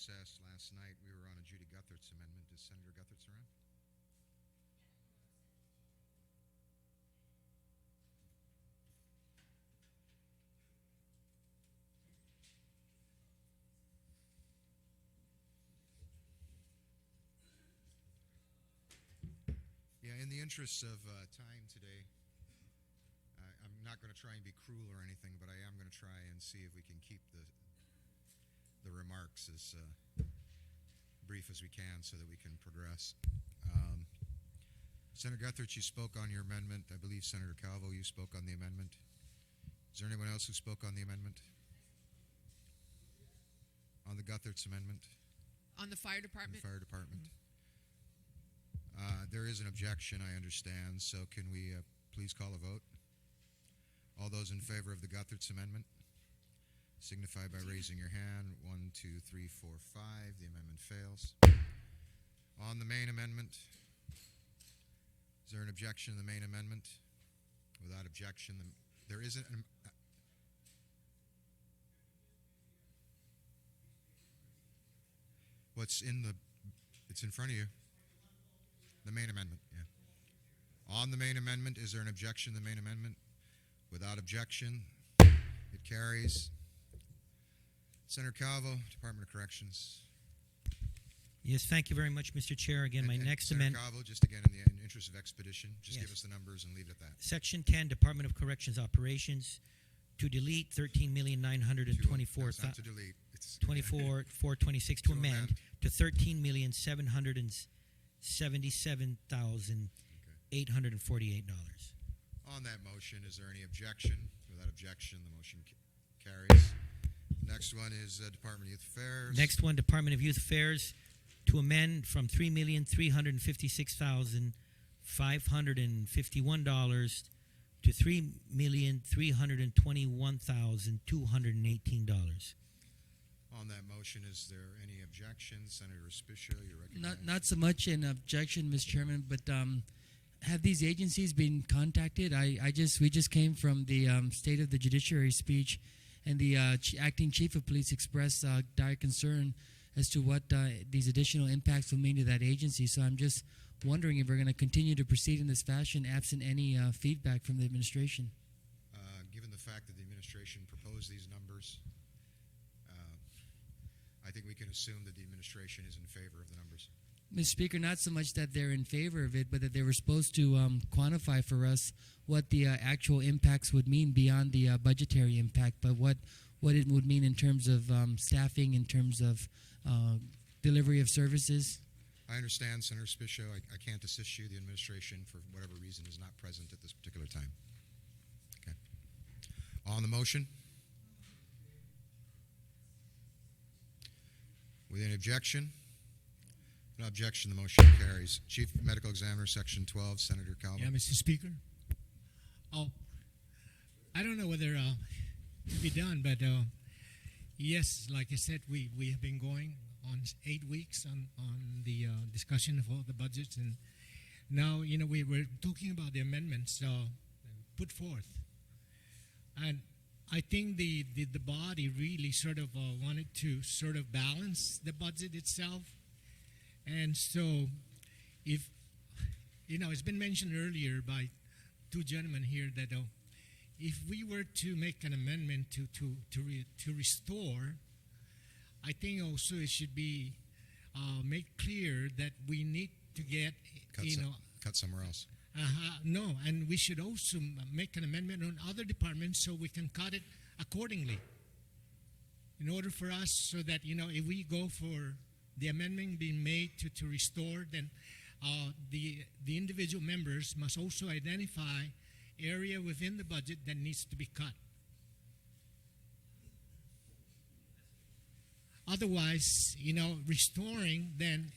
recess last night, we were on a Judy Guthertz amendment. Is Senator Guthertz around? Yeah, in the interests of time today, I'm not going to try and be cruel or anything, but I am going to try and see if we can keep the remarks as brief as we can so that we can progress. Senator Guthertz, you spoke on your amendment. I believe Senator Calvo, you spoke on the amendment. Is there anyone else who spoke on the amendment? On the Guthertz amendment? On the fire department? The fire department. There is an objection, I understand, so can we please call a vote? All those in favor of the Guthertz amendment signify by raising your hand. 1, 2, 3, 4, 5. The amendment fails. On the main amendment, is there an objection to the main amendment? Without objection, there isn't an... What's in the... It's in front of you. The main amendment, yeah. On the main amendment, is there an objection to the main amendment? Without objection, it carries. Senator Calvo, Department of Corrections. Yes, thank you very much, Mr. Chair. Again, my next Senator amendment. Calvo, just again in the interest of expedition, just Yes. give us the numbers and leave it at that. Section 10, Department of Corrections Operations, to delete 13,924,000. Not to delete. It's 24,426 to To amend amend. to 13,777,848. On that motion, is there any objection? Without objection, the motion carries. Next one is Department of Youth Affairs. Next one, Department of Youth Affairs, to amend from $3,356,551 to $3,321,218. On that motion, is there any objection? Senator Respicio, you're recognized. Not so much an objection, Mr. Chairman, but have these agencies been contacted? We just came from the State of the Judiciary speech, and the acting chief of police expressed dire concern as to what these additional impacts will mean to that agency. So I'm just wondering if we're going to continue to proceed in this fashion absent any feedback from the administration. Given the fact that the administration proposed these numbers, I think we can assume that the administration is in favor of the numbers. Mr. Speaker, not so much that they're in favor of it, but that they were supposed to quantify for us what the actual impacts would mean beyond the budgetary impact, but what it would mean in terms of staffing, in terms of delivery of services. I understand, Senator Respicio. I can't assist you. The administration, for whatever reason, is not present at this particular time. Okay. On the motion? With any objection? No objection, the motion carries. Chief Medical Examiner, Section 12, Senator Calvo. Yeah, Mr. Speaker. Oh, I don't know whether it'll be done, but yes, like I said, we have been going on 8 weeks on the discussion of all the budgets, and now we were talking about the amendments put forth, and I think the body really sort of wanted to sort of balance the budget itself. And so, if it's been mentioned earlier by two gentlemen here that if we were to make an amendment to restore, I think also it should be made clear that we need to get Cut somewhere else. No, and we should also make an amendment on other departments so we can cut it accordingly. In order for us, so that if we go for the amendment being made to restore, then the individual members must also identify area within the budget that needs to be cut. Otherwise, restoring, then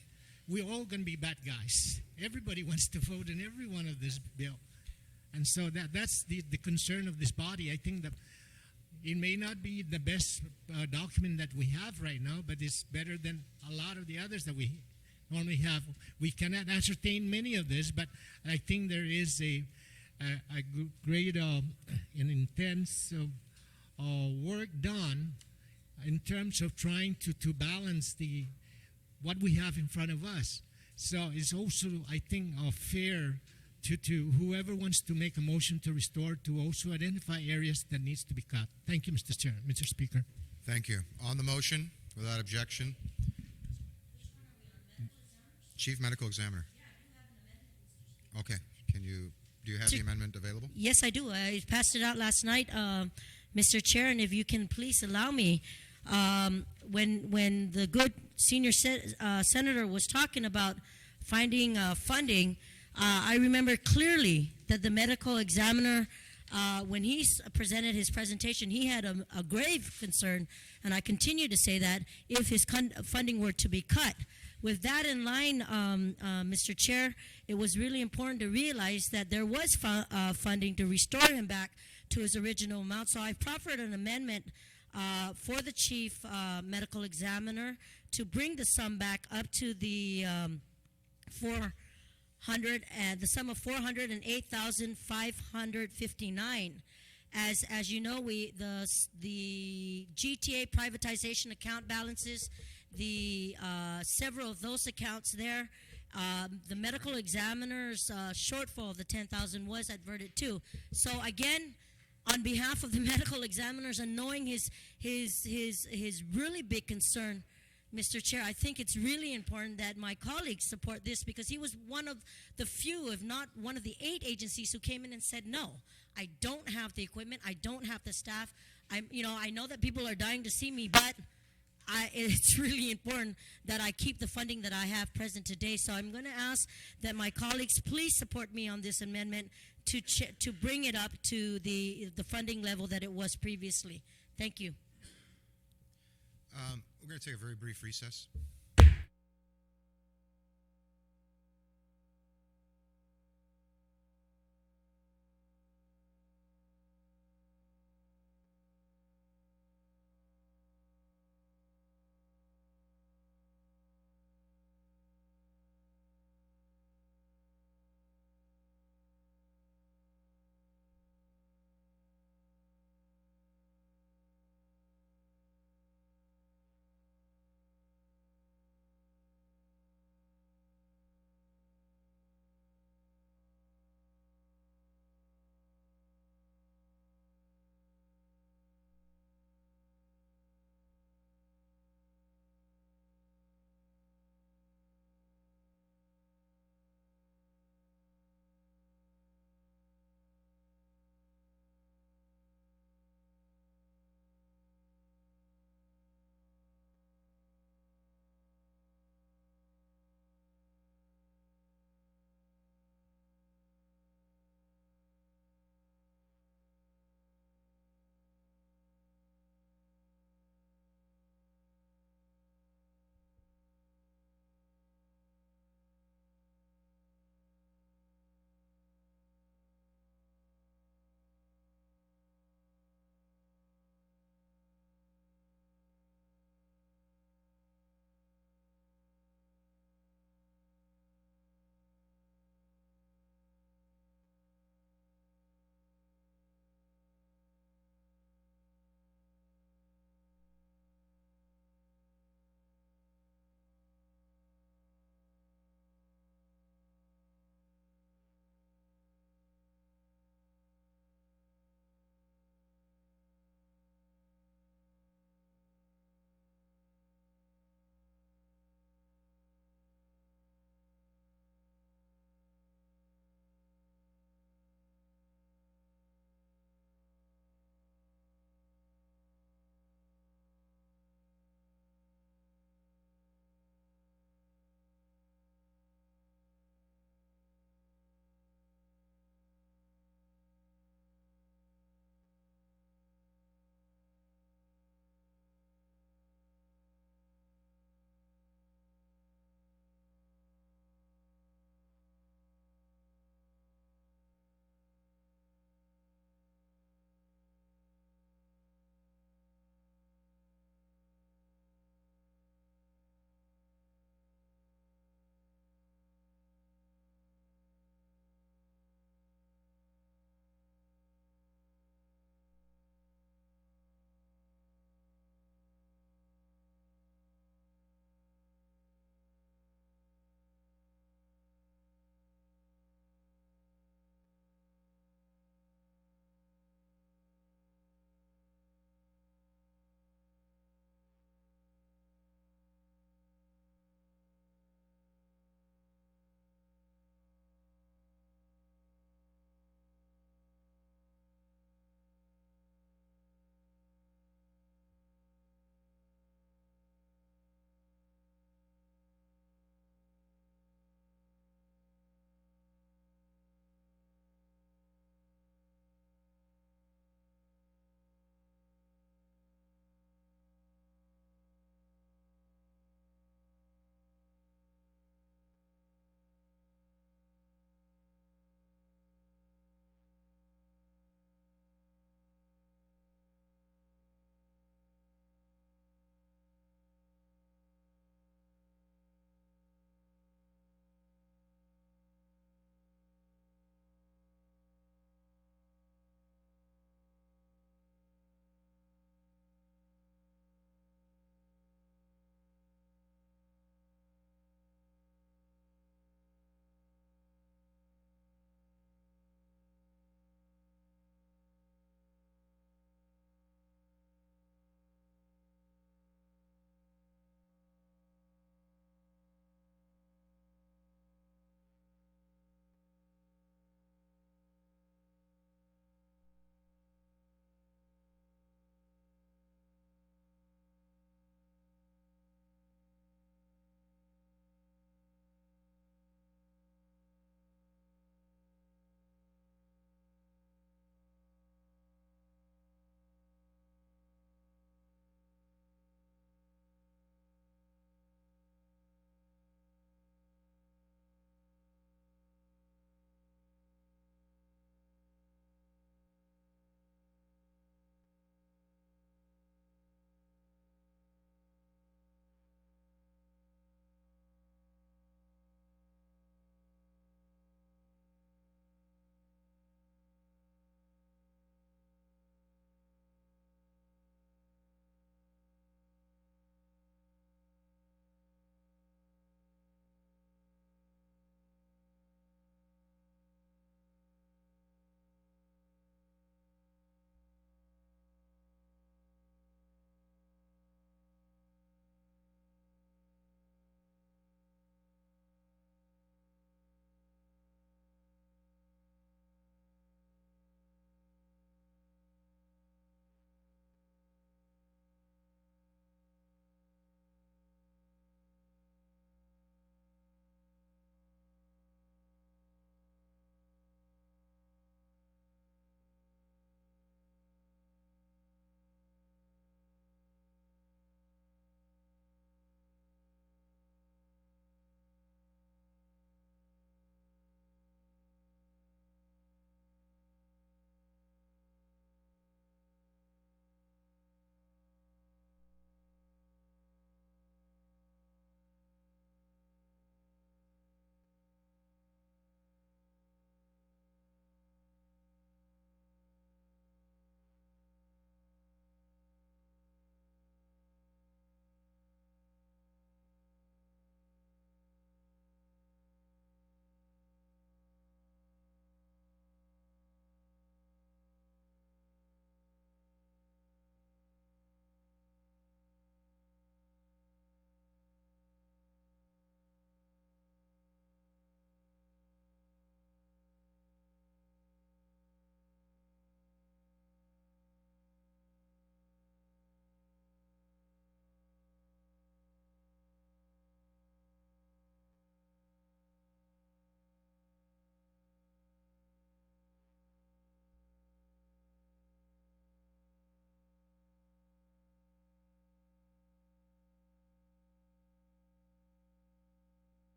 we're all going to be bad guys. Everybody wants to vote in every one of this bill. And so that's the concern of this body. I think that it may not be the best document that we have right now, but it's better than a lot of the others that we normally have. We cannot ascertain many of this, but I think there is a great and intense work done in terms of trying to balance the what we have in front of us. So it's also, I think, fair to whoever wants to make a motion to restore to also identify areas that needs to be cut. Thank you, Mr. Chair, Mr. Speaker. Thank you. On the motion, without objection, Chief Medical Examiner. Okay. Do you have the amendment available? Yes, I do. I passed it out last night, Mr. Chair, and if you can please allow me, when the good senior senator was talking about finding funding, I remember clearly that the medical examiner, when he presented his presentation, he had a grave concern, and I continue to say that, if his funding were to be cut. With that in line, Mr. Chair, it was really important to realize that there was funding to restore him back to his original amount. So I proffered an amendment for the chief medical examiner to bring the sum back up to the the sum of $408,559. As you know, the GTA privatization account balances, several of those accounts there, the medical examiner's shortfall of the $10,000 was adverted to. So again, on behalf of the medical examiners and knowing his really big concern, Mr. Chair, I think it's really important that my colleagues support this, because he was one of the few, if not one of the 8 agencies who came in and said, no, I don't have the equipment, I don't have the staff. I know that people are dying to see me, but it's really important that I keep the funding that I have present today. So I'm going to ask that my colleagues please support me on this amendment to bring it up to the funding level that it was previously. Thank you. We're going to take a very brief recess.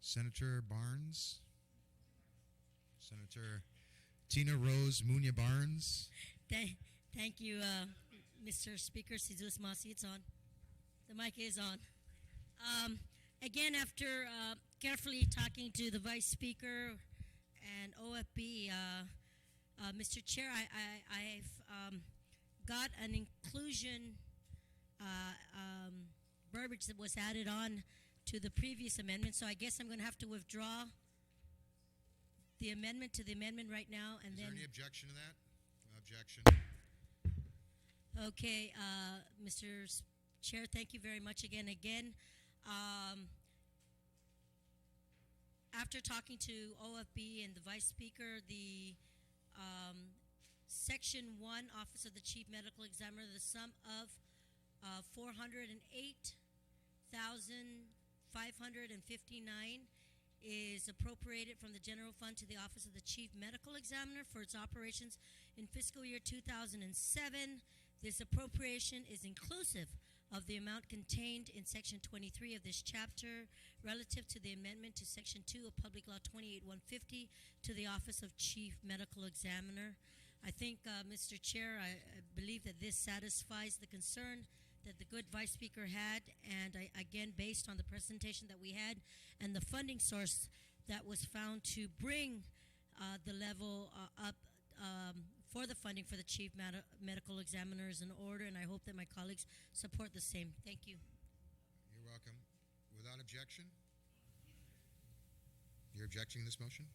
Senator Barnes. Senator Tina Rose Munya Barnes. Thank you, Mr. Speaker. Jesus Masi, it's on. The mic is on. Again, after carefully talking to the Vice Speaker and OFB, Mr. Chair, I've got an inclusion verbiage that was added on to the previous amendment, so I guess I'm going to have to withdraw the amendment to the amendment right now, and Is then... there any objection to that? Objection. Okay, Mr. Chair, thank you very much again. After talking to OFB and the Vice Speaker, the Section 1, Office of the Chief Medical Examiner, the sum of $408,559 is appropriated from the general fund to the Office of the Chief Medical Examiner for its operations in fiscal year 2007. This appropriation is inclusive of the amount contained in Section 23 of this chapter relative to the amendment to Section 2 of Public Law 28-150 to the Office of Chief Medical Examiner. I think, Mr. Chair, I believe that this satisfies the concern that the good Vice Speaker had, and again, based on the presentation that we had and the funding source that was found to bring the level up for the funding for the Chief Medical Examiner is in order, and I hope that my colleagues support the same. Thank you. You're welcome. Without objection? You're objecting to this motion?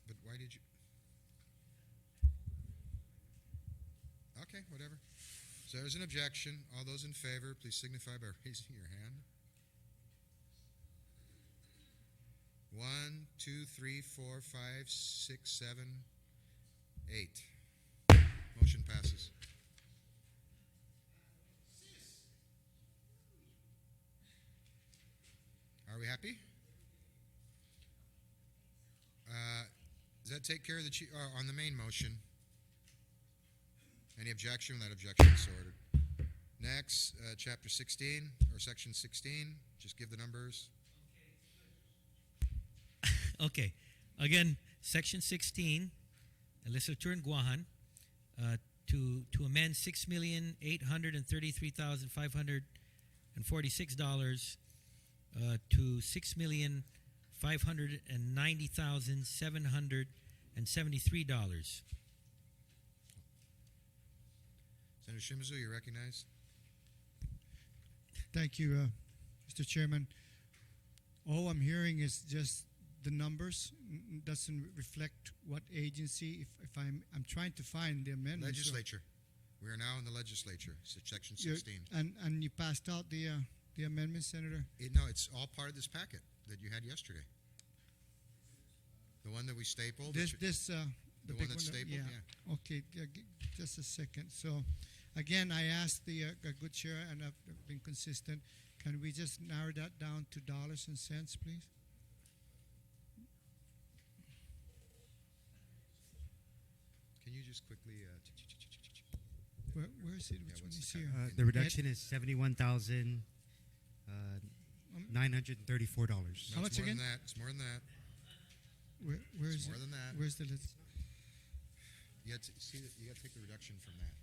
But why did you? Okay, whatever. So there's an objection. All those in favor, please signify by raising your hand. 1, 2, 3, 4, 5, 6, 7, 8. Motion passes. Are we happy? Does that take care of the on the main motion? Any objection? That objection is so ordered. Next, Chapter 16 or Section 16. Just give the numbers. Okay. Again, Section 16, Legislature in Guam, to amend $6,833,546 to $6,590,773. Senator Shimizu, you're recognized. Thank you, Mr. Chairman. All I'm hearing is just the numbers. Doesn't reflect what agency. If I'm trying to find the amendment. Legislature. We are now in the legislature. So Section 16. And you passed out the amendment, Senator. No, it's all part of this packet that you had yesterday. The one that we stapled. The one big that's one, stapled. Yeah. Okay, just a second. So, again, I asked the good chair, and I've been consistent. Can we just narrow that down to dollars and cents, please? Can you just quickly? Where is it? Which one what's is the here? The reduction is $71,934. How much again? It's more than that. Where is more it? than that. Where's the? You got to see that. You got to take the reduction from that.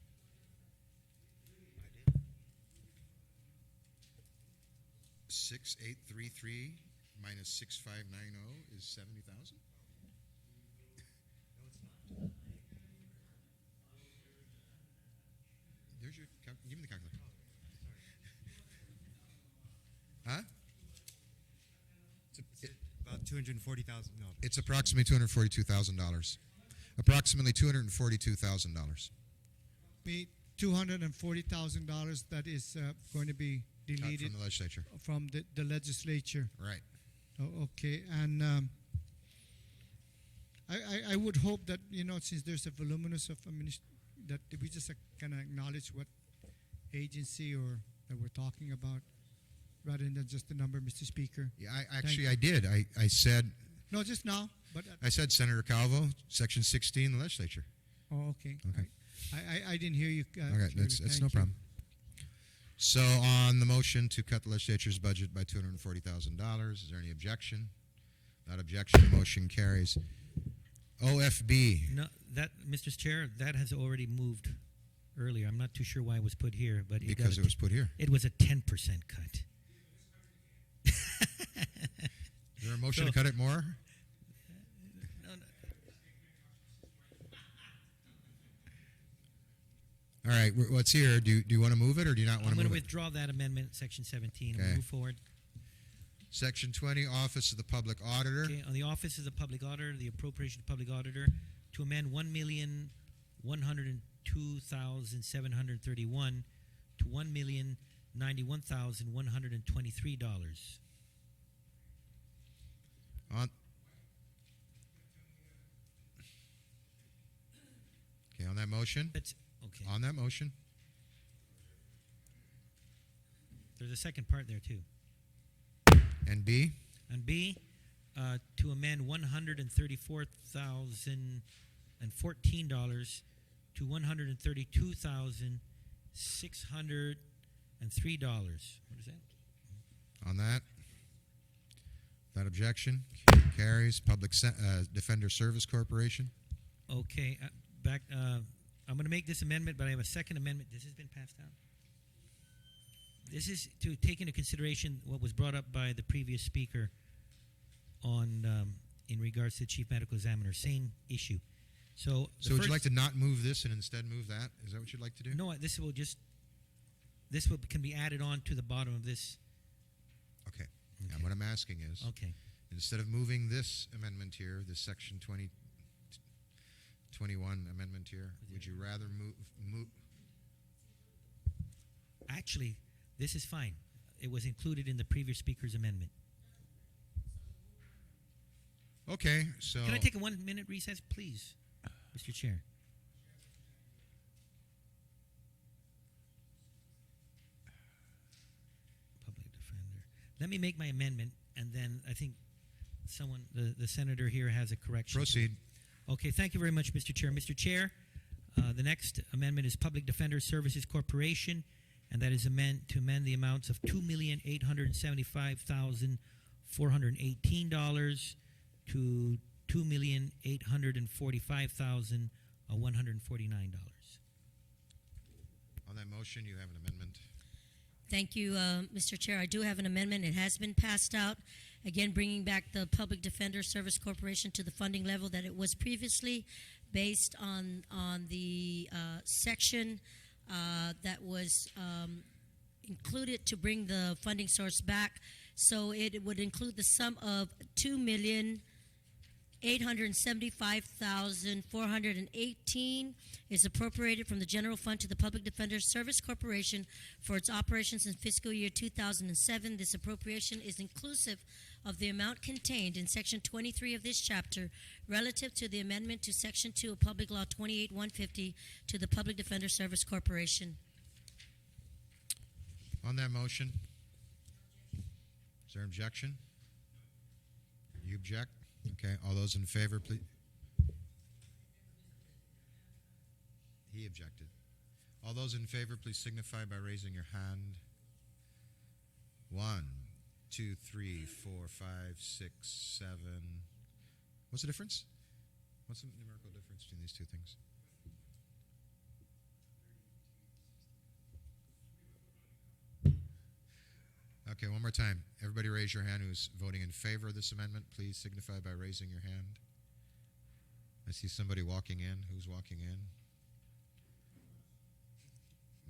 6833 minus 6590 is 70,000. There's your. Give me the calculator. Huh? About $240,000. It's approximately $242,000. Approximately $242,000. Me $240,000 that is going to be Cut deleted from the legislature. from the legislature. Right. Oh, okay, and I would hope that since there's a voluminous of that we just kind of acknowledge what agency or that we're talking about, rather than just the number, Mr. Speaker. Yeah, I did. I said. No, just now, but I said Senator Calvo, Section 16, the legislature. oh, okay. Okay. I didn't hear you. Okay, Shirley. that's Thank no you. problem. So on the motion to cut the legislature's budget by $240,000, is there any objection? Not objection, the motion carries. OFB. No, that, Mr. Chair, that has already moved earlier. I'm not too sure why it was put here, but Because it was put here. it was a 10% cut. Is there a motion to So- cut it more? No, no. All right, what's here? Do you want to move it or do you not want I'm to going to move it? withdraw that amendment, Section 17, Okay. and move forward. Section 20, Office of the Public Auditor. Okay, on the Office of the Public Auditor, the appropriation of Public Auditor to amend $1,102,731 to $1,091,123. On that motion? That's okay. On that motion? There's a second part there too. And B? And B, to amend $134,014 to $132,603. What is that? On that? That objection? Carries. Public Defender Service Corporation. Okay, back. I'm going to make this amendment, but I have a second amendment. This has been passed out. This is to take into consideration what was brought up by the previous speaker on in regards to the chief medical examiner. Same issue. So Would you like to not move this and instead move that? Is that what you'd like to do? No, this can be added on to the bottom of this. Okay. Now what I'm asking is, Okay. instead of moving this amendment here, this Section 21 amendment here, would you rather move? Actually, this is fine. It was included in the previous speaker's amendment. Okay, so Can I take a 1 minute recess, please, Mr. Chair? Public defender. Let me make my amendment, and then I think the senator here has a correction. proceed. Okay, thank you very much, Mr. Chair. Mr. Chair, the next amendment is Public Defender Services Corporation, and that is to amend the amounts of $2,875,418 to $2,845,149. On that motion, you have an amendment. Thank you, Mr. Chair. I do have an amendment. It has been passed out. Again, bringing back the Public Defender Service Corporation to the funding level that it was previously, based on the section that was included to bring the funding source back. So it would include the sum of $2,875,418 is appropriated from the general fund to the Public Defender Service Corporation for its operations in fiscal year 2007. This appropriation is inclusive of the amount contained in Section 23 of this chapter relative to the amendment to Section 2 of Public Law 28-150 to the Public Defender Service Corporation. On that motion, is there objection? You object? Okay, all those in favor, please. He objected. All those in favor, please signify by raising your hand. 1, 2, 3, 4, 5, 6, 7. What's the difference? What's the numerical difference between these two things? Okay, one more time. Everybody raise your hand who's voting in favor of this amendment. Please signify by raising your hand. I see somebody walking in. Who's walking in?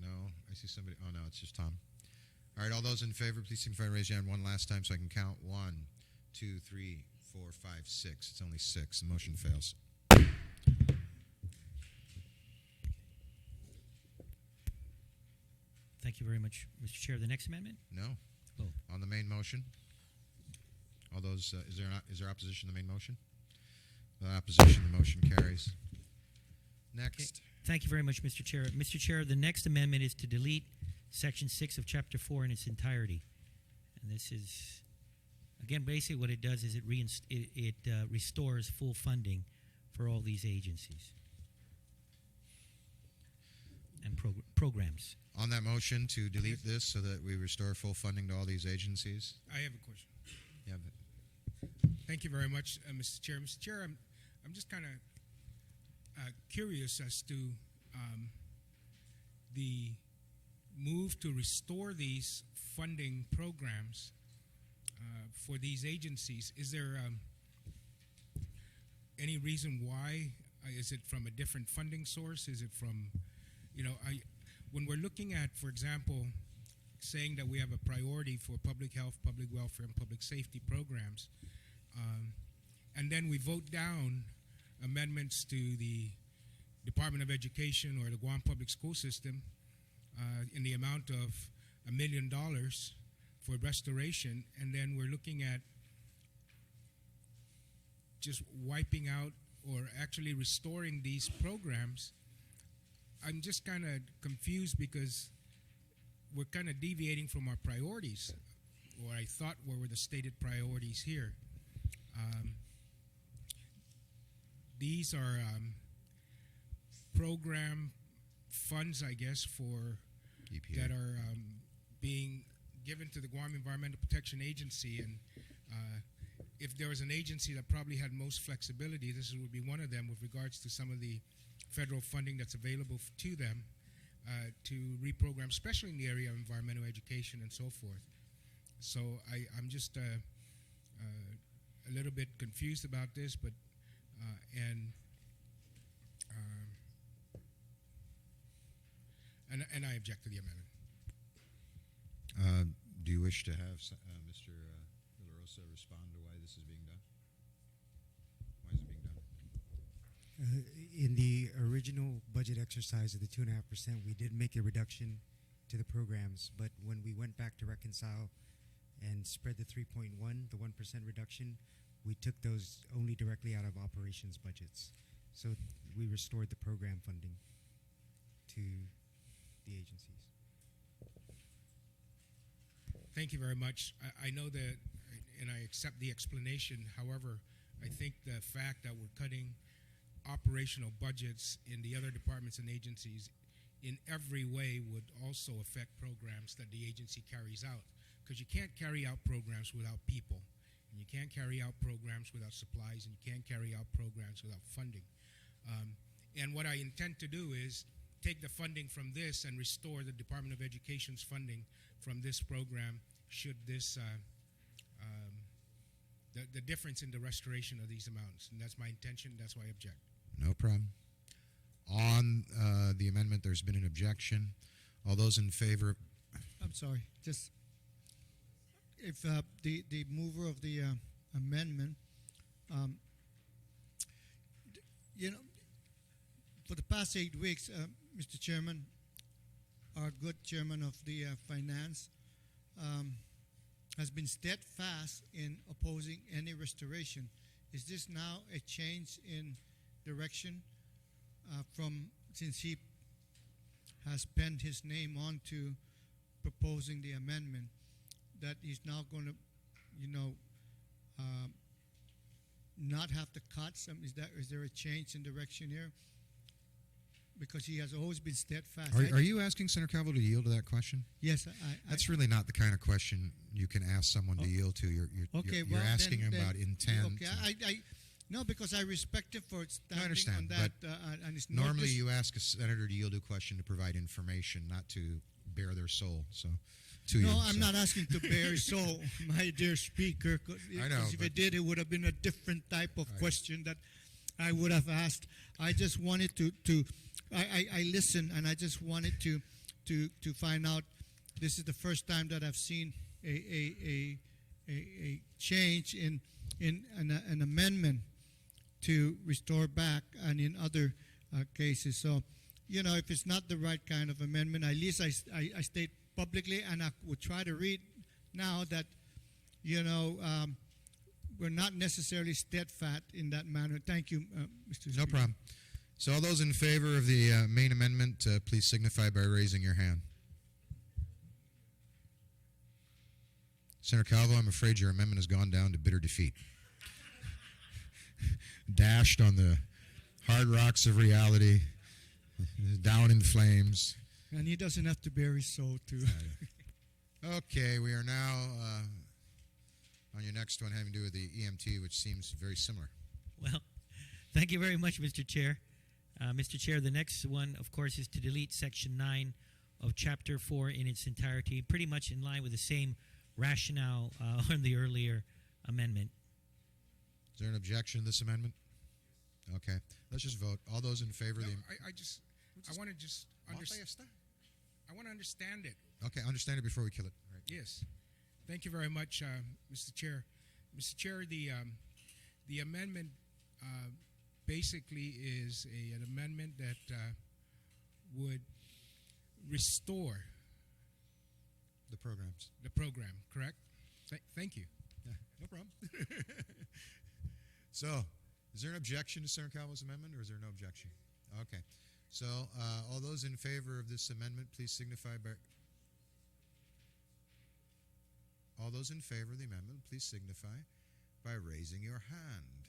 No, I see somebody. Oh, no, it's just Tom. All right, all those in favor, please signify by raising your hand one last time so I can count. 1, 2, 3, 4, 5, 6. It's only 6. The motion fails. Thank you very much, Mr. Chair. The next amendment? No. Oh. On the main motion? All those, is there opposition to the main motion? No opposition, the motion carries. Next. Okay. Thank you very much, Mr. Chair. Mr. Chair, the next amendment is to delete Section 6 of Chapter 4 in its entirety. And this is, again, basically what it does is it restores full funding for all these agencies. programs. On that motion to delete this so that we restore full funding to all these agencies? I have a question. Yeah, Thank you very much, Mr. Chair. Mr. Chair, I'm just kind of curious as to the move to restore these funding programs for these agencies. Is there any reason why? Is it from a different funding source? Is it from, when we're looking at, for example, saying that we have a priority for public health, public welfare, and public safety programs, and then we vote down amendments to the Department of Education or the Guam Public School System in the amount of $1 million for restoration, and then we're looking at just wiping out or actually restoring these programs. I'm just kind of confused because we're kind of deviating from our priorities, or I thought were the stated priorities here. These are program funds, I guess, for EPA. that are being given to the Guam Environmental Protection Agency, and if there was an agency that probably had most flexibility, this would be one of them with regards to some of the federal funding that's available to them to reprogram, especially in the area of environmental education and so forth. So I'm just a little bit confused about this, but and I object to the amendment. Do you wish to have Mr. De La Rosa respond to why this is being done? Why is it being done? In the original budget exercise of the 2.5%, we did make a reduction to the programs, but when we went back to reconcile and spread the 3.1, the 1% reduction, we took those only directly out of operations budgets. So we restored the program funding to the agencies. Thank you very much. I know that, and I accept the explanation. However, I think the fact that we're cutting operational budgets in the other departments and agencies in every way would also affect programs that the agency carries out. Because you can't carry out programs without people, and you can't carry out programs without supplies, and you can't carry out programs without funding. And what I intend to do is take the funding from this and restore the Department of Education's funding from this program should this, the difference in the restoration of these amounts. And that's my intention. That's why I object. No problem. On the amendment, there's been an objection. All those in favor? I'm sorry. Just if the mover of the amendment, for the past 8 weeks, Mr. Chairman, our good chairman of the finance has been steadfast in opposing any restoration. Is this now a change in direction since he has penned his name on to proposing the amendment, that he's now going to, not have to cut some? Is there a change in direction here? Because he has always been steadfast. Are you asking Senator Calvo to yield to that question? Yes, That's really not the kind of question you can ask someone to yield to. You're asking about intent. Okay, no, because I respect him for standing understand, on that. And it's not Normally, just- you ask a senator to yield to a question to provide information, not to bare their soul. So, to No, you, I'm so. not asking to bear soul, my dear speaker. I know, If but- it did, it would have been a different type of question that I would have asked. I just wanted to I listened, and I just wanted to find out. This is the first time that I've seen a change in an amendment to restore back, and in other cases. So, if it's not the right kind of amendment, at least I state publicly, and I would try to read now that, we're not necessarily steadfast in that manner. Thank you, Mr. Speaker. No problem. So, all those in favor of the main amendment, please signify by raising your hand. Senator Calvo, I'm afraid your amendment has gone down to bitter defeat. Dashed on the hard rocks of reality, down in flames. And he doesn't have to bury soul too. Okay, we are now on your next one having to do with the EMT, which seems very similar. Well, thank you very much, Mr. Chair. Mr. Chair, the next one, of course, is to delete Section 9 of Chapter 4 in its entirety, pretty much in line with the same rationale on the earlier amendment. Is there an objection to this amendment? Okay, let's just vote. All those in favor No, of the... I want to just I want to understand it. Okay, understand it before we kill it. Right. Yes. Thank you very much, Mr. Chair. Mr. Chair, the amendment basically is an amendment that would restore The programs. the program, correct? Thank you. Yeah, no problem. So, is there an objection to Senator Calvo's amendment, or is there no objection? Okay. So, all those in favor of this amendment, please signify by... All those in favor of the amendment, please signify by raising your hand.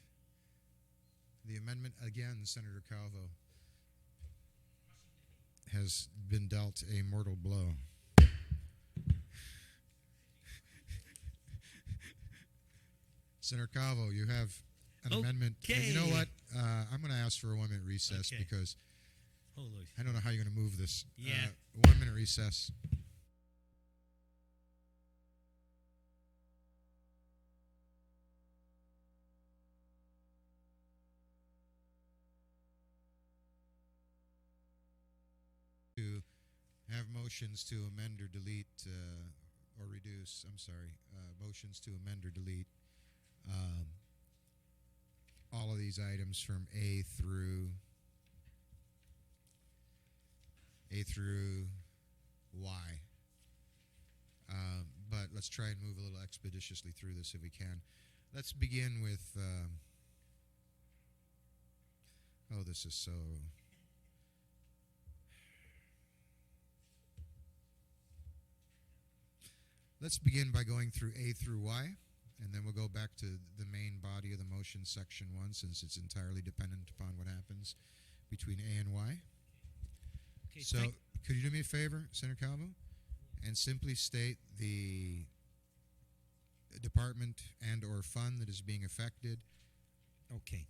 The amendment, again, Senator Calvo, has been dealt a mortal blow. Senator Calvo, you have an amendment. And you know what? I'm going to ask for a 1 minute recess because Oh, Lord. I don't know how you're going to move this. Yeah. 1 minute recess. To have motions to amend or delete or reduce, motions to amend or delete all of these items from A through Y. But let's try and move a little expeditiously through this if we can. Let's begin with this is so... Let's begin by going through A through Y, and then we'll go back to the main body of the motion, Section 1, since it's entirely dependent upon what happens between A and Y. Okay, So, could you do me a favor, Senator Calvo, and simply state the department and or fund that is being affected? Okay.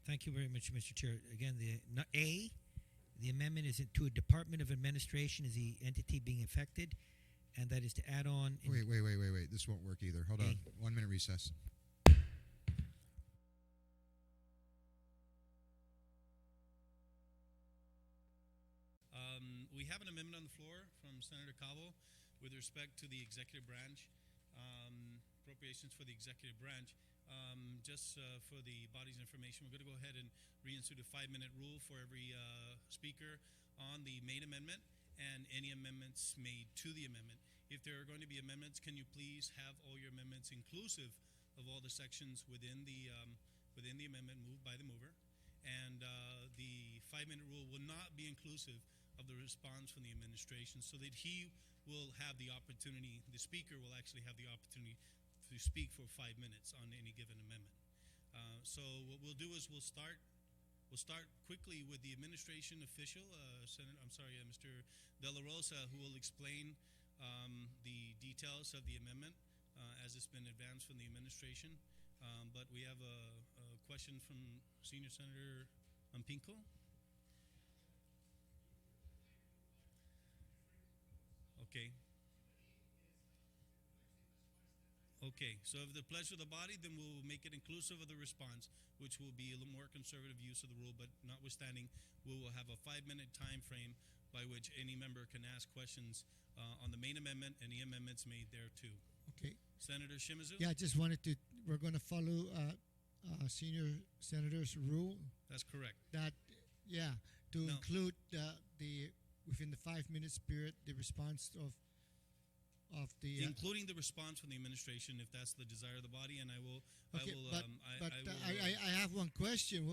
Thank you very much, Mr. Chair. Again, the amendment is to a Department of Administration is the entity being affected, and that is to add on... Wait. This won't work either. Hold on. 1 minute recess. We have an amendment on the floor from Senator Cabo with respect to the executive branch, appropriations for the executive branch. Just for the body's information, we're going to go ahead and reinstitute a 5-minute rule for every speaker on the main amendment and any amendments made to the amendment. If there are going to be amendments, can you please have all your amendments inclusive of all the sections within the amendment moved by the mover? And the 5-minute rule will not be inclusive of the response from the administration, so that he will have the opportunity, the speaker will actually have the opportunity to speak for 5 minutes on any given amendment. So what we'll do is we'll start quickly with the administration official, Mr. De La Rosa, who will explain the details of the amendment as it's been advanced from the administration. But we have a question from Senior Senator Pinko. Okay, so if the pleasure of the body, then we'll make it inclusive of the response, which will be a little more conservative use of the rule, but notwithstanding, we will have a 5-minute time frame by which any member can ask questions on the main amendment and the amendments made there too. Okay. Senator Shimizu? Yeah, I just wanted to, we're going to follow Senior Senator's rule That's correct. that, to No. include the within the 5-minute period, the response of the... Including the response from the administration, if that's the desire of the body, and I will... I have one question.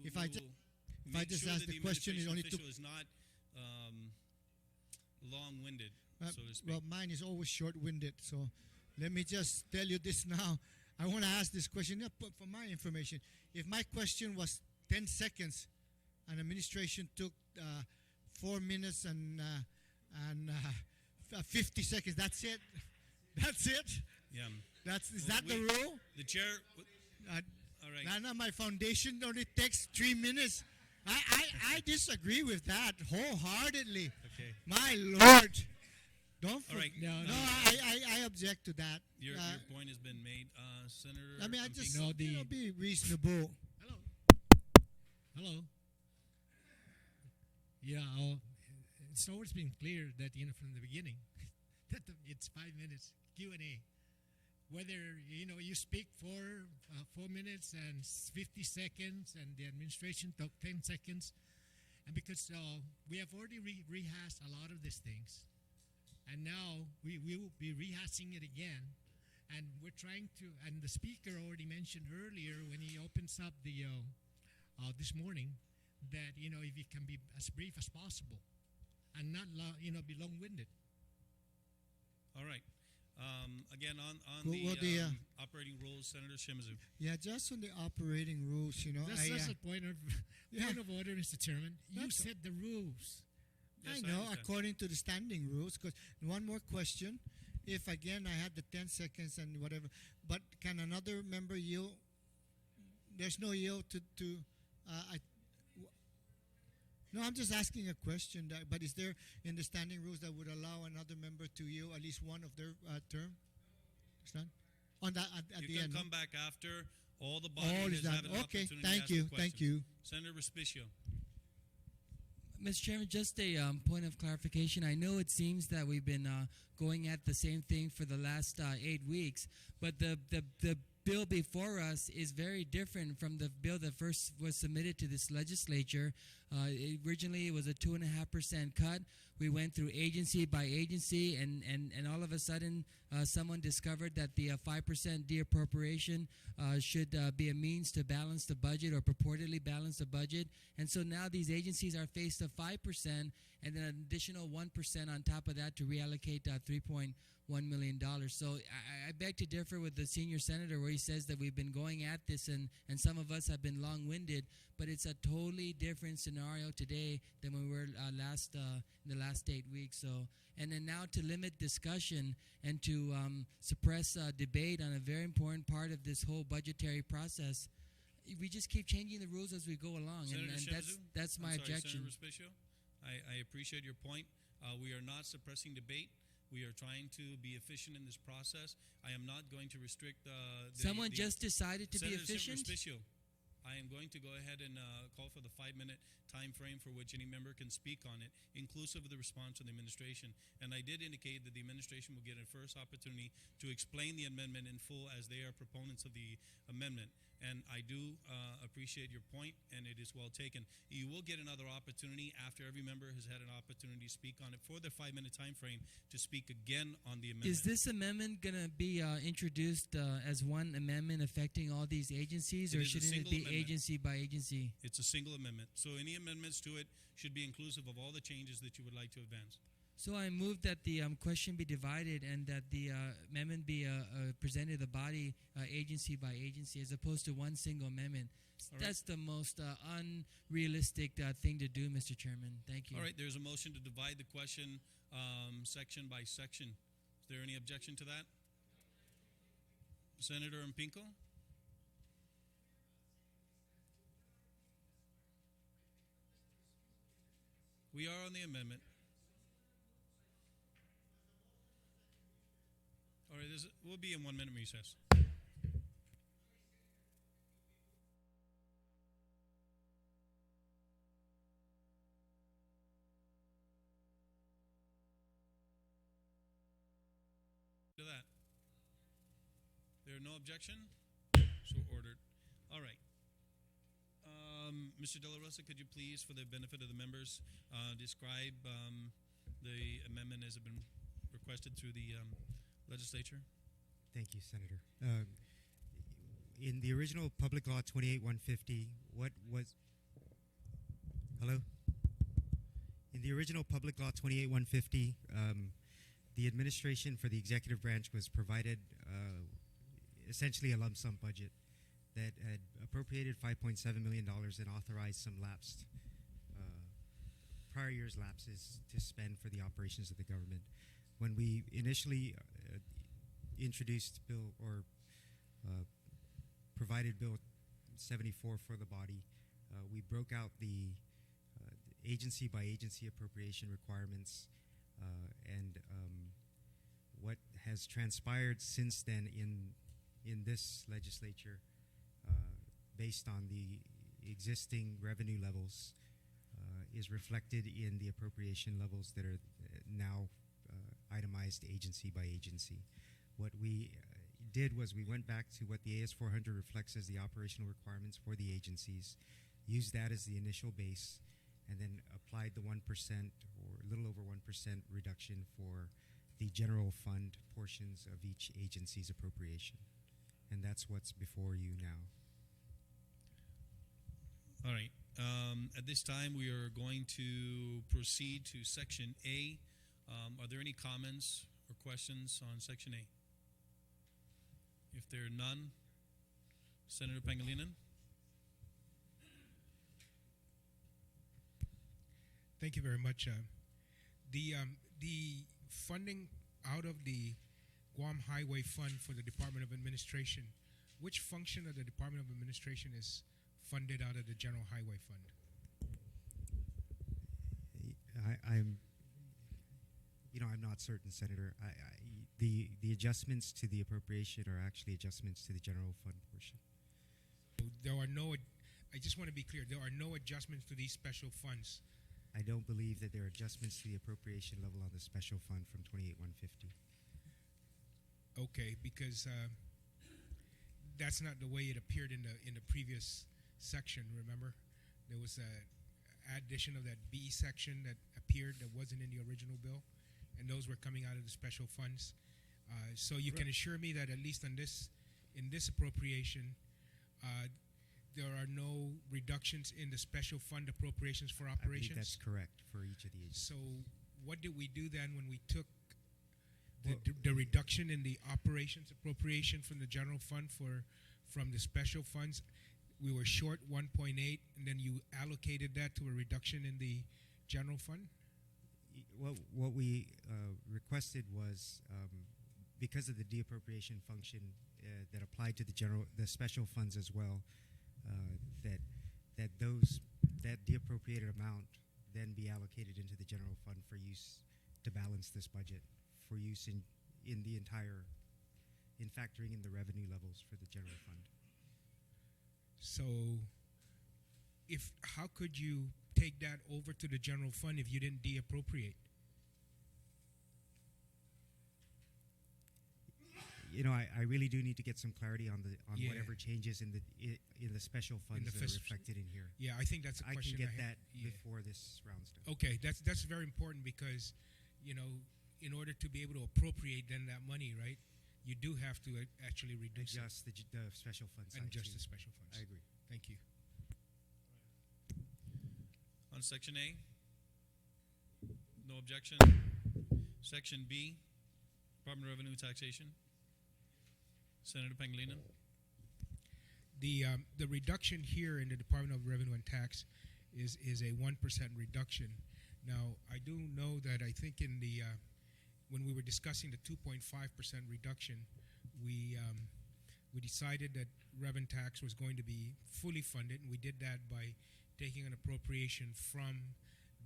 If I just ask the question, it only took... is not long-winded, so to speak. Well, mine is always short-winded, so let me just tell you this now. I want to ask this question for my information. If my question was 10 seconds and administration took 4 minutes and 50 seconds. That's it. That's it. Yeah. Is Well, that the rule? The chair. Uh, All right. Nana, my foundation only takes 3 minutes. I disagree with that wholeheartedly. Okay. My Lord. Don't. All right. No, No, I object to that. Your point has been made, Senator. I mean, I just Ampino. be reasonable. Hello. Hello. Yeah, it's always been clear that from the beginning that it's 5 minutes Q&A. Whether you speak for 4 minutes and 50 seconds, and the administration took 10 seconds, and because we have already rehashed a lot of these things, and now we will be rehashing it again, and we're trying to. And the speaker already mentioned earlier when he opens up the this morning that if it can be as brief as possible, and not be long-winded. All right. Again, on Well, the operating rules, Senator Shimizu. Yeah, just on the operating rules, That's a point of Yeah. order, Mr. Chairman. You That's- set the rules. Yes, I I know, understand. according to the standing rules. Because one more question, if again I had the 10 seconds and whatever, but can another member yield? There's no yield no, I'm just asking a question. But is there in the standing rules that would allow another member to yield at least one of their term? Understand? On that at You the can end. come back after all the All body is has done. had an Okay, opportunity to thank ask you, a thank question. you. Senator Respicio. Mr. Chairman, just a point of clarification. I know it seems that we've been going at the same thing for the last 8 weeks, but the bill before us is very different from the bill that first was submitted to this legislature. Originally, it was a 2.5% cut. We went through agency by agency, and all of a sudden, someone discovered that the 5% deappropriation should be a means to balance the budget or purportedly balance the budget. And so now these agencies are faced with 5% and then an additional 1% on top of that to reallocate $3.1 million. So I beg to differ with the senior senator where he says that we've been going at this and some of us have been long-winded, but it's a totally different scenario today than when we were in the last 8 weeks. So, and then now to limit discussion and to suppress debate on a very important part of this whole budgetary process, we just keep changing the rules as we go along, Senator and Shimizu? that's my I'm sorry, objection. Senator Respicio, I appreciate your point. We are not suppressing debate. We are trying to be efficient in this process. I am not going to restrict Someone just decided to be Senator efficient. Respicio, I am going to go ahead and call for the 5-minute time frame for which any member can speak on it, inclusive of the response from the administration. And I did indicate that the administration will get a first opportunity to explain the amendment in full as they are proponents of the amendment. And I do appreciate your point, and it is well taken. You will get another opportunity after every member has had an opportunity to speak on it for the 5-minute time frame to speak again on the amendment. Is this amendment going to be introduced as one amendment affecting all these agencies, It or is a shouldn't it single be amendment. agency by agency? It's a single amendment. So any amendments to it should be inclusive of all the changes that you would like to advance. So I move that the question be divided and that the amendment be presented to the body agency by agency as opposed to one single amendment. All right. That's the most unrealistic thing to do, Mr. Chairman. Thank you. All right, there's a motion to divide the question section by section. Is there any objection to that? Senator Mpinko? We are on the amendment. All right, we'll be in 1 minute recess. To that. There are no objection? So ordered. All right. Mr. De La Rosa, could you please, for the benefit of the members, describe the amendment as it been requested through the legislature? Thank you, Senator. In the original Public Law 28-150, what was... Hello? In the original Public Law 28-150, the administration for the executive branch was provided essentially a lump sum budget that had appropriated $5.7 million and authorized some lapsed prior year's lapses to spend for the operations of the government. When we initially introduced bill or provided Bill 74 for the body, we broke out the agency by agency appropriation requirements, and what has transpired since then in this legislature, based on the existing revenue levels, is reflected in the appropriation levels that are now itemized agency by agency. What we did was we went back to what the AS 400 reflects as the operational requirements for the agencies, used that as the initial base, and then applied the 1% or a little over 1% reduction for the general fund portions of each agency's appropriation. And that's what's before you now. All right. At this time, we are going to proceed to Section A. Are there any comments or questions on Section A? If there are none, Senator Pangilinan. Thank you very much. The funding out of the Guam Highway Fund for the Department of Administration, which function of the Department of Administration is funded out of the General Highway Fund? I'm not certain, Senator. The adjustments to the appropriation are actually adjustments to the general fund portion. There are no. I just want to be clear. There are no adjustments to these special funds. I don't believe that there are adjustments to the appropriation level on the special fund from 28-150. Okay, because that's not the way it appeared in the previous section. Remember, there was a addition of that B section that appeared that wasn't in the original bill, and those were coming out of the special funds. So you can assure me that at least in this appropriation, there are no reductions in the special fund appropriations for I operations. believe that's correct for each of the agencies. So what did we do then when we took the reduction in the operations appropriation from the general fund from the special funds? We were short 1.8, and then you allocated that to a reduction in the general fund? What we requested was, because of the deappropriation function that applied to the special funds as well, that deappropriated amount then be allocated into the general fund for use to balance this budget, for use in factoring in the revenue levels for the general fund. So how could you take that over to the general fund if you didn't deappropriate? I really do need to get some clarity on Yeah. whatever changes in the special funds that are reflected in here. Yeah, I think that's a I question can get have. that before this round's done. Okay, that's very important because, in order to be able to appropriate then that money, right, you do have to actually reduce Adjust the special funds. and adjust the special funds. I agree. Thank you. On Section A? No objection. Section B, Department of Revenue Taxation. Senator Pangilinan. The reduction here in the Department of Revenue and Tax is a 1% reduction. Now, I do know that I think in the when we were discussing the 2.5% reduction, we decided that revenue tax was going to be fully funded, and we did that by taking an appropriation from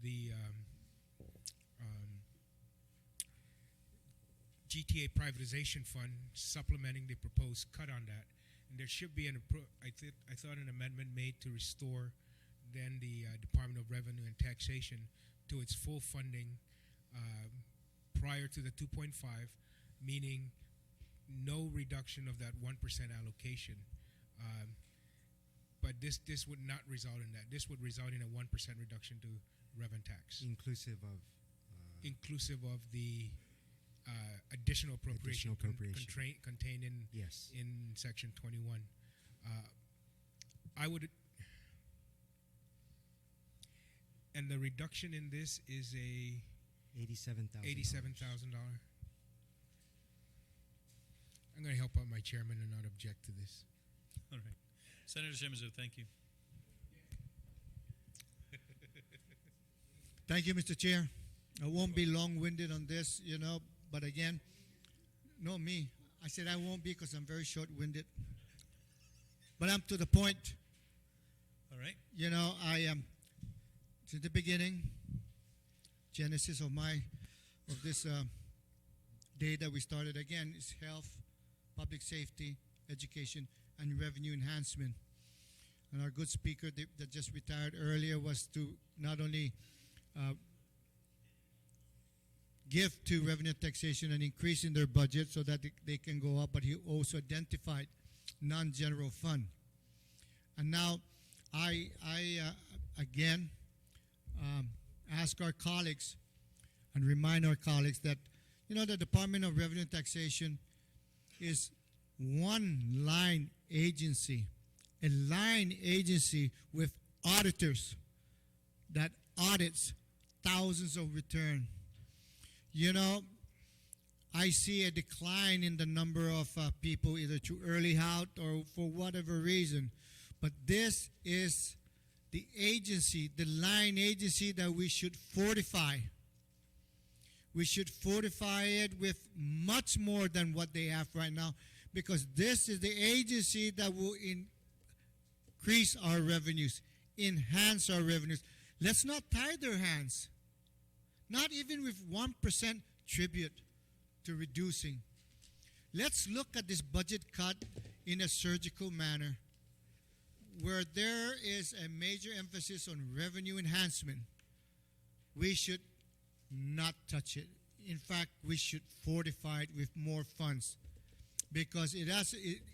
the GTA privatization fund, supplementing the proposed cut on that. And there should be I thought an amendment made to restore then the Department of Revenue and Taxation to its full funding prior to the 2.5, meaning no reduction of that 1% allocation. But this would not result in that. This would result in a 1% reduction to revenue tax, Inclusive of the additional appropriation, appropriation. contained in yes. in Section 21. I would, and the reduction in this is a $87,000. $87,000. I'm going to help out my chairman and not object to this. All right. Senator Shimizu, thank you. Thank you, Mr. Chair. I won't be long-winded on this, but again, no, me. I said I won't be because I'm very short-winded. But I'm to the point. All right. I am, since the beginning, genesis of this day that we started again is health, public safety, education, and revenue enhancement. And our good speaker that just retired earlier was to not only give to revenue taxation and increase in their budget so that they can go up, but he also identified non-general fund. And now I again ask our colleagues and remind our colleagues that the Department of Revenue and Taxation is one line agency, a line agency with auditors that audits thousands of return. I see a decline in the number of people either too early out or for whatever reason. But this is the agency, the line agency that we should fortify. We should fortify it with much more than what they have right now, because this is the agency that will increase our revenues, enhance our revenues. Let's not tie their hands, not even with 1% tribute to reducing. Let's look at this budget cut in a surgical manner, where there is a major emphasis on revenue enhancement. We should not touch it. In fact, we should fortify it with more funds, because it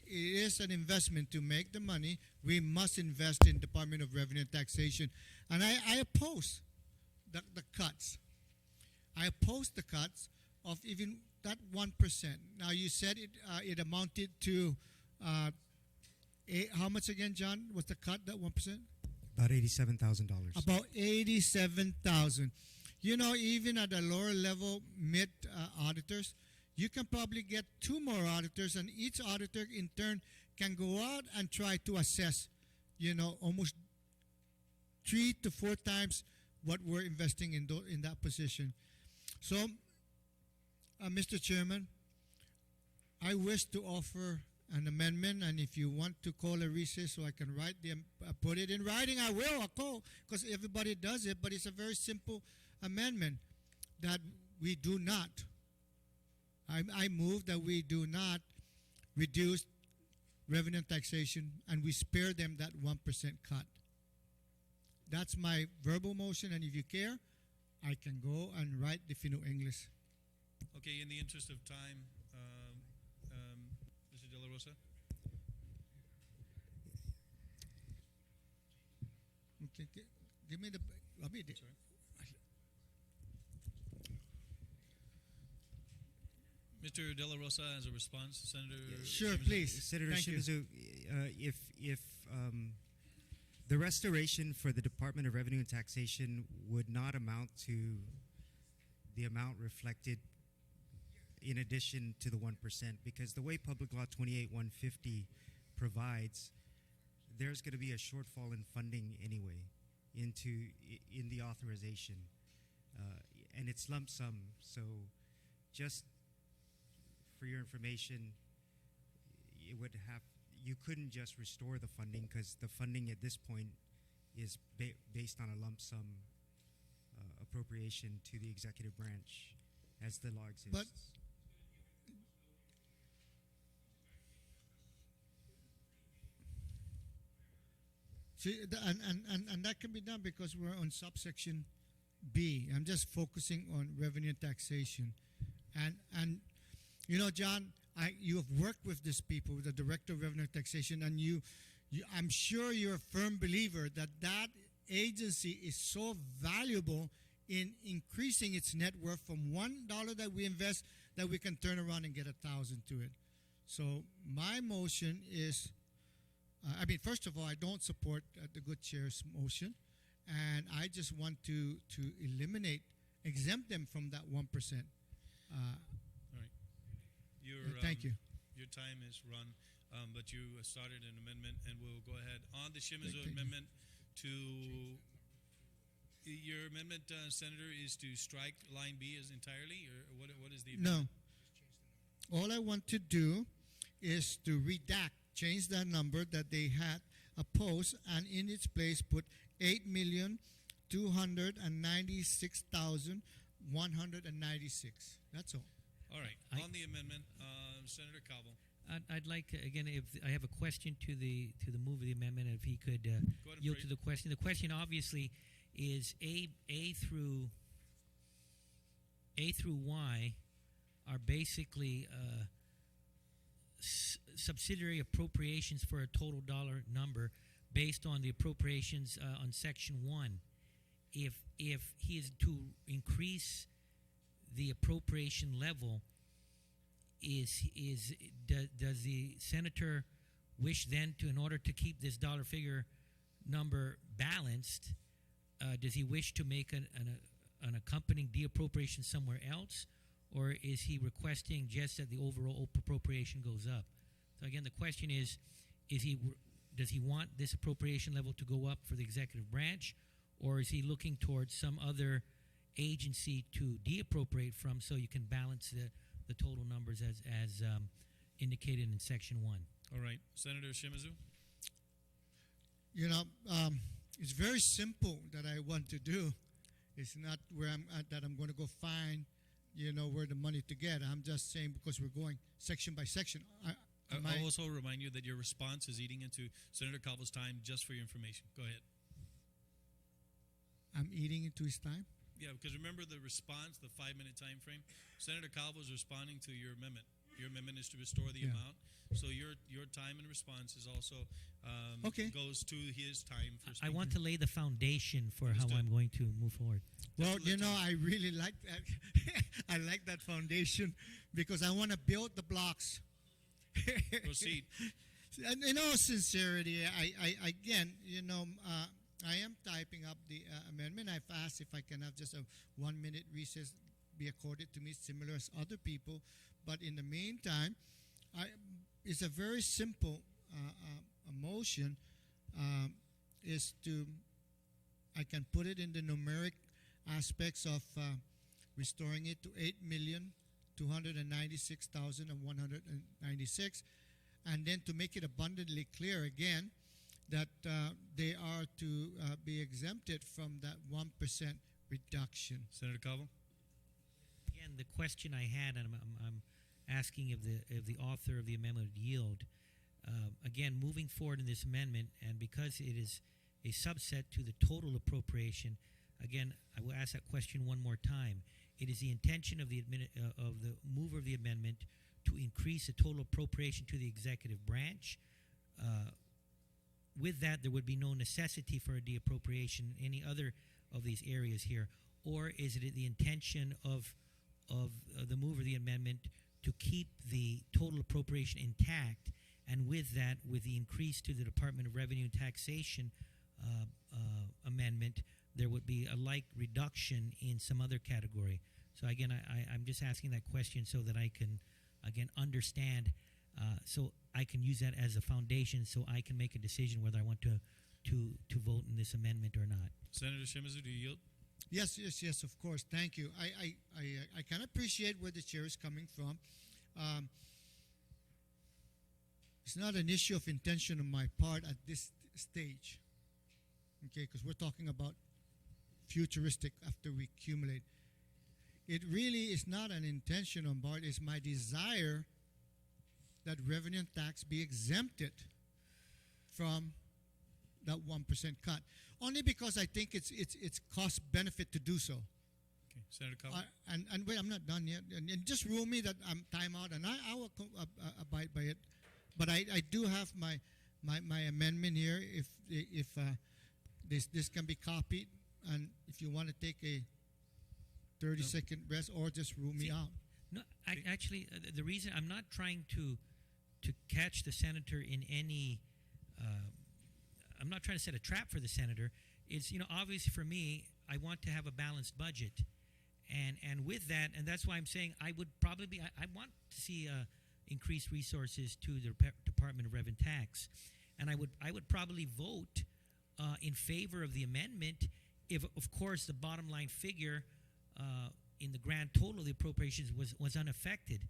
is an investment. To make the money, we must invest in Department of Revenue and Taxation. And I oppose the cuts. I oppose the cuts of even that 1%. Now, you said it amounted to how much again, John? Was the cut that 1%? About $87,000. About 87,000. Even at the lower level mid auditors, you can probably get 2 more auditors, and each auditor in turn can go out and try to assess, almost 3 to 4 times what we're investing in that position. So, Mr. Chairman, I wish to offer an amendment, and if you want to call a recess so I can put it in writing, I will. I'll call, because everybody does it, but it's a very simple amendment that we do not. I move that we do not reduce revenue and taxation, and we spare them that 1% cut. That's my verbal motion, and if you care, I can go and write the Fino English. Okay, in the interest of time, Mr. De La Rosa? Okay, give me the. Sorry. Mr. De La Rosa has a response, Senator. Sure, Shimizu. please. Senator Thank you. Shimizu, if the restoration for the Department of Revenue and Taxation would not amount to the amount reflected in addition to the 1%, because the way Public Law 28-150 provides, there's going to be a shortfall in funding anyway in the authorization, and it's lump sum. So just for your information, you couldn't just restore the funding, because the funding at this point is based on a lump sum appropriation to the executive branch as the law exists. But see, and that can be done because we're on subsection B. I'm just focusing on revenue and taxation, and John, you have worked with these people, with the Director of Revenue and Taxation, and I'm sure you're a firm believer that agency is so valuable in increasing its net worth from $1 that we invest, that we can turn around and get 1,000 to it. So my motion is, first of all, I don't support the good chair's motion, and I just want to exempt them from that 1%. Thank you. Your time is run, but you started an amendment, and we'll go ahead on the Shimizu Thank you. amendment to your your amendment, Senator, is to strike line B as entirely, or what is the No. amendment? All I want to do is to redact, change that number that they had opposed, and in its place put 8,296,196. That's all. All right. I- On the amendment, Senator Cabo. I'd like again, if I have a question to the move of the amendment, if he could Go ahead and yield phrase to the question. The question obviously is A through Y are basically subsidiary appropriations for a total dollar number based on the appropriations on Section 1. If he is to increase the appropriation level, does the senator wish then to, in order to keep this dollar figure number balanced, does he wish to make an accompanying de-appropriation somewhere else, or is he requesting just that the overall appropriation goes up? So again, the question is does he want this appropriation level to go up for the executive branch, or is he looking towards some other agency to de-appropriate from so you can balance the total numbers as indicated in Section 1? All right. Senator Shimizu. You know, it's very simple that I want to do. It's not where I'm at that I'm going to go find, where the money to get. I'm just saying because we're going section by section. I'll also remind you that your response is eating into Senator Calvo's time, just for your information. Go ahead. I'm eating into his time. Yeah, because remember the response, the 5-minute time frame. Senator Calvo is responding to your amendment. Your amendment is to restore the Yeah. amount. So your time and response is also Okay. goes to his time for I speaking. want to lay the foundation for how Understood. I'm going to move forward. Well, Just to let I really like that. I like that foundation because I want to build the blocks. Proceed. And in all sincerity, I again, I am typing up the amendment. I've asked if I can have just a 1-minute recess be accorded to me, similar as other people. But in the meantime, it's a very simple motion. I can put it in the numeric aspects of restoring it to 8,296,196, and then to make it abundantly clear again that they are to be exempted from that 1% reduction. Senator Calvo. Again, the question I had, and I'm asking if the author of the amendment would yield. Again, moving forward in this amendment, and because it is a subset to the total appropriation, again, I will ask that question one more time. It is the intention of the mover of the amendment to increase the total appropriation to the executive branch. With that, there would be no necessity for a de-appropriation in any other of these areas here. Or is it the intention of the mover of the amendment to keep the total appropriation intact, and with that, with the increase to the Department of Revenue and Taxation amendment, there would be a like reduction in some other category? So again, I'm just asking that question so that I can, again, understand, so I can use that as a foundation so I can make a decision whether I want to vote in this amendment or not. Senator Shimizu, do you yield? Yes, of course. Thank you. I can appreciate where the chair is coming from. It's not an issue of intention on my part at this stage, okay, because we're talking about futuristic after we accumulate. It really is not an intention on part. It's my desire that revenue and tax be exempted from that 1% cut, only because I think it's cost benefit to do so. Okay, Senator Calvo. And wait, I'm not done yet. And just rule me that I'm time out, and I will abide by it. But I do have my amendment here. If this can be copied, and if you want to take a 30-second rest, or just rule me out. No, actually, the reason I'm not trying to catch the senator in any. I'm not trying to set a trap for the senator. It's, obviously for me, I want to have a balanced budget, and with that, and that's why I'm saying I would probably be. I want to see increased resources to the Department of Revenue and Tax, and I would probably vote in favor of the amendment if of course the bottom line figure in the grand total of the appropriations was unaffected.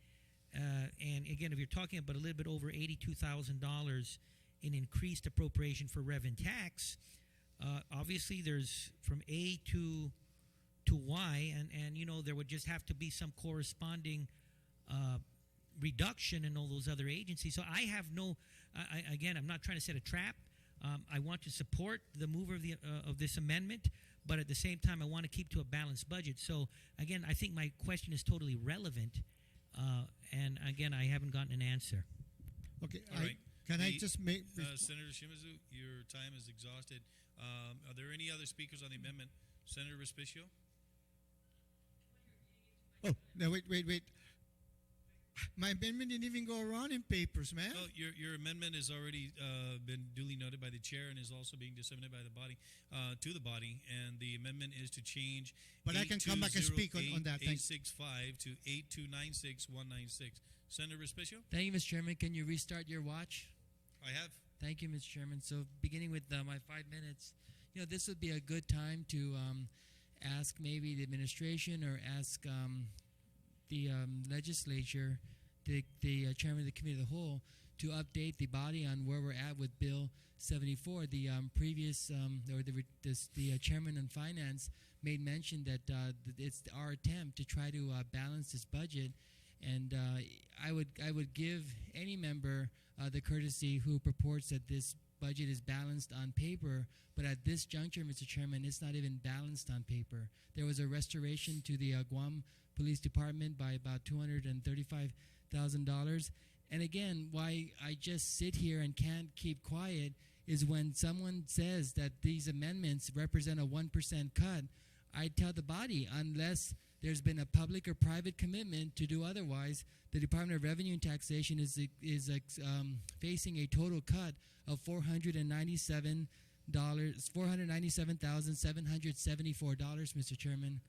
And again, if you're talking about a little bit over $82,000 in increased appropriation for rev and tax, obviously there's from A to Y, and you know there would just have to be some corresponding reduction in all those other agencies. So I have no, again, I'm not trying to set a trap. I want to support the mover of this amendment, but at the same time, I want to keep to a balanced budget. So again, I think my question is totally relevant, and again, I haven't gotten an answer. Okay, All right. can I just make Senator Shimizu, your time is exhausted. Are there any other speakers on the amendment? Senator Respicio? Oh, no, wait. My amendment didn't even go around in papers, man. No, your amendment has already been duly noted by the chair and is also being disseminated by the body to the body. And the amendment is to change. But I can come back and speak on that. Thank 865 to 8296196. Senator Respicio? Thank you, Mr. Chairman. Can you restart your watch? I have. Thank you, Mr. Chairman. So, beginning with my 5 minutes, you know, this would be a good time to ask maybe the administration or ask the legislature, the chairman of the committee of the whole, to update the body on where we're at with Bill 74. The previous, or the chairman on finance made mention that it's our attempt to try to balance this budget. And I would give any member the courtesy who purports that this budget is balanced on paper, but at this juncture, Mr. Chairman, it's not even balanced on paper. There was a restoration to the Guam Police Department by about $235,000. And again, why I just sit here and can't keep quiet is when someone says that these amendments represent a 1% cut, I tell the body, unless there's been a public or private commitment to do otherwise, the Department of Revenue and Taxation is facing a total cut of $497,774, Mr. Chairman.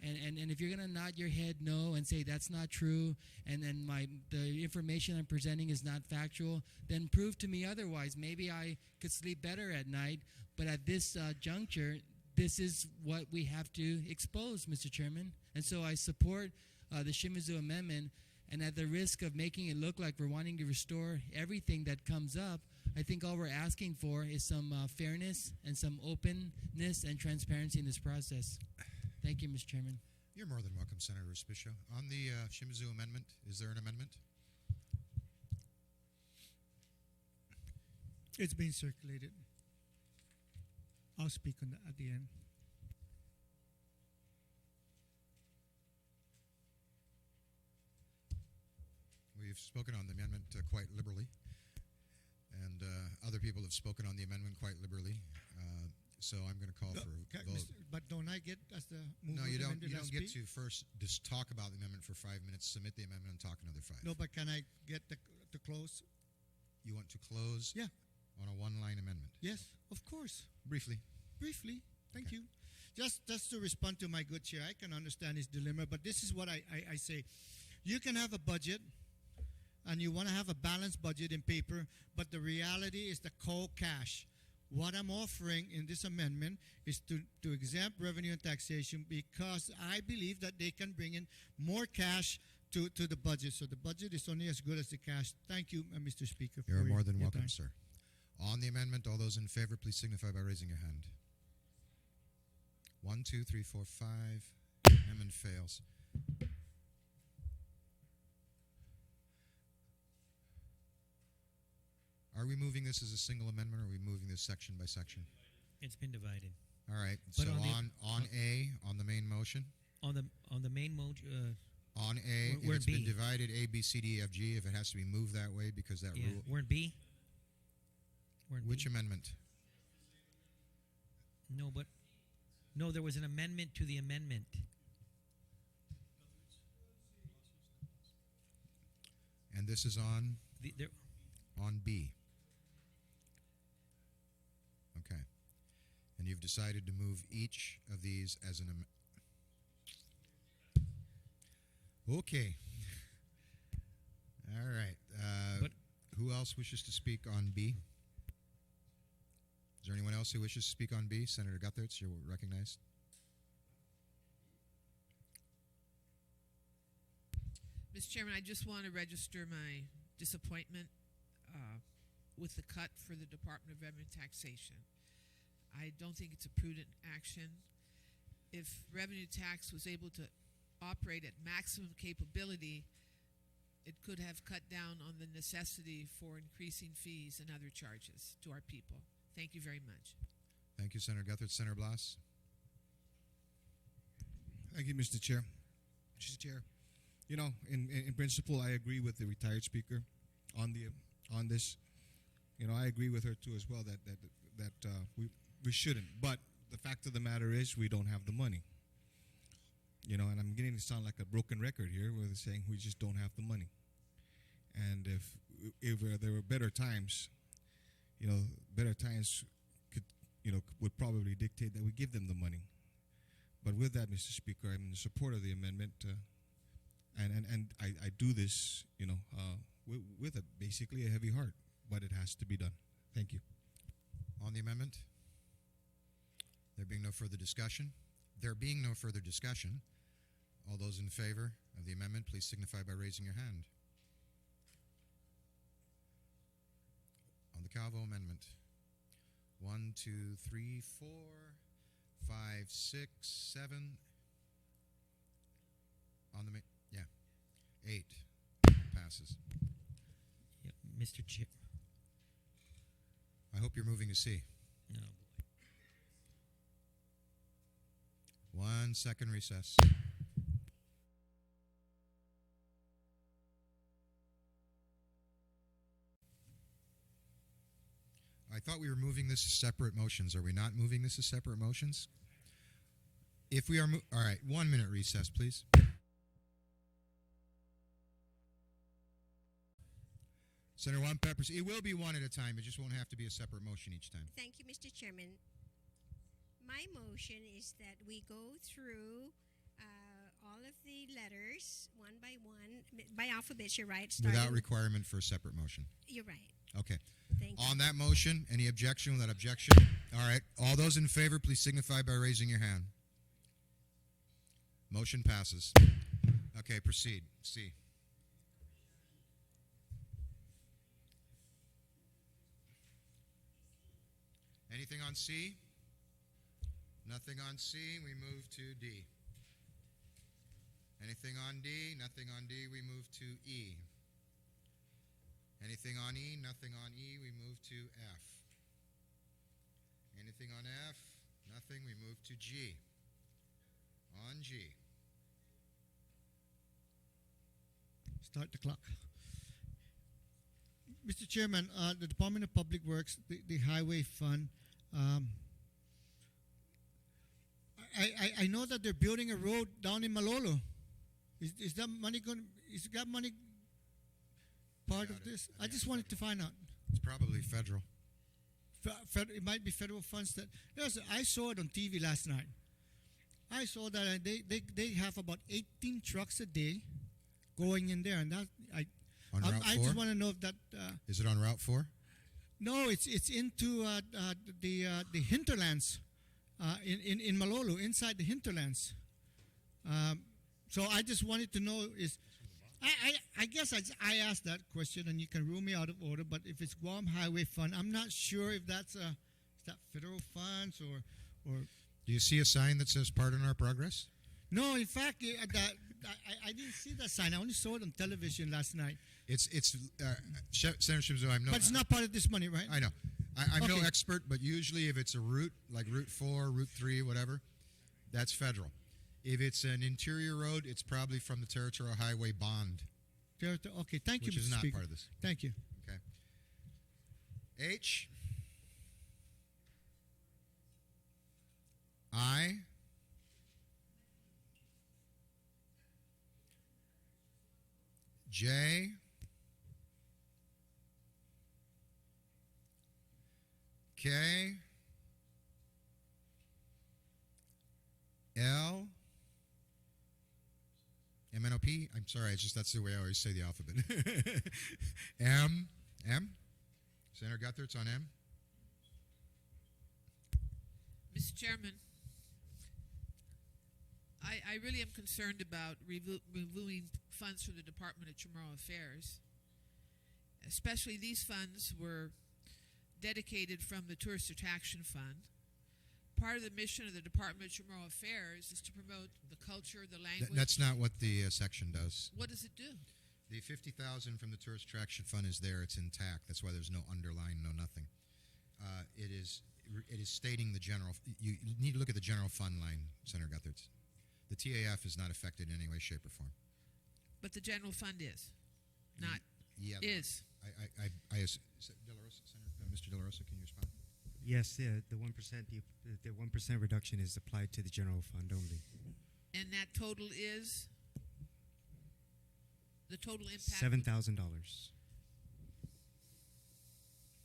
And if you're going to nod your head no and say that's not true, and then the information I'm presenting is not factual, then prove to me otherwise. Maybe I could sleep better at night, but at this juncture, this is what we have to expose, Mr. Chairman. And so I support the Shimizu amendment, and at the risk of making it look like we're wanting to restore everything that comes up, I think all we're asking for is some fairness and some openness and transparency in this process. Thank you, Mr. Chairman. You're more than welcome, Senator Respicio. On the Shimizu amendment, is there an amendment? It's being circulated. I'll speak on that at the end. We've spoken on the amendment quite liberally, and other people have spoken on the amendment quite liberally. So I'm going to call for a vote. But don't I get as the mover No, you of the don't. amendment You don't get speak? to first just talk about the amendment for 5 minutes, submit the amendment, and talk another 5. No, but can I get to close? You want to close? Yeah. On a one-line amendment. Yes, of course. Briefly. Briefly. Thank Okay. you. Just to respond to my good chair, I can understand his dilemma, but this is what I say. You can have a budget, and you want to have a balanced budget in paper, but the reality is the cold cash. What I'm offering in this amendment is to exempt revenue and taxation because I believe that they can bring in more cash to the budget. So the budget is only as good as the cash. Thank you, Mr. Speaker. You're more than your welcome, time. sir. On the amendment, all those in favor, please signify by raising your hand. 1, 2, 3, 4, 5. Amendment fails. Are we moving this as a single amendment, or are we moving this section by section? It's been divided. All right. But So on the- on the main motion, On the main motion, on A, We're in it's been B. divided A, B, C, D, F, G. If it has to be moved that way because that rule. we're in B. We're in Which B. amendment? No, there was an amendment to the amendment. And this is on There, B. Okay. And you've decided to move each of these as an Okay. All right. But- Who else wishes to speak on B? Is there anyone else who wishes to speak on B? Senator Guthertz, you're recognized. Mr. Chairman, I just want to register my disappointment with the cut for the Department of Revenue Taxation. I don't think it's a prudent action. If revenue tax was able to operate at maximum capability, it could have cut down on the necessity for increasing fees and other charges to our people. Thank you very much. Thank you, Senator Guthertz. Senator Blas. Thank you, Mr. Chair. Mr. Chair, you know, in principle, I agree with the retired speaker on this. You know, I agree with her too as well that we shouldn't. But the fact of the matter is, we don't have the money. You know, and I'm getting to sound like a broken record here, where they're saying we just don't have the money. And if there were better times, you know, better times would probably dictate that we give them the money. But with that, Mr. Speaker, I'm in support of the amendment, and I do this, you know, with basically a heavy heart, but it has to be done. Thank you. On the amendment? There being no further discussion? All those in favor of the amendment, please signify by raising your hand. On the Calvo amendment. 1, 2, 3, 4, 5, 6, 7. On the 8 passes. Yep, Mr. Chair. I hope you're moving to C. No. 1 second recess. I thought we were moving this as separate motions. Are we not moving this as separate motions? If we are, all right, 1 minute recess, please. Senator Juan Peppers, it will be one at a time. It just won't have to be a separate motion each time. Thank you, Mr. Chairman. My motion is that we go through all of the letters one by one, by alphabets, you're right. Without requirement for a separate motion. You're right. Okay. Thank you. On that motion, any objection? Without objection? All right. All those in favor, please signify by raising your hand. Motion passes. Okay, proceed. C. Anything on C? Nothing on C. We move to D. Anything on D? Nothing on D. We move to E. Anything on E? Nothing on E. We move to F. Anything on F? Nothing. We move to G. On G. Start the clock. Mr. Chairman, the Department of Public Works, the Highway Fund, I know that they're building a road down in Malolo. Is that money going? Is that money part of this? I just wanted to find out. It's probably federal. It might be federal funds that. I saw it on TV last night. I saw that they have about 18 trucks a day going in there, and that On Route 4? I just want to know if that. Is it on Route 4? No, it's into the hinterlands in Malolo, inside the hinterlands. So I just wanted to know I guess I asked that question, and you can rule me out of order. But if it's Guam Highway Fund, I'm not sure if is that federal funds or. Do you see a sign that says "Pardon our progress"? No, in fact, I didn't see that sign. I only saw it on television last night. Senator Shimzo, But it's not part of this money, right? I know. I'm no Okay. expert, but usually if it's a route, like Route 4, Route 3, whatever, that's federal. If it's an interior road, it's probably from the Territorial Highway Bond, Okay, thank you, which is Mr. not Speaker. part of this. Thank you. Okay. H. I. J. K. L. MNOP. I'm sorry, that's the way I always say the alphabet. M. Senator Guthertz on M. Mr. Chairman, I really am concerned about removing funds from the Department of Chamorro Affairs. Especially these funds were dedicated from the Tourist Attraction Fund. Part of the mission of the Department of Chamorro Affairs is to promote the culture, the language. That's not what the section does. What does it do? The 50,000 from the Tourist Attraction Fund is there. It's intact. That's why there's no underline, no nothing. It is stating the general. You need to look at the general fund line, Senator Guthertz. The TAF is not affected in any way, shape, or form. But the general fund is. Not. Yeah. Is. Mr. De La Rosa, can you respond? Yes, the 1%, the 1% reduction is applied to the general fund only. And that total is? The total impact? $7,000.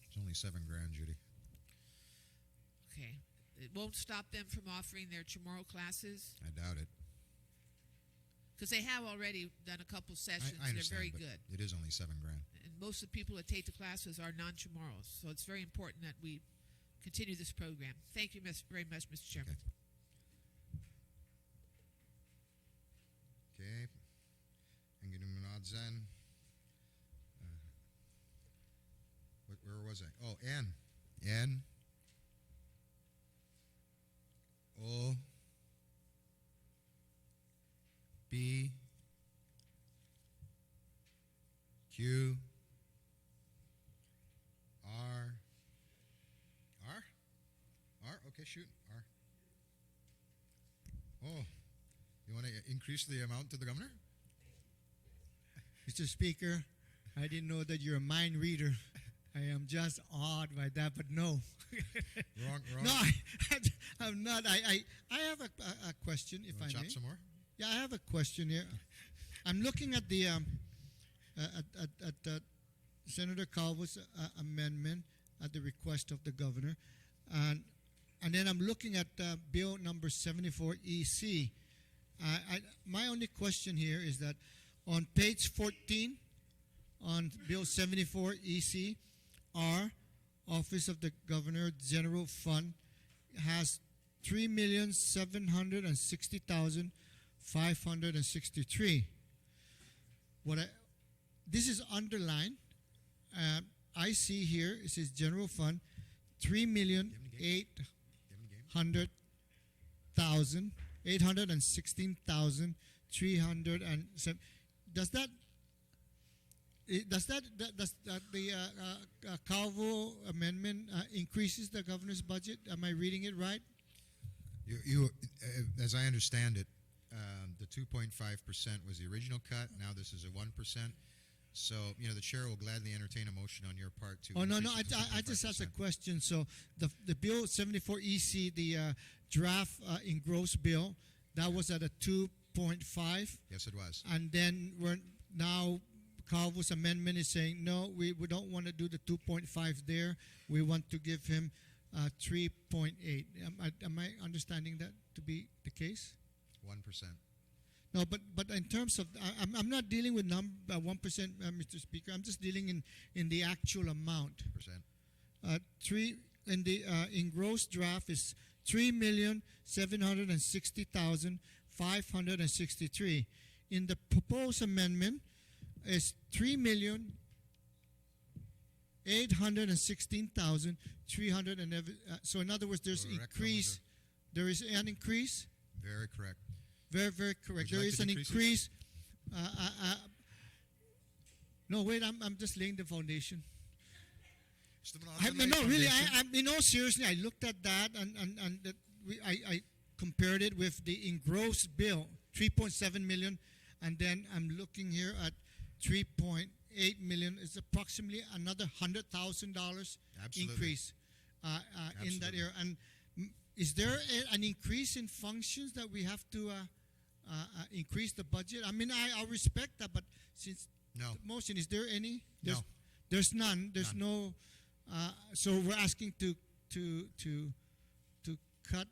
It's only $7,000, Judy. Okay. It won't stop them from offering their Chamorro classes? I doubt it. Because they have already done a couple sessions. I understand, They're very but good. It is only $7,000. And most of the people that take the classes are non-Chamorros. So it's very important that we continue this program. Thank you very much, Mr. Chairman. Okay. Zen. Where was I? Oh, N. N. O. B. Q. R. R? R? Okay, shoot. R. Oh, you want to increase the amount to the governor? Mr. Speaker, I didn't know that you're a mind reader. I am just awed by that, but no. Wrong. No, I'm not. I have a question, if I may. Chop some more? Yeah, I have a question here. I'm looking at the Senator Calvo's amendment at the request of the governor, and then I'm looking at Bill number 74 EC. My only question here is that on page 14 on Bill 74 EC, our Office of the Governor General Fund has 3,760,563. This is underlined. I see here it says General Fund 816,307. Does that the Calvo amendment increases the governor's budget? Am I reading it right? You as I understand it, the 2.5% was the original cut. Now this is a 1%. So the chair will gladly entertain a motion on your part to. Oh no! increase it to I just asked a 2.5%. question. So the Bill 74 EC, the draft engrossed bill, that was at a 2.5. Yes, it was. And then now Calvo's amendment is saying no, we don't want to do the 2.5 there. We want to give him 3.8. Am I understanding that to be the case? 1%. No, but in terms of, I'm not dealing with 1%, Mr. Speaker. I'm just dealing in the actual amount. Percent. In the engrossed draft is 3,760,563. In the proposed amendment is 3,816,311. So in other words, there's Correct, increase. There is an increase. Very correct. Very, very correct. Would you There like is to an decrease it? increase. No, wait. I'm just laying the foundation. No, really. In all seriously, I looked at that and I compared it with the engrossed bill, 3.7 million, and then I'm looking here at 3.8 million. It's approximately another $100,000 increase in that area. And is there an increase in functions that we have to increase the budget? I mean, I respect that, but since No. the motion, is there any? No. There's none. There's no. So we're asking to cut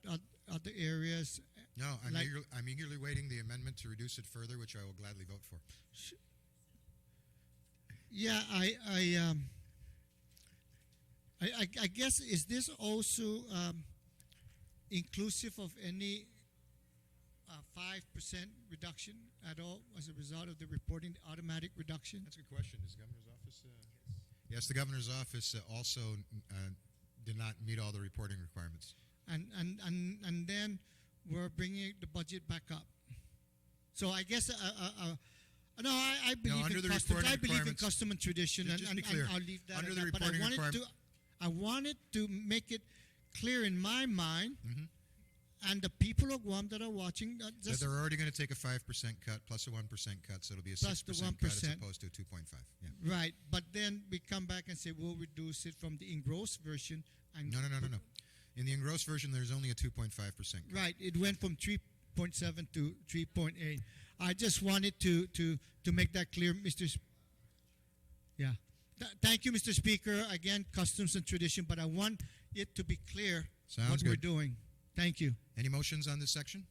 other areas. No, like- I'm eagerly waiting the amendment to reduce it further, which I will gladly vote for. Yeah, I guess, is this also inclusive of any 5% reduction at all as a result of the reporting, the automatic reduction? That's a good question. Is the governor's office? Yes, the governor's office also did not meet all the reporting requirements. And then we're bringing the budget back up. So I guess no, I believe under in the customs. reporting I believe in requirements- custom and tradition, Just to be clear, and I'll leave that under at the that. But reporting I wanted to make it clear in my mind, Mhm. and the people of Guam that are watching, That just they're already going to take a 5% cut plus a 1% cut, so it'll be a Plus the 6% cut as 1%. opposed to a 2.5. Yeah. right. But then we come back and say we'll reduce it from the engrossed version. And No. In the engrossed version, there's only a 2.5% cut. Right, it went from 3.7 to 3.8. I just wanted to make that clear, Mr. Yeah. Thank you, Mr. Speaker. Again, customs and tradition, but I want it to be clear Sounds what we're good. doing. Thank you. Any motions on this section?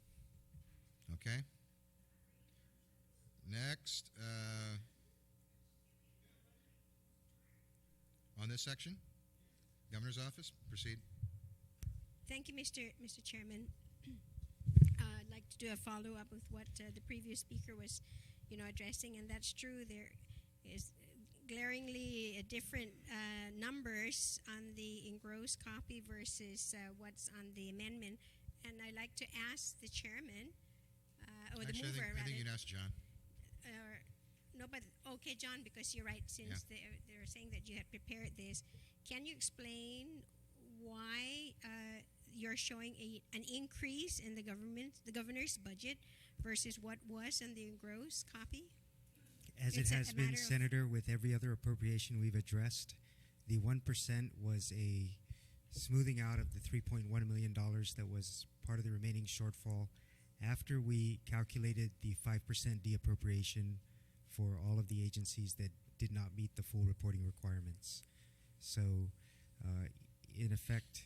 Okay. Next, on this section, governor's office, proceed. Thank you, Mr. Chairman. I'd like to do a follow-up with what the previous speaker was, addressing, and that's true. There is glaringly different numbers on the engrossed copy versus what's on the amendment, and I'd like to ask the chairman, or the Actually, mover, I think you'd ask John. no, but okay, John, because you're right. Since they're saying that you had prepared this, can you explain why you're showing an increase in the governor's budget versus what was in the engrossed copy? As It's it a has matter been, of- Senator, with every other appropriation we've addressed, the 1% was a smoothing out of the $3.1 million that was part of the remaining shortfall after we calculated the 5% de-appropriation for all of the agencies that did not meet the full reporting requirements. So, in effect,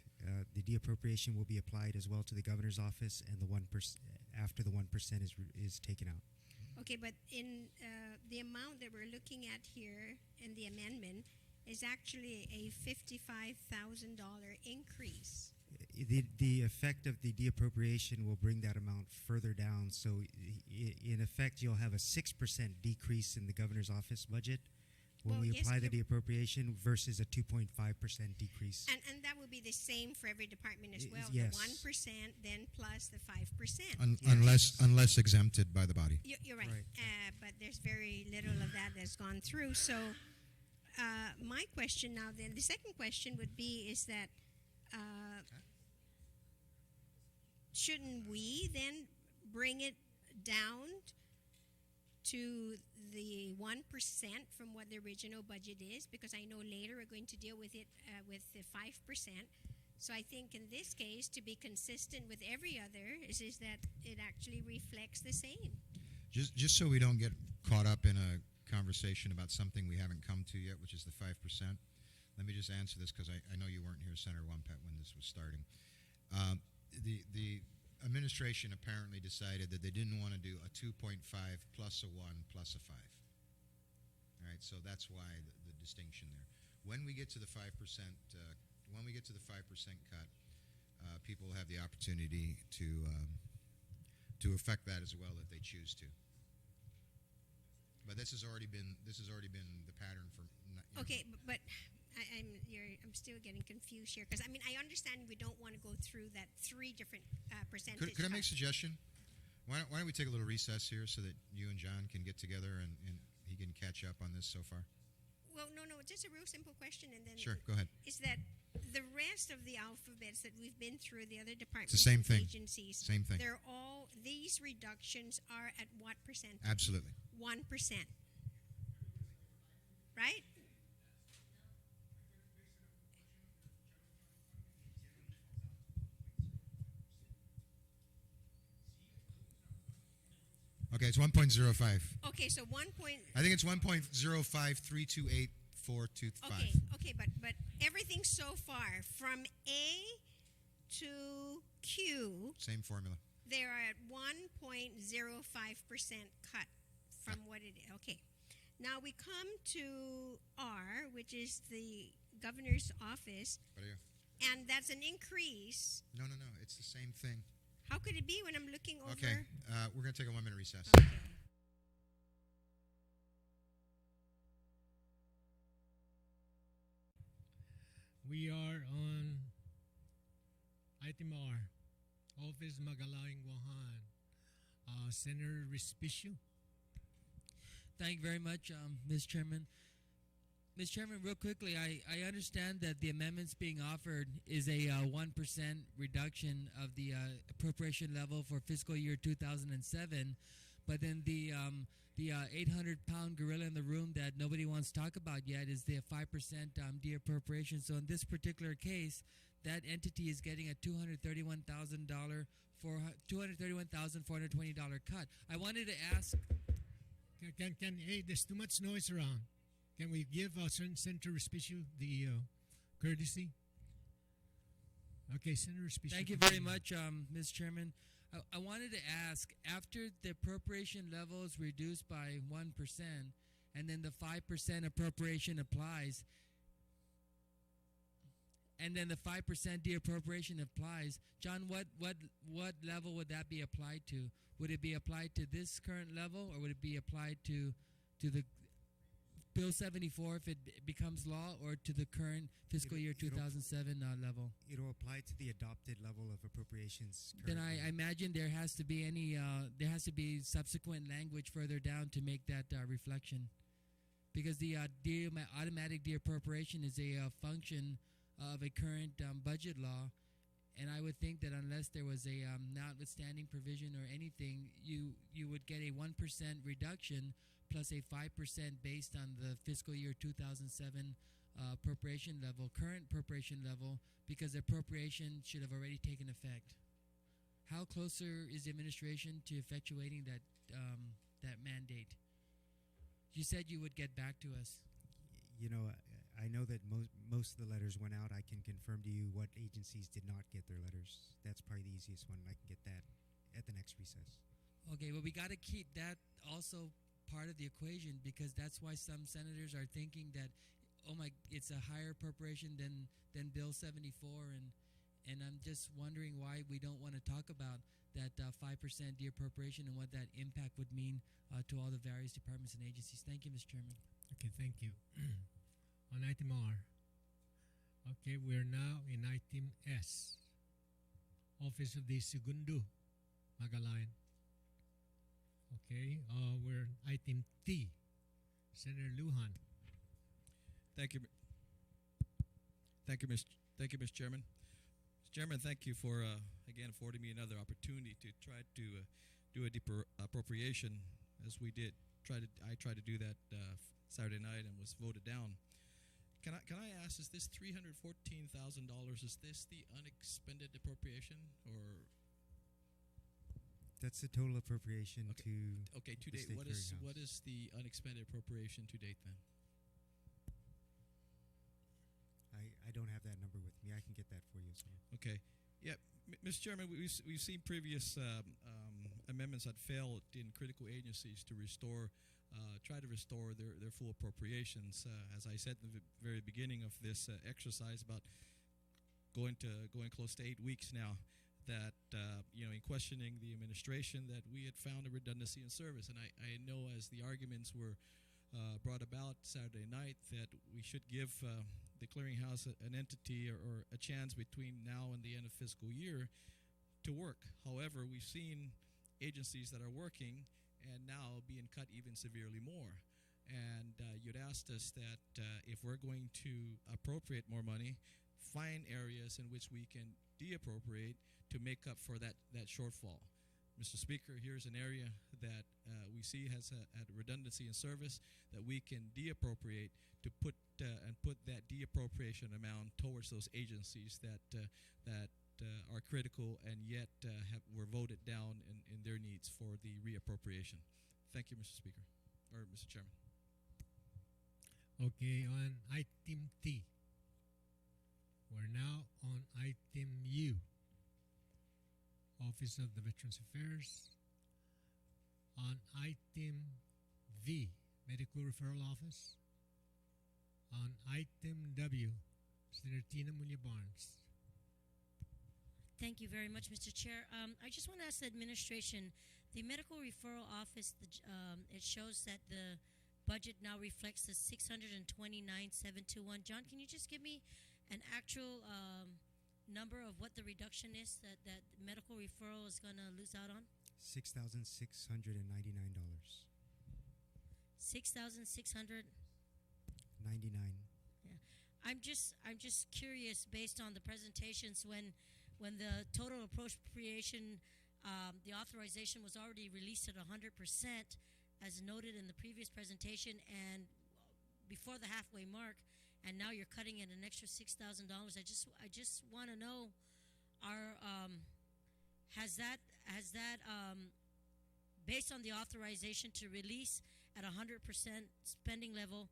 the de-appropriation will be applied as well to the governor's office, and the 1% after the 1% is taken out. Okay, but in the amount that we're looking at here in the amendment is actually a $55,000 increase. The effect of the de-appropriation will bring that amount further down. So, in effect, you'll have a 6% decrease in the governor's office budget when Well, we yes, apply the you're- de-appropriation versus a 2.5% decrease. And that would be the same for every department as well. Yes. The 1%, then plus the 5%. Unless exempted by the body. You're right. Right. But there's very little of that that's gone through. So my question now then, the second question would be is that shouldn't we then bring it down to the 1% from what the original budget is? Because I know later we're going to deal with it with the 5%. So I think in this case, to be consistent with every other, is that it actually reflects the same. Just so we don't get caught up in a conversation about something we haven't come to yet, which is the 5%, let me just answer this because I know you weren't here, Senator Wumpet, when this was starting. The administration apparently decided that they didn't want to do a 2.5 plus a 1 plus a 5. All right, so that's why the distinction there. When we get to the 5%, cut, people have the opportunity to affect that as well if they choose to. But this has already been the pattern for. Okay, but I'm still getting confused here because I understand we don't want to go through that 3 different percentage. Could I make a cuts. suggestion? Why don't we take a little recess here so that you and John can get together and he can catch up on this so far? Well, no, just a real simple question, and then Sure, go ahead. Is that the rest of the alphabets that we've been through, the other departments, It's the same and thing. agencies, Same thing. They're all these reductions are at what percent? Absolutely. 1%, right? Okay, it's 1.05. Okay, so 1 point. I think it's 1.05328.425. Okay, but everything so far from A to Q, Same formula. they are at 1.05% cut from what it is. Okay. Now we come to R, which is the governor's office. Right here. and that's an increase. No. It's the same thing. How could it be when I'm looking over? Okay. We're going to take a 1-minute recess. Okay. We are on item R, Office Magalang Guahan. Senator Respicio. Thank you very much, Ms. Chairman. Ms. Chairman, real quickly, I understand that the amendments being offered is a 1% reduction of the appropriation level for fiscal year 2007, but then the 800-pound gorilla in the room that nobody wants to talk about yet is the 5% de-appropriation. So in this particular case, that entity is getting a $231,420 cut. I wanted to ask. Hey, there's too much noise around. Can we give Senator Respicio the courtesy? Okay, Senator Respicio. Thank you very much, Ms. Chairman. I wanted to ask, after the appropriation level is reduced by 1%, and then the 5% appropriation applies, and then the 5% de-appropriation applies, John, what level would that be applied to? Would it be applied to this current level, or would it be applied to the Bill 74 if it becomes law, or to the current fiscal year 2007 level? It'll apply to the adopted level of appropriations. Then Currently. I imagine there has to be subsequent language further down to make that reflection, because the automatic de-appropriation is a function of a current budget law, and I would think that unless there was a notwithstanding provision or anything, you would get a 1% reduction plus a 5% based on the fiscal year 2007 appropriation level, current appropriation level, because the appropriation should have already taken effect. How closer is the administration to effectuating that mandate? You said you would get back to us. You know, I know that most of the letters went out. I can confirm to you what agencies did not get their letters. That's probably the easiest one. I can get that at the next recess. Okay, well, we got to keep that also part of the equation, because that's why some senators are thinking that, it's a higher appropriation than Bill 74, and I'm just wondering why we don't want to talk about that 5% de-appropriation and what that impact would mean to all the various departments and agencies. Thank you, Mr. Chairman. Okay, thank you. On item R. Okay, we're now in item S. Office of the Segundo, Magallayan. Okay, we're item T. Senator Lujan. Thank you, Mr. Chairman. Mr. Chairman, thank you for again affording me another opportunity to try to do a deeper appropriation, as we did. I tried to do that Saturday night and was voted down. Can I ask, is this $314,000? Is this the unexpended appropriation, or? That's the total appropriation to. Okay, to the date, State what Clearinghouse. is the unexpended appropriation to date then? I don't have that number with me. I can get that for you as well. Okay, yeah, Mr. Chairman, we've seen previous amendments that failed in critical agencies to try to restore their full appropriations. As I said in the very beginning of this exercise, about going close to 8 weeks now, that in questioning the administration, that we had found a redundancy in service. And I know, as the arguments were brought about Saturday night, that we should give the clearinghouse an entity or a chance between now and the end of fiscal year to work. However, we've seen agencies that are working and now being cut even severely more. And you'd asked us that if we're going to appropriate more money, find areas in which we can de-appropriate to make up for that shortfall. Mr. Speaker, here's an area that we see has a redundancy in service that we can de-appropriate to put that de-appropriation amount towards those agencies that are critical and yet were voted down in their needs for the reappropriation. Thank you, Mr. Speaker, or Mr. Chairman. Okay, on item T. We're now on item U. Office of the Veterans Affairs. On item V, Medical Referral Office. On item W, Senator Tina Munya Barnes. Thank you very much, Mr. Chair. I just want to ask the administration, the medical referral office, it shows that the budget now reflects the 629,721. John, can you just give me an actual number of what the reduction is that medical referral is going to lose out on? $6,699. 6,600. 99. Yeah, I'm just curious based on the presentations when the total appropriation, the authorization was already released at 100%, as noted in the previous presentation, and before the halfway mark, and now you're cutting it an extra $6,000. I just want to know, has that based on the authorization to release at 100% spending level,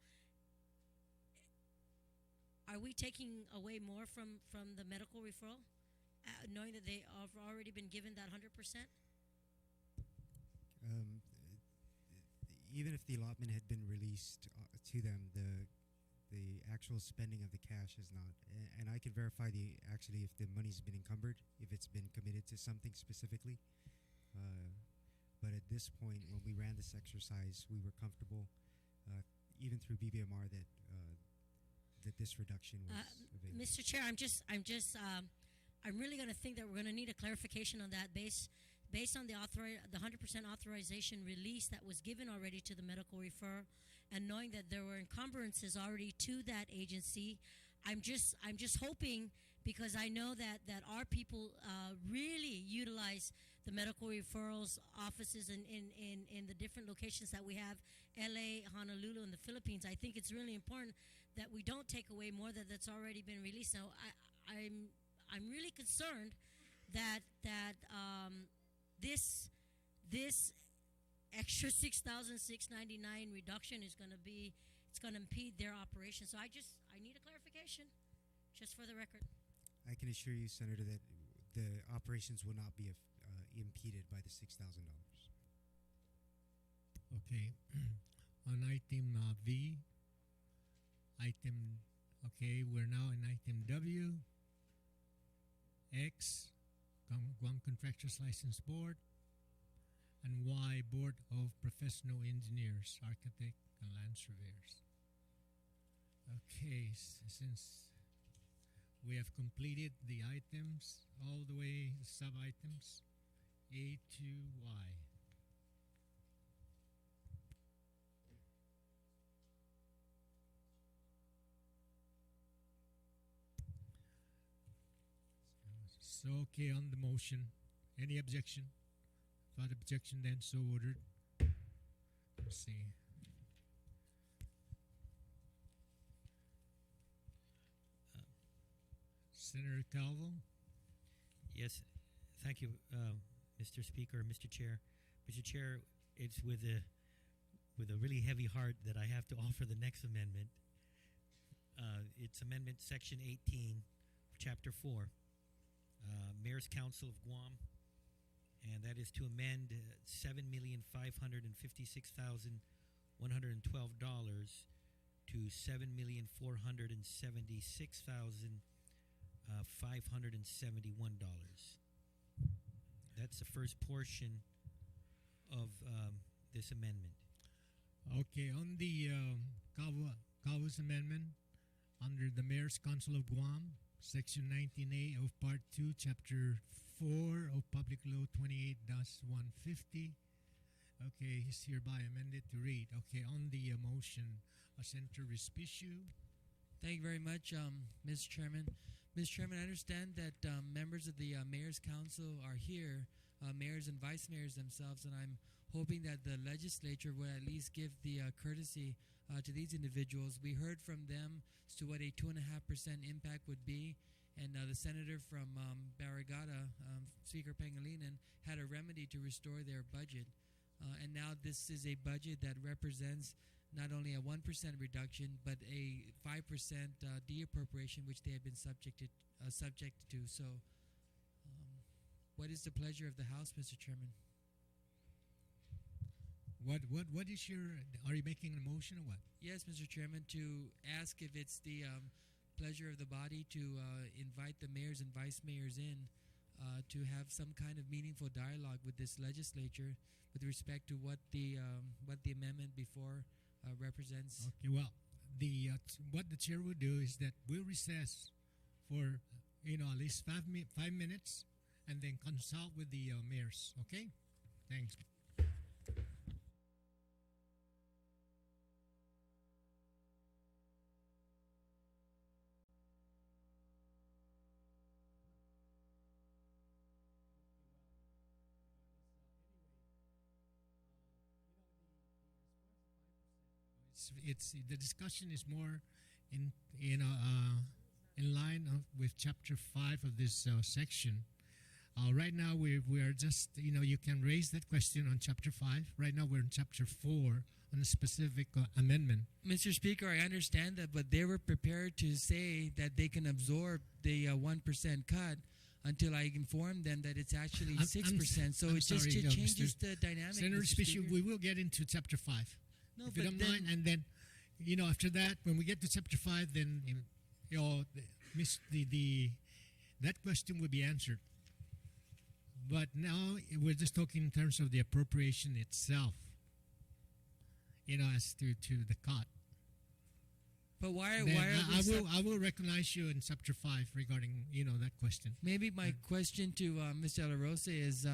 are we taking away more from the medical referral, knowing that they have already been given that 100%? Even if the allotment had been released to them, the actual spending of the cash is not. And I can verify if the money's been encumbered, if it's been committed to something specifically. But at this point, when we ran this exercise, we were comfortable, even through BBMR, that this reduction was available. Mr. Chair, I'm really going to think that we're going to need a clarification on that based on the 100% authorization release that was given already to the medical referral, and knowing that there were encumbrances already to that agency. I'm just hoping, because I know that our people really utilize the medical referrals offices in the different locations that we have, LA, Honolulu, and the Philippines. I think it's really important that we don't take away more that's already been released. So I'm really concerned that this extra 6,699 reduction is going to impede their operation. So I need a clarification, just for the record. I can assure you, Senator, that the operations will not be impeded by the $6,000. Okay. On item V, we're now in item W, X, Guam Contractors License Board, and Y, Board of Professional Engineers, Architect, and Land Surveyors. Okay, since we have completed the items, all the way sub-items, A to Y. So, okay, on the motion, any objection? Without objection, then so ordered. Let's see. Senator Calvo? Yes, thank you, Mr. Speaker, Mr. Chair. Mr. Chair, it's with a really heavy heart that I have to offer the next amendment. It's Amendment Section 18, Chapter 4, Mayor's Council of Guam, and that is to amend $7,556,112 to $7,476,571. That's the first portion of this amendment. Okay, on the Calvo's amendment, under the Mayor's Council of Guam, Section 19A of Part 2, Chapter 4 of Public Law 28-150. Okay, is hereby amended to read. Okay, on the motion, Senator Respicio. Thank you very much, Mr. Chairman. Mr. Chairman, I understand that members of the Mayor's Council are here, mayors and vice mayors themselves, and I'm hoping that the legislature will at least give the courtesy to these individuals. We heard from them as to what a 2.5% impact would be, and the senator from Barrigada, Speaker Pangilinan, had a remedy to restore their budget. And now this is a budget that represents not only a 1% reduction, but a 5% de-appropriation, which they have been subjected to. So, what is the pleasure of the House, Mr. Chairman? What is your? Are you making a motion or what? Yes, Mr. Chairman, to ask if it's the pleasure of the body to invite the mayors and vice mayors in to have some kind of meaningful dialogue with this legislature with respect to what the amendment before represents. Okay, well, the what the chair will do is that we'll recess for at least 5 minutes, and then consult with the mayors. Okay, thanks. It's the discussion is more in line with chapter 5 of this section. Right now we are just you can raise that question on chapter 5. Right now we're in chapter 4 on a specific amendment. Mr. Speaker, I understand that, but they were prepared to say that they can absorb the 1% cut until I inform them that it's actually 6%. So I'm it just sorry, changes Mr. the dynamic. Senator Mr. Speaker, Speaker. we will get into chapter 5. No, if but you don't then, mind, and then after that, when we get to chapter 5, then that question will be answered. But now we're just talking in terms of the appropriation itself, as to the cut. But why Then are I will recognize you in chapter 5 regarding that question. Maybe my question to Mr. De La Rosa is,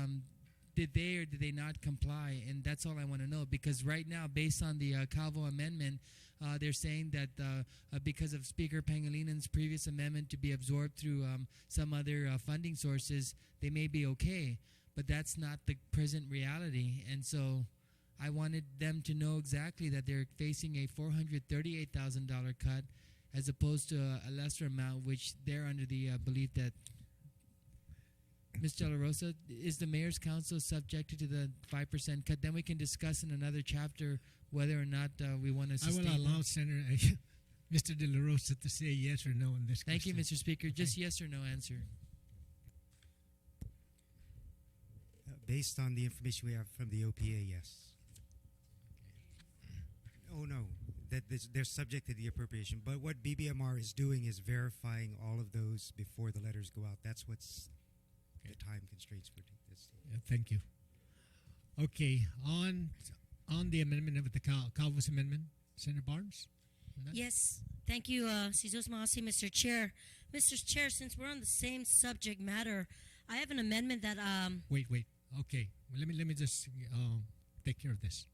did they or did they not comply? And that's all I want to know, because right now, based on the Calvo amendment, they're saying that because of Speaker Pangalinan's previous amendment to be absorbed through some other funding sources, they may be okay. But that's not the present reality. And so I wanted them to know exactly that they're facing a $438,000 cut as opposed to a lesser amount, which they're under the belief that. Mr. De La Rosa, is the Mayor's Council subjected to the 5% cut? Then we can discuss in another chapter whether or not we want to sustain I will allow that. Senator Mr. De La Rosa to say yes or no on this Thank you, question. Mr. Speaker. Just yes or no answer. Based on the information we have from the OPA, yes. Oh, no. They're subject to the appropriation. But what BBMR is doing is verifying all of those before the letters go out. That's what's the time constraints for this. Thank you. Okay, on the amendment of the Calvo's amendment, Senator Barnes? On that? Yes, thank you, Sizos Maasi, Mr. Chair. Mr. Chair, since we're on the same subject matter, I have an amendment that Wait. Okay, well, let me just take care of this.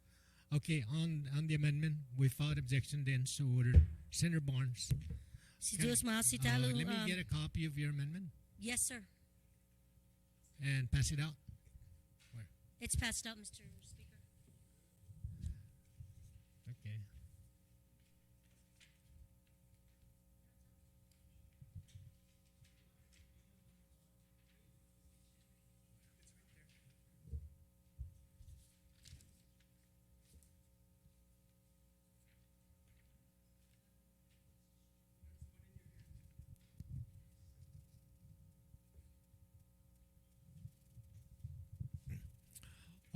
Okay, on the amendment, without objection, then so ordered. Senator Barnes. Sizos Maasi Let Talu. me get a copy of your amendment Yes, sir. and pass it out. It's passed out, Mr. Speaker. Okay.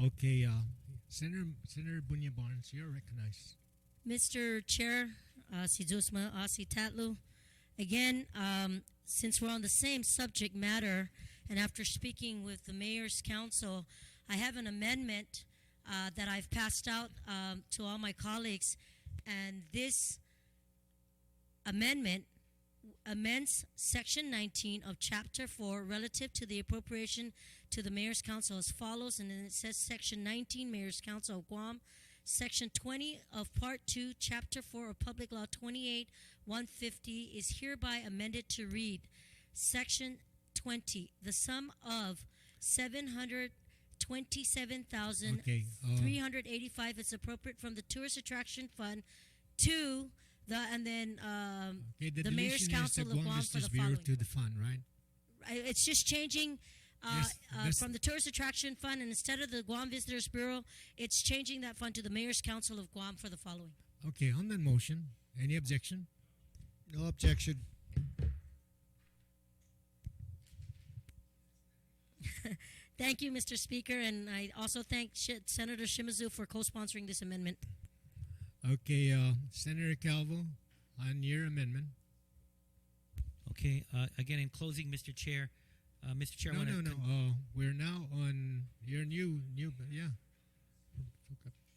Okay, Senator Bunya Barnes, you're recognized. Mr. Chair, Sizos Maasi Tatlu. Again, since we're on the same subject matter, and after speaking with the Mayor's Council, I have an amendment that I've passed out to all my colleagues, and this amendment amends Section 19 of Chapter 4 relative to the appropriation to the Mayor's Council as follows, and then it says Section 19, Mayor's Council of Guam, Section 20 of Part 2, Chapter 4 of Public Law 28-150 is hereby amended to read, Section 20, the sum of $727,385 is appropriate from the Tourist Attraction Fund to the The Mayor's deletion Council is of the Guam Guam for the Business Bureau following. to the fund, right? It's just changing Yes, from the Tourist Attraction Fund, and instead of the Guam Visitors Bureau, it's changing that fund to the Mayor's Council of Guam for the following. Okay, on that motion, any objection? No objection. Thank you, Mr. Speaker, and I also thank Senator Shimizu for co-sponsoring this amendment. Okay, Senator Calvo, on your amendment. Okay, again, in closing, Mr. Chair, Mr. Chair, I No, wanna no, no. We're now on your new, yeah.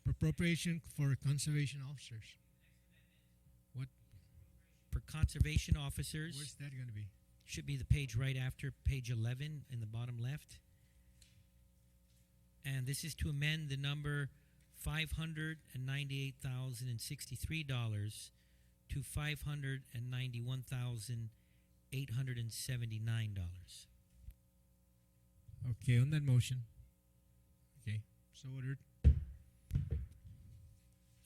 Appropriation for conservation officers. What? for conservation officers, Where's that going to be? should be the page right after page 11 in the bottom left. And this is to amend the number $598,063 to $591,879. Okay, on that motion. Okay, so ordered.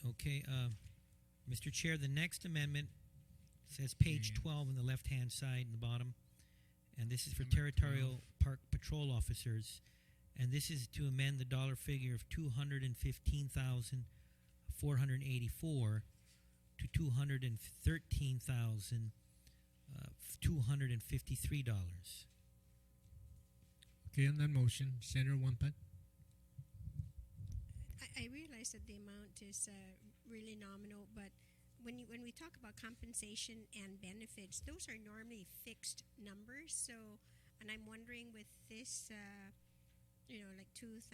Okay, Mr. Chair, the next amendment says page Okay. 12 on the left-hand side in the bottom, and this is for Number territorial park patrol officers, and this is to amend the dollar figure of $215,484 to $213,253. Okay, on that motion, Senator Wampat. I realize that the amount is really nominal, but when we talk about compensation and benefits, those are normally fixed numbers. So, and I'm wondering with this, like $2,000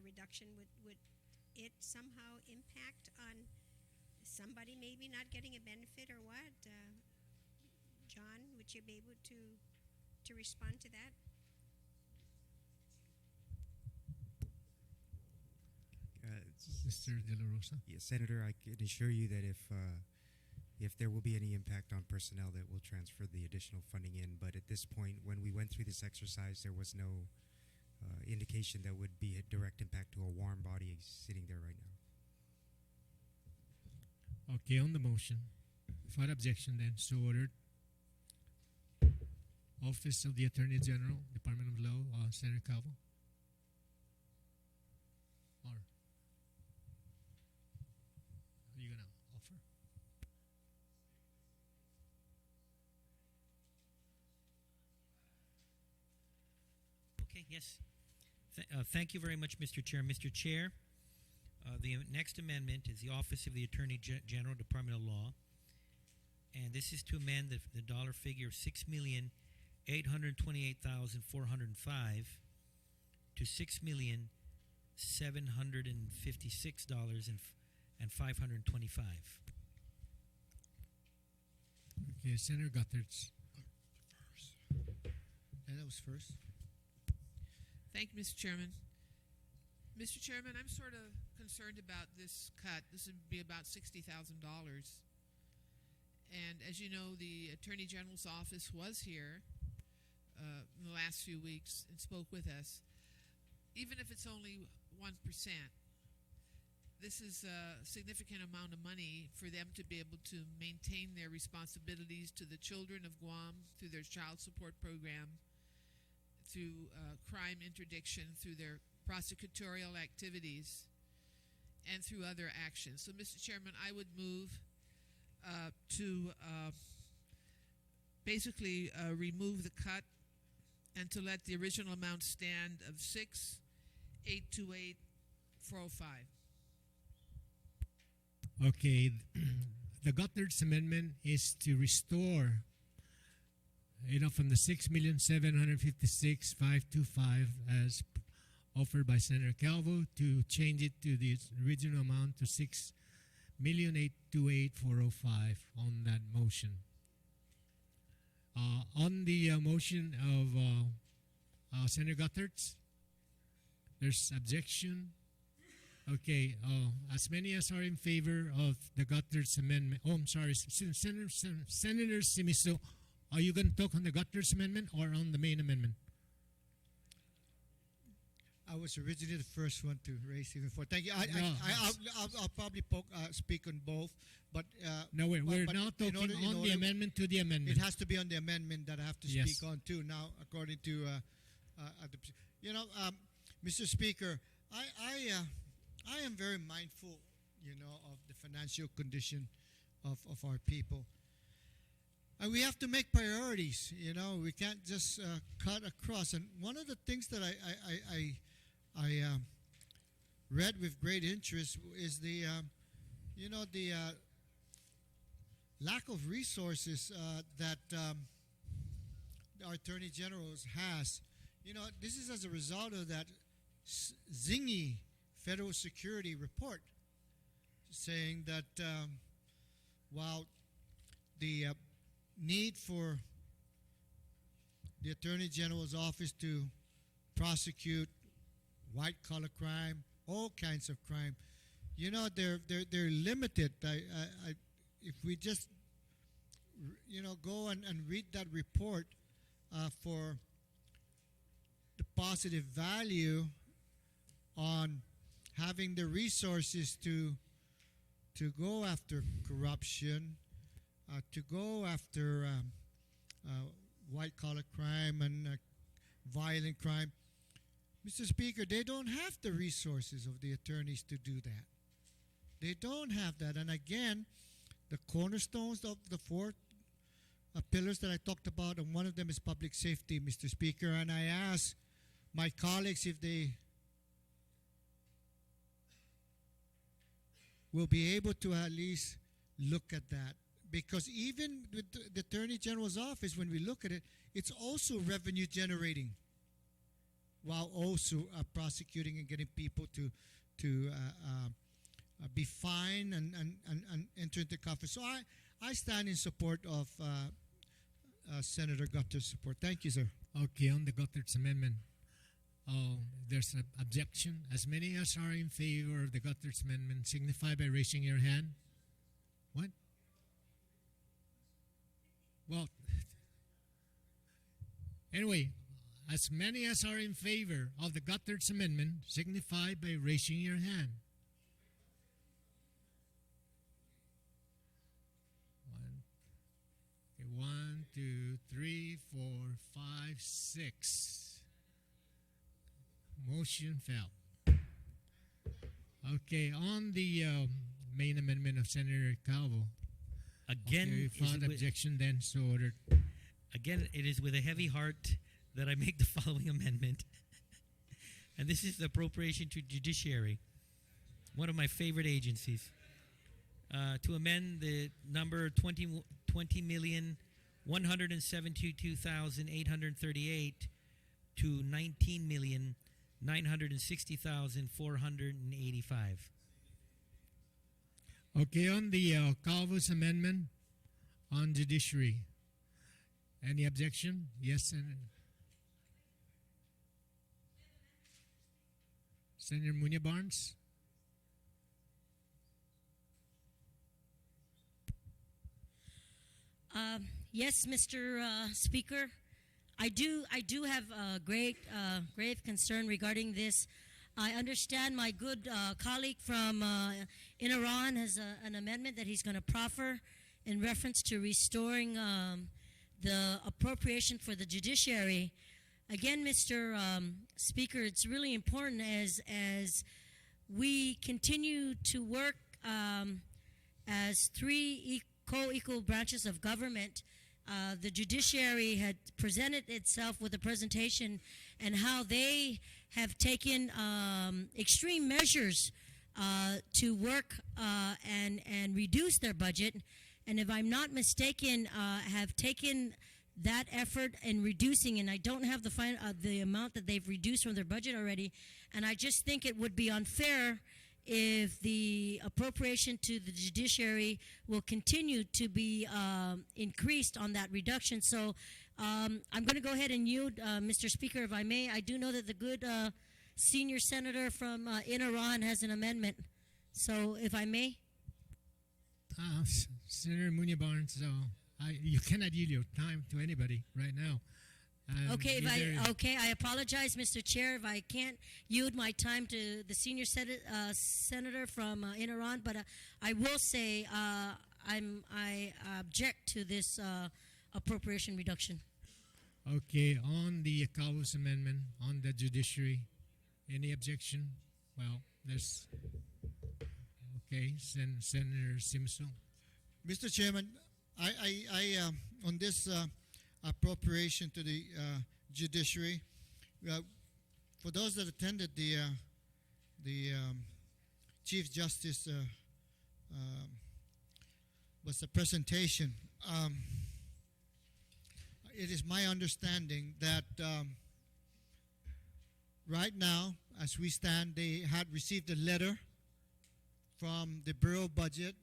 reduction, would it somehow impact on somebody maybe not getting a benefit or what? John, would you be able to respond to that? Mr. De La Rosa. Yes, Senator, I can assure you that if there will be any impact on personnel, that we'll transfer the additional funding in. But at this point, when we went through this exercise, there was no indication that would be a direct impact to a warm body sitting there right now. Okay, on the motion. Without objection, then, so ordered. Office of the Attorney General, Department of Law, Senator Calvo. Or are you going to offer? Okay, yes. Thank you very much, Mr. Chair. Mr. Chair, the next amendment is the Office of the Attorney General, Department of Law, and this is to amend the dollar figure of $6,828,405 to $6,756,525. Okay, Senator Guthertz. And that was first. Thank you, Mr. Chairman. Mr. Chairman, I'm sort of concerned about this cut. This would be about $60,000. And as you know, the Attorney General's office was here in the last few weeks and spoke with us. Even if it's only 1%, this is a significant amount of money for them to be able to maintain their responsibilities to the children of Guam through their child support program, through crime interdiction, through their prosecutorial activities, and through other actions. So, Mr. Chairman, I would move to basically remove the cut and to let the original amount stand of $6,828,405. Okay, the Guthertz amendment is to restore, from the $6,756,525 as offered by Senator Calvo, to change it to the original amount to $6,828,405 on that motion. On the motion of Senator Guthertz, there's objection. Okay, as many as are in favor of the Guthertz amendment. Oh, I'm sorry, Senator Simiso, are you going to talk on the Guthertz amendment or on the main amendment? I was originally the first one to raise even before. Thank you. I'll probably speak on both, but no, we're but now talking on the amendment to the amendment. It has to be on the amendment that I have to speak Yes. on too. Now, according to Mr. Speaker, I am very mindful, of the financial condition of our people. And we have to make priorities, we can't just cut across. And one of the things that I read with great interest is the lack of resources that our Attorney General has. This is as a result of that zingy federal security report saying that while the need for the Attorney General's office to prosecute white-collar crime, all kinds of crime, they're limited. If we just go and read that report for the positive value on having the resources to go after corruption, to go after white-collar crime and violent crime. Mr. Speaker, they don't have the resources of the attorneys to do that. They don't have that. And again, the cornerstones of the four pillars that I talked about, and one of them is public safety, Mr. Speaker. And I ask my colleagues if they will be able to at least look at that. Because even with the Attorney General's office, when we look at it, it's also revenue generating, while also prosecuting and getting people to be fined and enter into cuffs. So I stand in support of Senator Gutter's support. Thank you, sir. Okay, on the Gutter's amendment, there's an objection. As many as are in favor of the Gutter's amendment signify by raising your hand. What? Well, anyway, as many as are in favor of the Gutter's amendment signify by raising your hand. 1, 2, 3, 4, 5, 6. Motion fell. Okay, on the main amendment of Senator Calvo. Again, okay, without objection, then so ordered. Again, it is with a heavy heart that I make the following amendment. And this is the appropriation to judiciary, one of my favorite agencies, to amend the number 20,172,838 to 19,960,485. Okay, on the Calvo's amendment on judiciary. Any objection? Yes, Senator. Senator Munya Barnes? Yes, Mr. Speaker. I do have grave concern regarding this. I understand my good colleague from in Iran has an amendment that he's going to proffer in reference to restoring the appropriation for the judiciary. Again, Mr. Speaker, it's really important as we continue to work as three co-equal branches of government. The judiciary had presented itself with a presentation and how they have taken extreme measures to work and reduce their budget. And if I'm not mistaken, have taken that effort in reducing, and I don't have the amount that they've reduced from their budget already. And I just think it would be unfair if the appropriation to the judiciary will continue to be increased on that reduction. So I'm going to go ahead and yield, Mr. Speaker, if I may. I do know that the good senior senator from in Iran has an amendment. So if I may. Senator Munya Barnes, you cannot yield your time to anybody right now. Okay, I apologize, Mr. Chair, if I can't yield my time to the senior senator from in Iran, but I will say I object to this appropriation reduction. Okay, on the Calvo's amendment on the judiciary, any objection? Well, there's okay, Senator Simpson. Mr. Chairman, I on this appropriation to the judiciary, for those that attended the Chief Justice was a presentation. it is my understanding that right now, as we stand, they had received a letter from the Bureau of Budget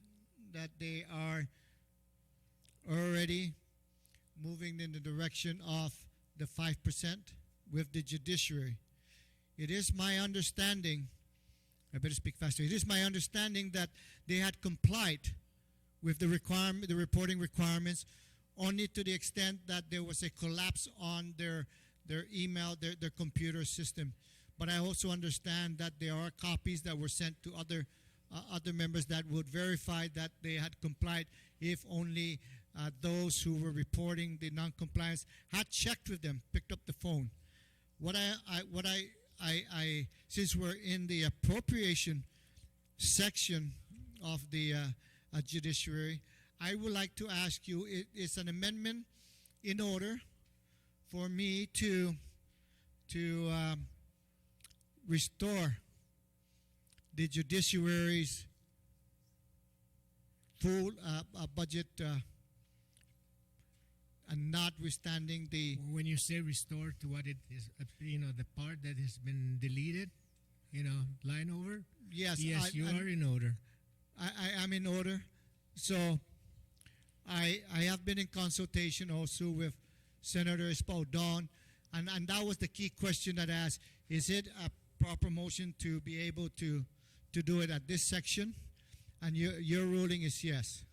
that they are already moving in the direction of the 5% with the judiciary. It is my understanding, I better speak faster. It is my understanding that they had complied with the reporting requirements only to the extent that there was a collapse on their email, their computer system. But I also understand that there are copies that were sent to other members that would verify that they had complied if only those who were reporting the non-compliance had checked with them, picked up the phone. Since we're in the appropriation section of the judiciary, I would like to ask you, it's an amendment in order for me to restore the judiciary's full budget, and notwithstanding the. When you say restore to what it is, the part that has been deleted, line over. Yes, Yes, you are in order. I am in order. So I have been in consultation also with Senator Espaldon, and that was the key question that I asked. Is it a proper motion to be able to do it at this section? And your ruling is yes.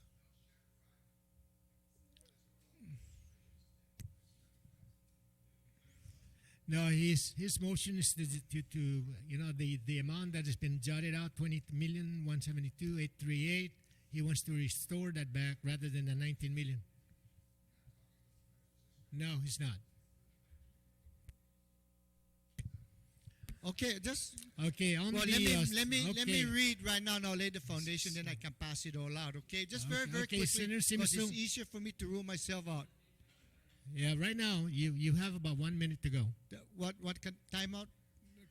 No, his motion is to the amount that has been jotted out, 20,172,838. He wants to restore that back rather than the 19 million. No, he's not. Okay, just Okay, on well, the let me okay. read right now. Now lay the foundation, then I can pass it all out. Okay, just very Okay, quickly, Senator because it's Simasu. easier for me to rule myself out. Yeah, right now you have about 1 minute to go. What can time out?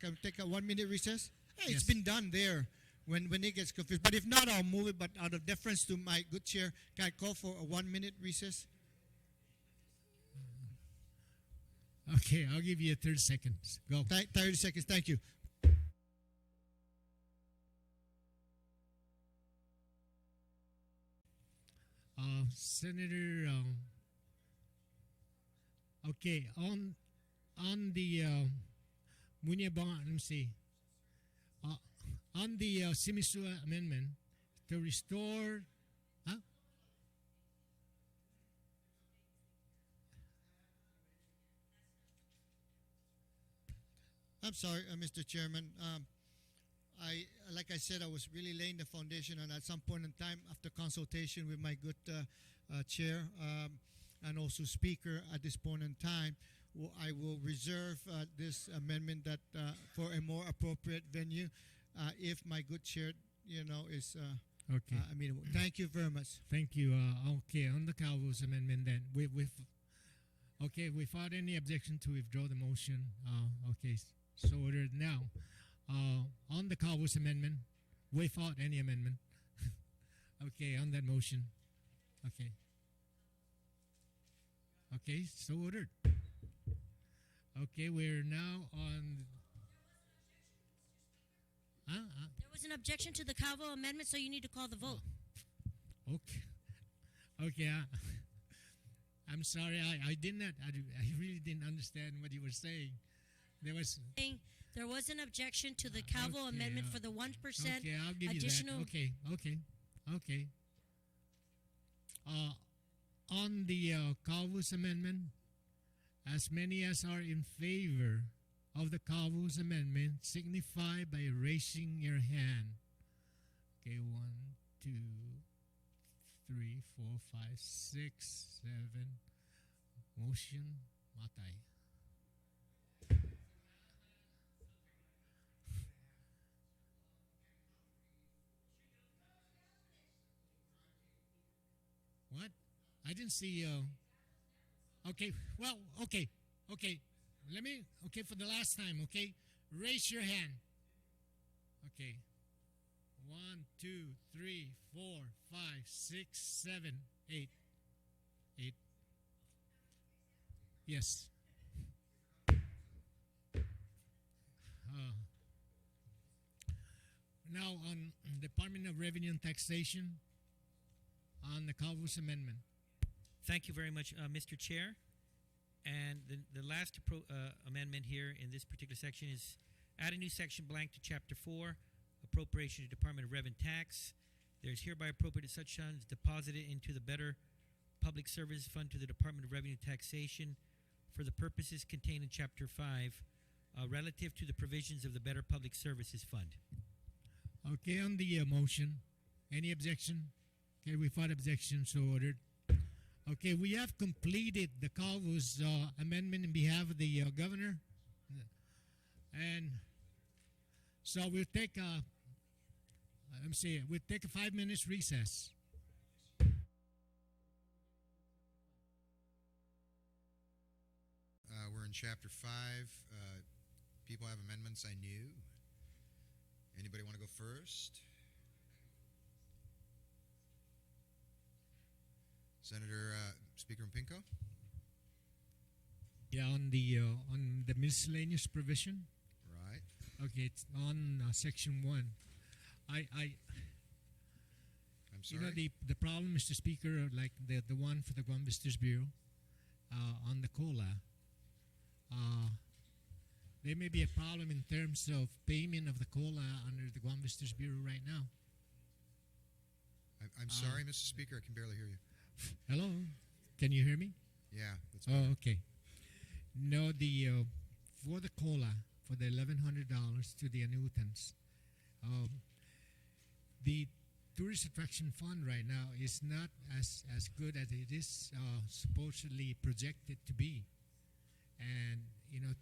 Can we take a 1 minute recess? Hey, Yes. it's been done there when it gets confused. But if not, I'll move it. But out of deference to my good chair, can I call for a 1 minute recess? Okay, I'll give you 30 seconds. Go. 30 seconds. Thank you. Senator. Okay, on the Munyabang, let me see. On the Simisua amendment to restore. Huh? I'm sorry, Mr. Chairman. Like I said, I was really laying the foundation, and at some point in time, after consultation with my good chair and also speaker, at this point in time, I will reserve this amendment that for a more appropriate venue, if my good chair, is Okay. amenable. Thank you very much. Thank you. Okay, on the Calvo's amendment then, without any objection to withdraw the motion. Okay, so ordered now. On the Calvo's amendment, without any amendment. Okay, on that motion. Okay. Okay, so ordered. Okay, we're now on. There was an objection to the Calvo amendment, so you need to call the vote. Okay. Okay. I'm sorry. I did not. I really didn't understand what you were saying. There was. There was an objection to the Calvo amendment for the 1% Okay, I'll give additional. you that. Okay. On the Calvo's amendment, as many as are in favor of the Calvo's amendment, signify by raising your hand. Okay, 1, 2, 3, 4, 5, 6, 7. Motion, matay. What? I didn't see. Okay. Well. Okay. Let me. Okay, for the last time. Okay, raise your hand. Okay. 1, 2, 3, 4, 5, 6, 7, 8. Yes. Now on Department of Revenue and Taxation, on the Calvo's amendment. Thank you very much, Mr. Chair. And the last amendment here in this particular section is add a new section blank to Chapter 4, Appropriation to Department of Revenue and Tax. There is hereby appropriated such funds deposited into the Better Public Service Fund to the Department of Revenue and Taxation for the purposes contained in Chapter 5 relative to the provisions of the Better Public Services Fund. Okay, on the motion, any objection? Okay, without objection, so ordered. Okay, we have completed the Calvo's amendment in behalf of the governor. And so we'll take a, let me see, we'll take a 5 minutes recess. We're in Chapter 5. People have amendments I knew. Anybody want to go first? Senator Speaker Mpinko? Yeah, on the miscellaneous provision. Right. Okay, it's on section 1. I'm You sorry. know the problem, Mr. Speaker, like the one for the Guam Visitors Bureau, on the COLA, there may be a problem in terms of payment of the COLA under the Guam Visitors Bureau right now. I'm sorry, Mr. Speaker. I can barely hear you. Hello, can you hear me? Yeah, that's Oh, better. okay. No, for the COLA, for the $1,100 to the annuitants, the tourist attraction fund right now is not as good as it is supposedly projected to be, and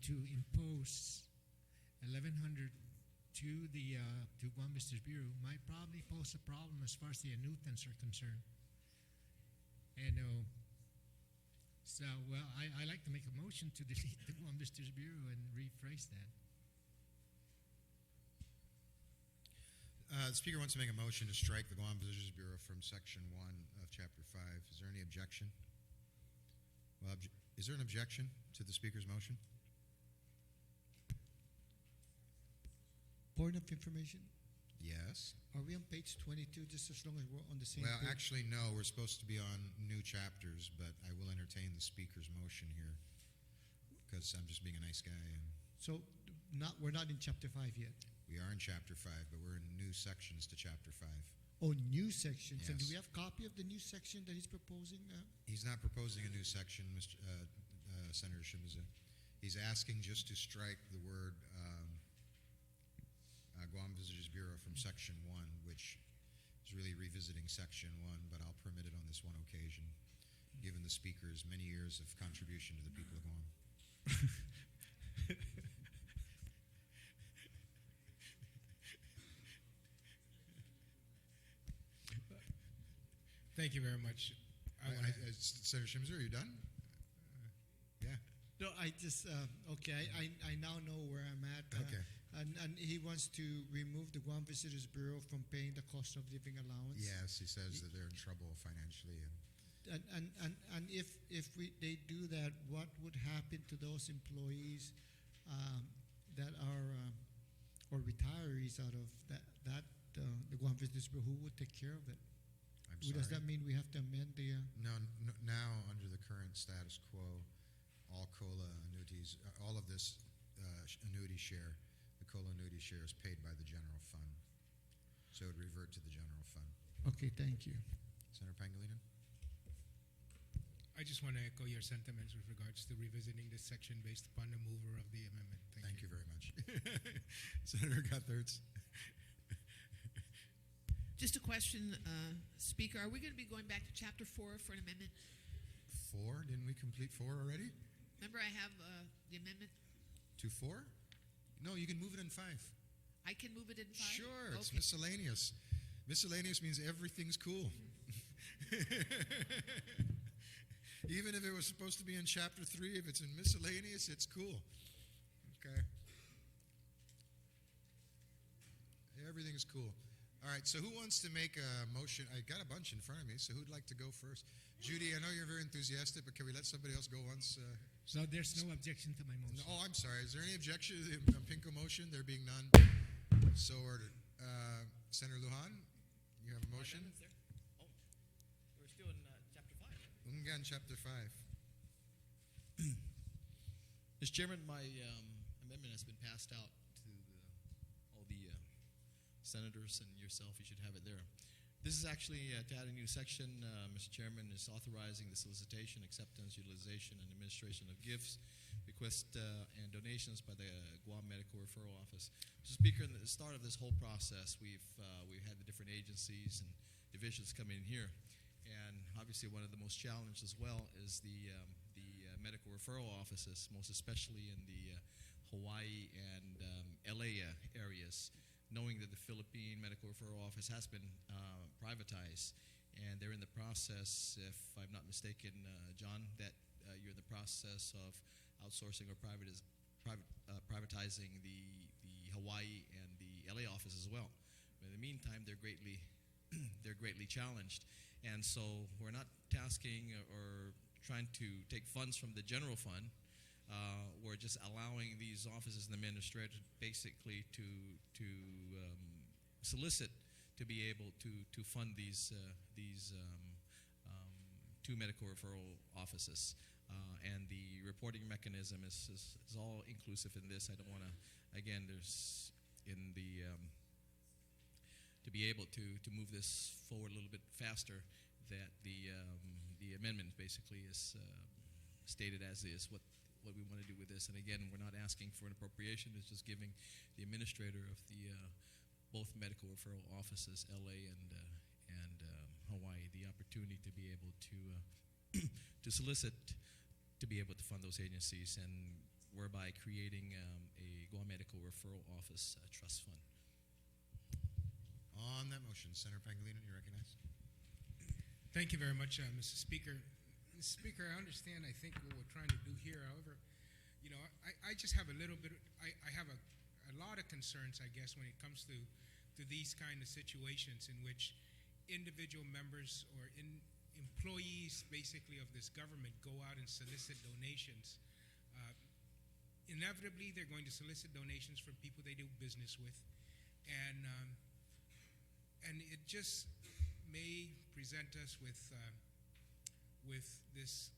to impose $1,100 to the to Guam Visitors Bureau might probably pose a problem as far as the annuitants are concerned. And so, well, I like to make a motion to delete the Guam Visitors Bureau and rephrase that. The Speaker wants to make a motion to strike the Guam Visitors Bureau from Section 1 of Chapter 5. Is there any objection? Well, is there an objection to the Speaker's motion? Point of information. Yes. Are we on page 22 just as long as we're on the same Well, page? actually, no. We're supposed to be on new chapters, but I will entertain the Speaker's motion here because I'm just being a nice guy. And So we're not in chapter 5 yet. we are in Chapter 5, but we're in new sections to Chapter 5. Oh, new sections. And do Yes. we have a copy of the new section that he's proposing? He's not proposing a new section, Mr. Senator Shimizu. He's asking just to strike the word Guam Visitors Bureau from Section 1, which is really revisiting Section 1, but I'll permit it on this one occasion, given the Speaker's many years of contribution to the people of Guam. Thank you very much. Senator Shimizu, are you done? Yeah. No, I just, okay, I now know where I'm at. Okay. And he wants to remove the Guam Visitors Bureau from paying the cost of living allowance. Yes, he says that they're in trouble financially. And if they do that, what would happen to those employees that are or retirees out of the Guam Visitors Bureau? Who would take care of it? I'm sorry. Does that mean we have to amend the? No, now under the current status quo, all COLA annuities, all of this annuity share, the COLA annuity share is paid by the general fund. So it would revert to the general fund. Okay, thank you. Senator Pangilinan? I just want to echo your sentiments with regards to revisiting this section based upon the mover of the amendment. Thank you very much. Senator Guthertz? Just a question, Speaker. Are we going to be going back to Chapter 4 for an amendment? 4? Didn't we complete 4 already? Remember, I have the amendment. To 4? No, you can move it in 5. I can move it in 5? Sure, it's Okay. miscellaneous. Miscellaneous means everything's cool. Even if it was supposed to be in Chapter 3, if it's in miscellaneous, it's cool. Okay? Everything's cool. All right, so who wants to make a motion? I got a bunch in front of me, so who'd like to go first? Judy, I know you're very enthusiastic, but can we let somebody else go once? So there's no objection to my motion. Oh, I'm sorry. Is there any objection to the Pinko motion? There being none, so ordered. Senator Lujan, you have a motion? Oh, we're still in chapter 5. Ungan, chapter 5. Mr. Chairman, my amendment has been passed out to all the senators and yourself. You should have it there. This is actually to add a new section. Mr. Chairman is authorizing the solicitation, acceptance, utilization, and administration of gifts, bequests, and donations by the Guam Medical Referral Office. Mr. Speaker, in the start of this whole process, we've had the different agencies and divisions come in here, and obviously one of the most challenged as well is the medical referral offices, most especially in the Hawaii and LA areas, knowing that the Philippine Medical Referral Office has been privatized, and they're in the process, if I'm not mistaken, John, that you're in the process of outsourcing or privatizing the Hawaii and the LA office as well. But in the meantime, they're greatly challenged, and so we're not tasking or trying to take funds from the general fund. We're just allowing these offices and administrators basically to solicit to be able to fund these two medical referral offices. And the reporting mechanism is all inclusive in this. I don't want to, again, there's in the, to be able to move this forward a little bit faster, that the amendment basically is stated as is, what we want to do with this. And again, we're not asking for an appropriation. It's just giving the administrator of the both medical referral offices, LA and Hawaii, the opportunity to be able to to solicit to be able to fund those agencies, and whereby creating a Guam Medical Referral Office trust fund. On that motion, Senator Pangilinan, you recognize? Thank you very much, Mr. Speaker. Mr. Speaker, I understand, I think, what we're trying to do here. However, you know, I just have a little bit, I have a lot of concerns, I guess, when it comes to these kind of situations in which individual members or employees, basically, of this government go out and solicit donations. Inevitably, they're going to solicit donations from people they do business with, and it just may present us with this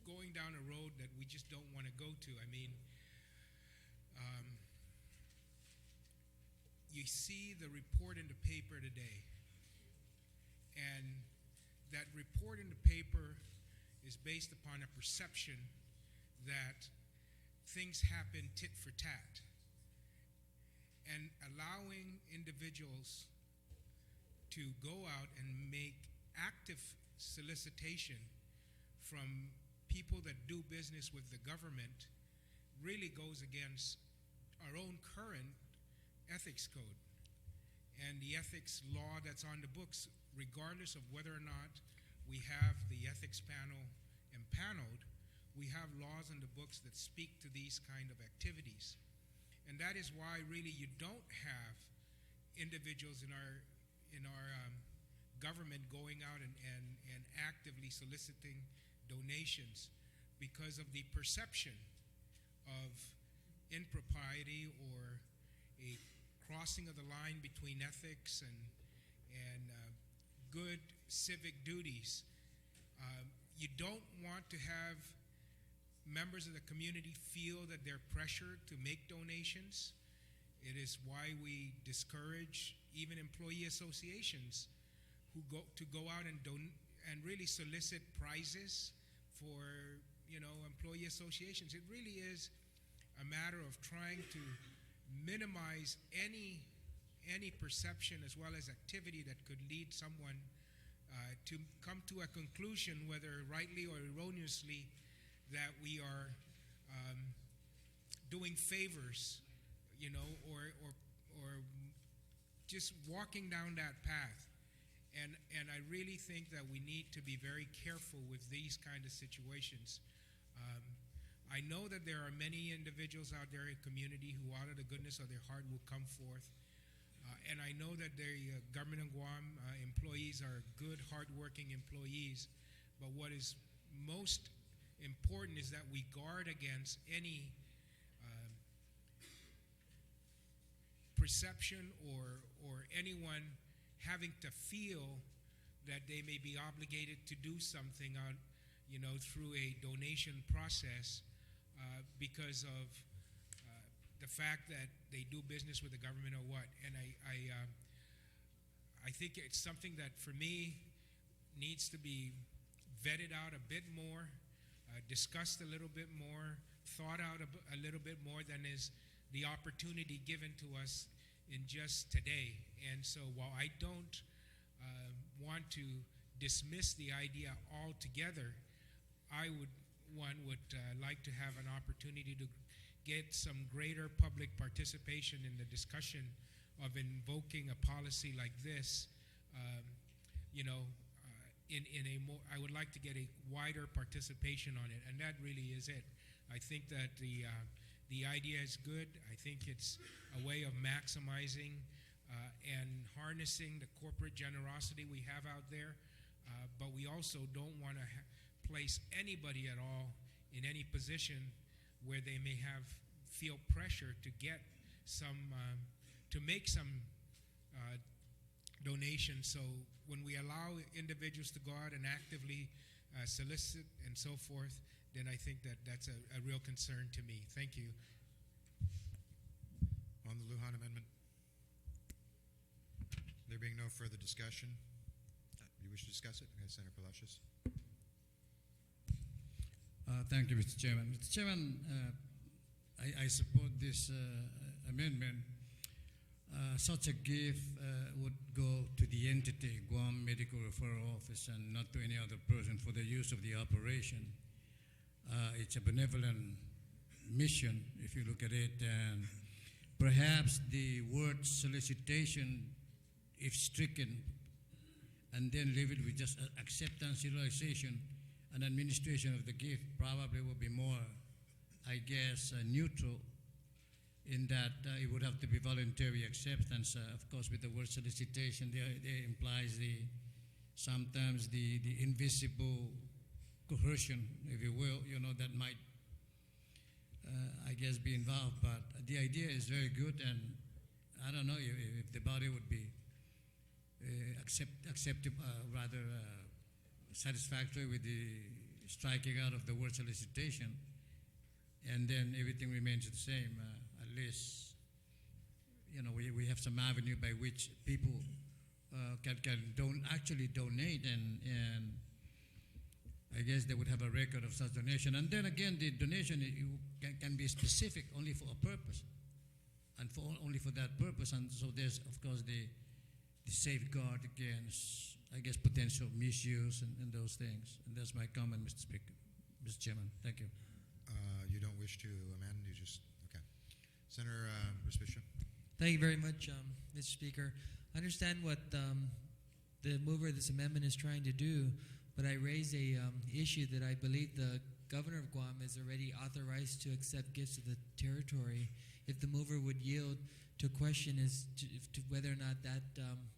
going down a road that we just don't want to go to. I mean, you see the report in the paper today, and that report in the paper is based upon a perception that things happen tit for tat, and allowing individuals to go out and make active solicitation from people that do business with the government really goes against our own current ethics code and the ethics law that's on the books, regardless of whether or not we have the ethics panel empaneled. We have laws on the books that speak to these kind of activities, and that is why really you don't have individuals in our government going out and actively soliciting donations because of the perception of impropriety or a crossing of the line between ethics and good civic duties. You don't want to have members of the community feel that they're pressured to make donations. It is why we discourage even employee associations who go out and really solicit prizes for, you know, employee associations. It really is a matter of trying to minimize any perception as well as activity that could lead someone to come to a conclusion, whether rightly or erroneously, that we are doing favors, you know, or just walking down that path. And I really think that we need to be very careful with these kind of situations. I know that there are many individuals out there in the community who, out of the goodness of their heart, will come forth and I know that the government of Guam employees are good, hardworking employees, but what is most important is that we guard against any perception or anyone having to feel that they may be obligated to do something on, through a donation process because of the fact that they do business with the government or what. And I think it's something that for me needs to be vetted out a bit more, discussed a little bit more, thought out a little bit more than is the opportunity given to us in just today. And so while I don't want to dismiss the idea altogether, one would like to have an opportunity to get some greater public participation in the discussion of invoking a policy like this. In a more, I would like to get a wider participation on it, and that really is it. I think that the idea is good. I think it's a way of maximizing and harnessing the corporate generosity we have out there, but we also don't want to place anybody at all in any position where they may feel pressure to get some, to make some donations. So when we allow individuals to go out and actively solicit and so forth, then I think that that's a real concern to me. Thank you. On the Lujan amendment, there being no further discussion, you wish to discuss it? Okay, Senator Palacios. Thank you, Mr. Chairman. Mr. Chairman, I support this amendment. Such a gift would go to the entity, Guam Medical Referral Office, and not to any other person for the use of the operation. It's a benevolent mission, if you look at it, and perhaps the word solicitation, if stricken, and then leave it with just acceptance, utilization, and administration of the gift, probably will be more, I guess, neutral, in that it would have to be voluntary acceptance. Of course, with the word solicitation, there implies sometimes the invisible coercion, if you will, that might, I guess, be involved. But the idea is very good, and I don't know if the body would be rather satisfactory with the striking out of the word solicitation, and then everything remains the same. At least, we have some avenue by which people can actually donate, and I guess they would have a record of such donation. And then again, the donation can be specific only for a purpose, and only for that purpose. And so there's, of course, the safeguard against, I guess, potential misuse and those things. And that's my comment, Mr. Speaker, Mr. Chairman. Thank you. You don't wish to amend? You just, okay. Senator Respicio. Thank you very much, Mr. Speaker. I understand what the mover of this amendment is trying to do, but I raise a issue that I believe the governor of Guam is already authorized to accept gifts to the territory. If the mover would yield to question as to whether or not that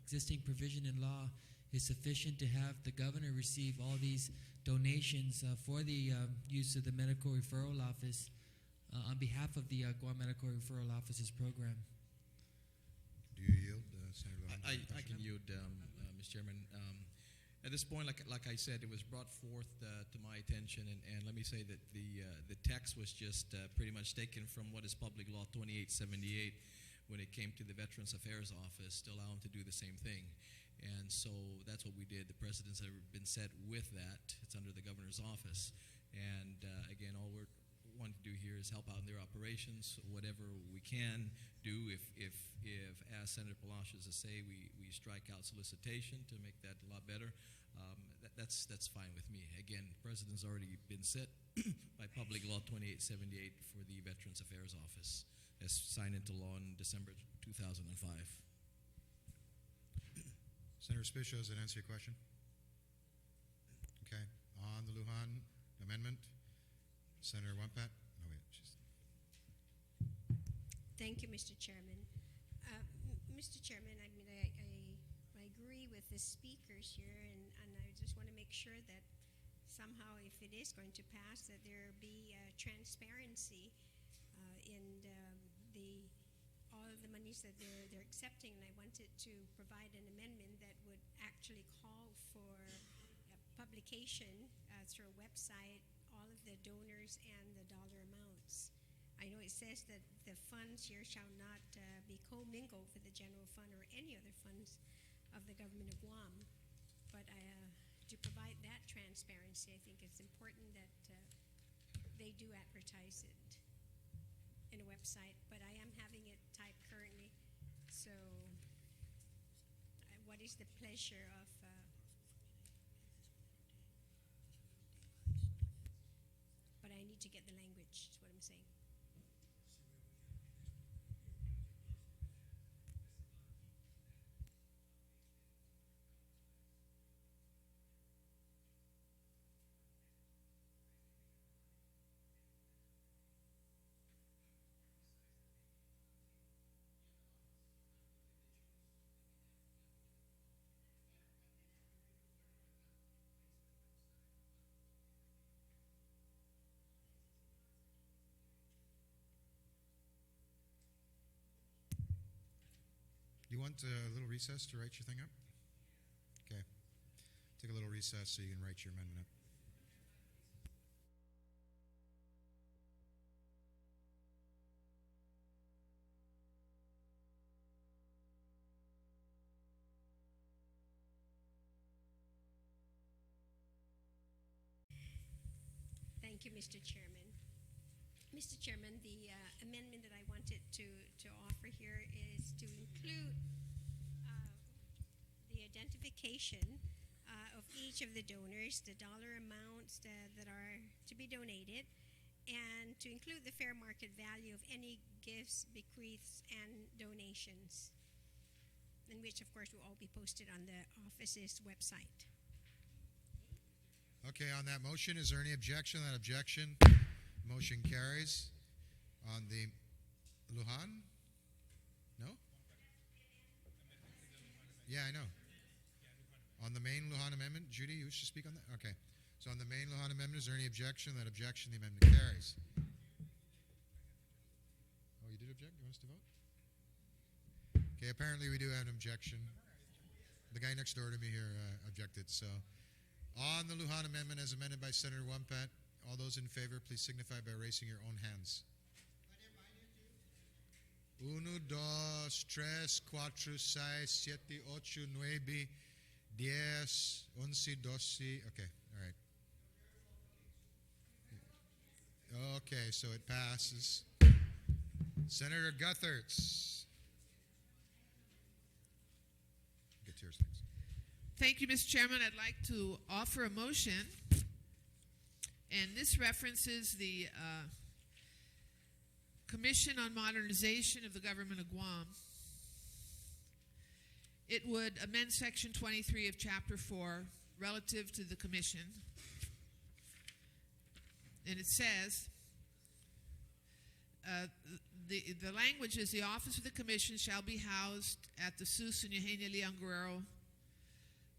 existing provision in law is sufficient to have the governor receive all these donations for the use of the Medical Referral Office on behalf of the Guam Medical Referral Office's program. Do you yield, Senator? I can yield, Mr. Chairman. At this point, like I said, it was brought forth to my attention, and let me say that the text was just pretty much taken from what is Public Law 2878 when it came to the Veterans Affairs Office to allow them to do the same thing. And so that's what we did. The precedents have been set with that. It's under the governor's office. And again, all we're wanting to do here is help out in their operations, whatever we can do. If as Senator Palacios is say, we strike out solicitation to make that a lot better, that's fine with me. Again, precedent's already been set by Public Law 2878 for the Veterans Affairs Office, as signed into law in December 2005. Senator Respicio, does that answer your question? Okay. On the Lujan amendment, Senator Wampat. Oh, wait. Thank you, Mr. Chairman. Mr. Chairman, I mean, I agree with the speakers here, and I just want to make sure that somehow, if it is going to pass, that there be transparency in the all of the monies that they're accepting. And I wanted to provide an amendment that would actually call for publication through a website, all of the donors and the dollar amounts. I know it says that the funds here shall not be commingled with the general fund or any other funds of the government of Guam, but to provide that transparency, I think it's important that they do advertise it in a website, but I am having it typed currently. So what is the pleasure of but I need to get the language, is what I'm saying. You want a little recess to write your thing up? Okay. Take a little recess so you can write your amendment up. Thank you, Mr. Chairman. Mr. Chairman, the amendment that I wanted to offer here is to include the identification of each of the donors, the dollar amounts that are to be donated, and to include the fair market value of any gifts, bequeaths, and donations, in which, of course, will all be posted on the office's website. Okay, on that motion, is there any objection? That objection, motion carries. On the Lujan? No? Yeah, I know. On the main Lujan amendment, Judy, you wish to speak on that? Okay. So on the main Lujan amendment, is there any objection? That objection, the amendment carries. Oh, you did object? You want us to vote? Okay, apparently we do have an objection. The guy next door to me here objected, so... On the Lujan amendment as amended by Senator Wampat, all those in favor, please signify by raising your own hands. 1, 2, 3, 4, 5, 6, 7, 8, 9, 10, 11, 12. Okay, all right. Okay, so it passes. Senator Guthertz. Get to yours next. Thank you, Mr. Chairman. I'd like to offer a motion, and this references the Commission on Modernization of the Government of Guam. It would amend Section 23 of Chapter 4 relative to the Commission, and it says, the language is, the office of the Commission shall be housed at the Sus and Eugenia Leon Guerrero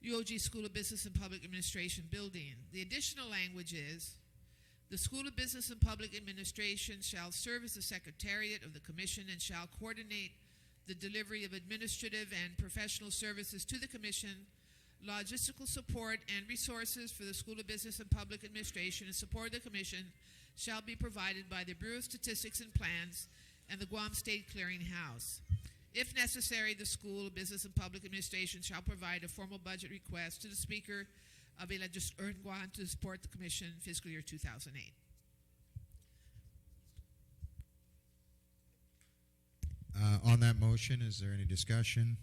UOG School of Business and Public Administration building. The additional language is, the School of Business and Public Administration shall serve as the Secretariat of the Commission and shall coordinate the delivery of administrative and professional services to the Commission, logistical support and resources for the School of Business and Public Administration and support of the Commission shall be provided by the Bureau of Statistics and Plans and the Guam State Clearinghouse. If necessary, the School of Business and Public Administration shall provide a formal budget request to the Speaker of the Legislature in Guam to support the Commission fiscal year 2008. On that motion, is there any discussion?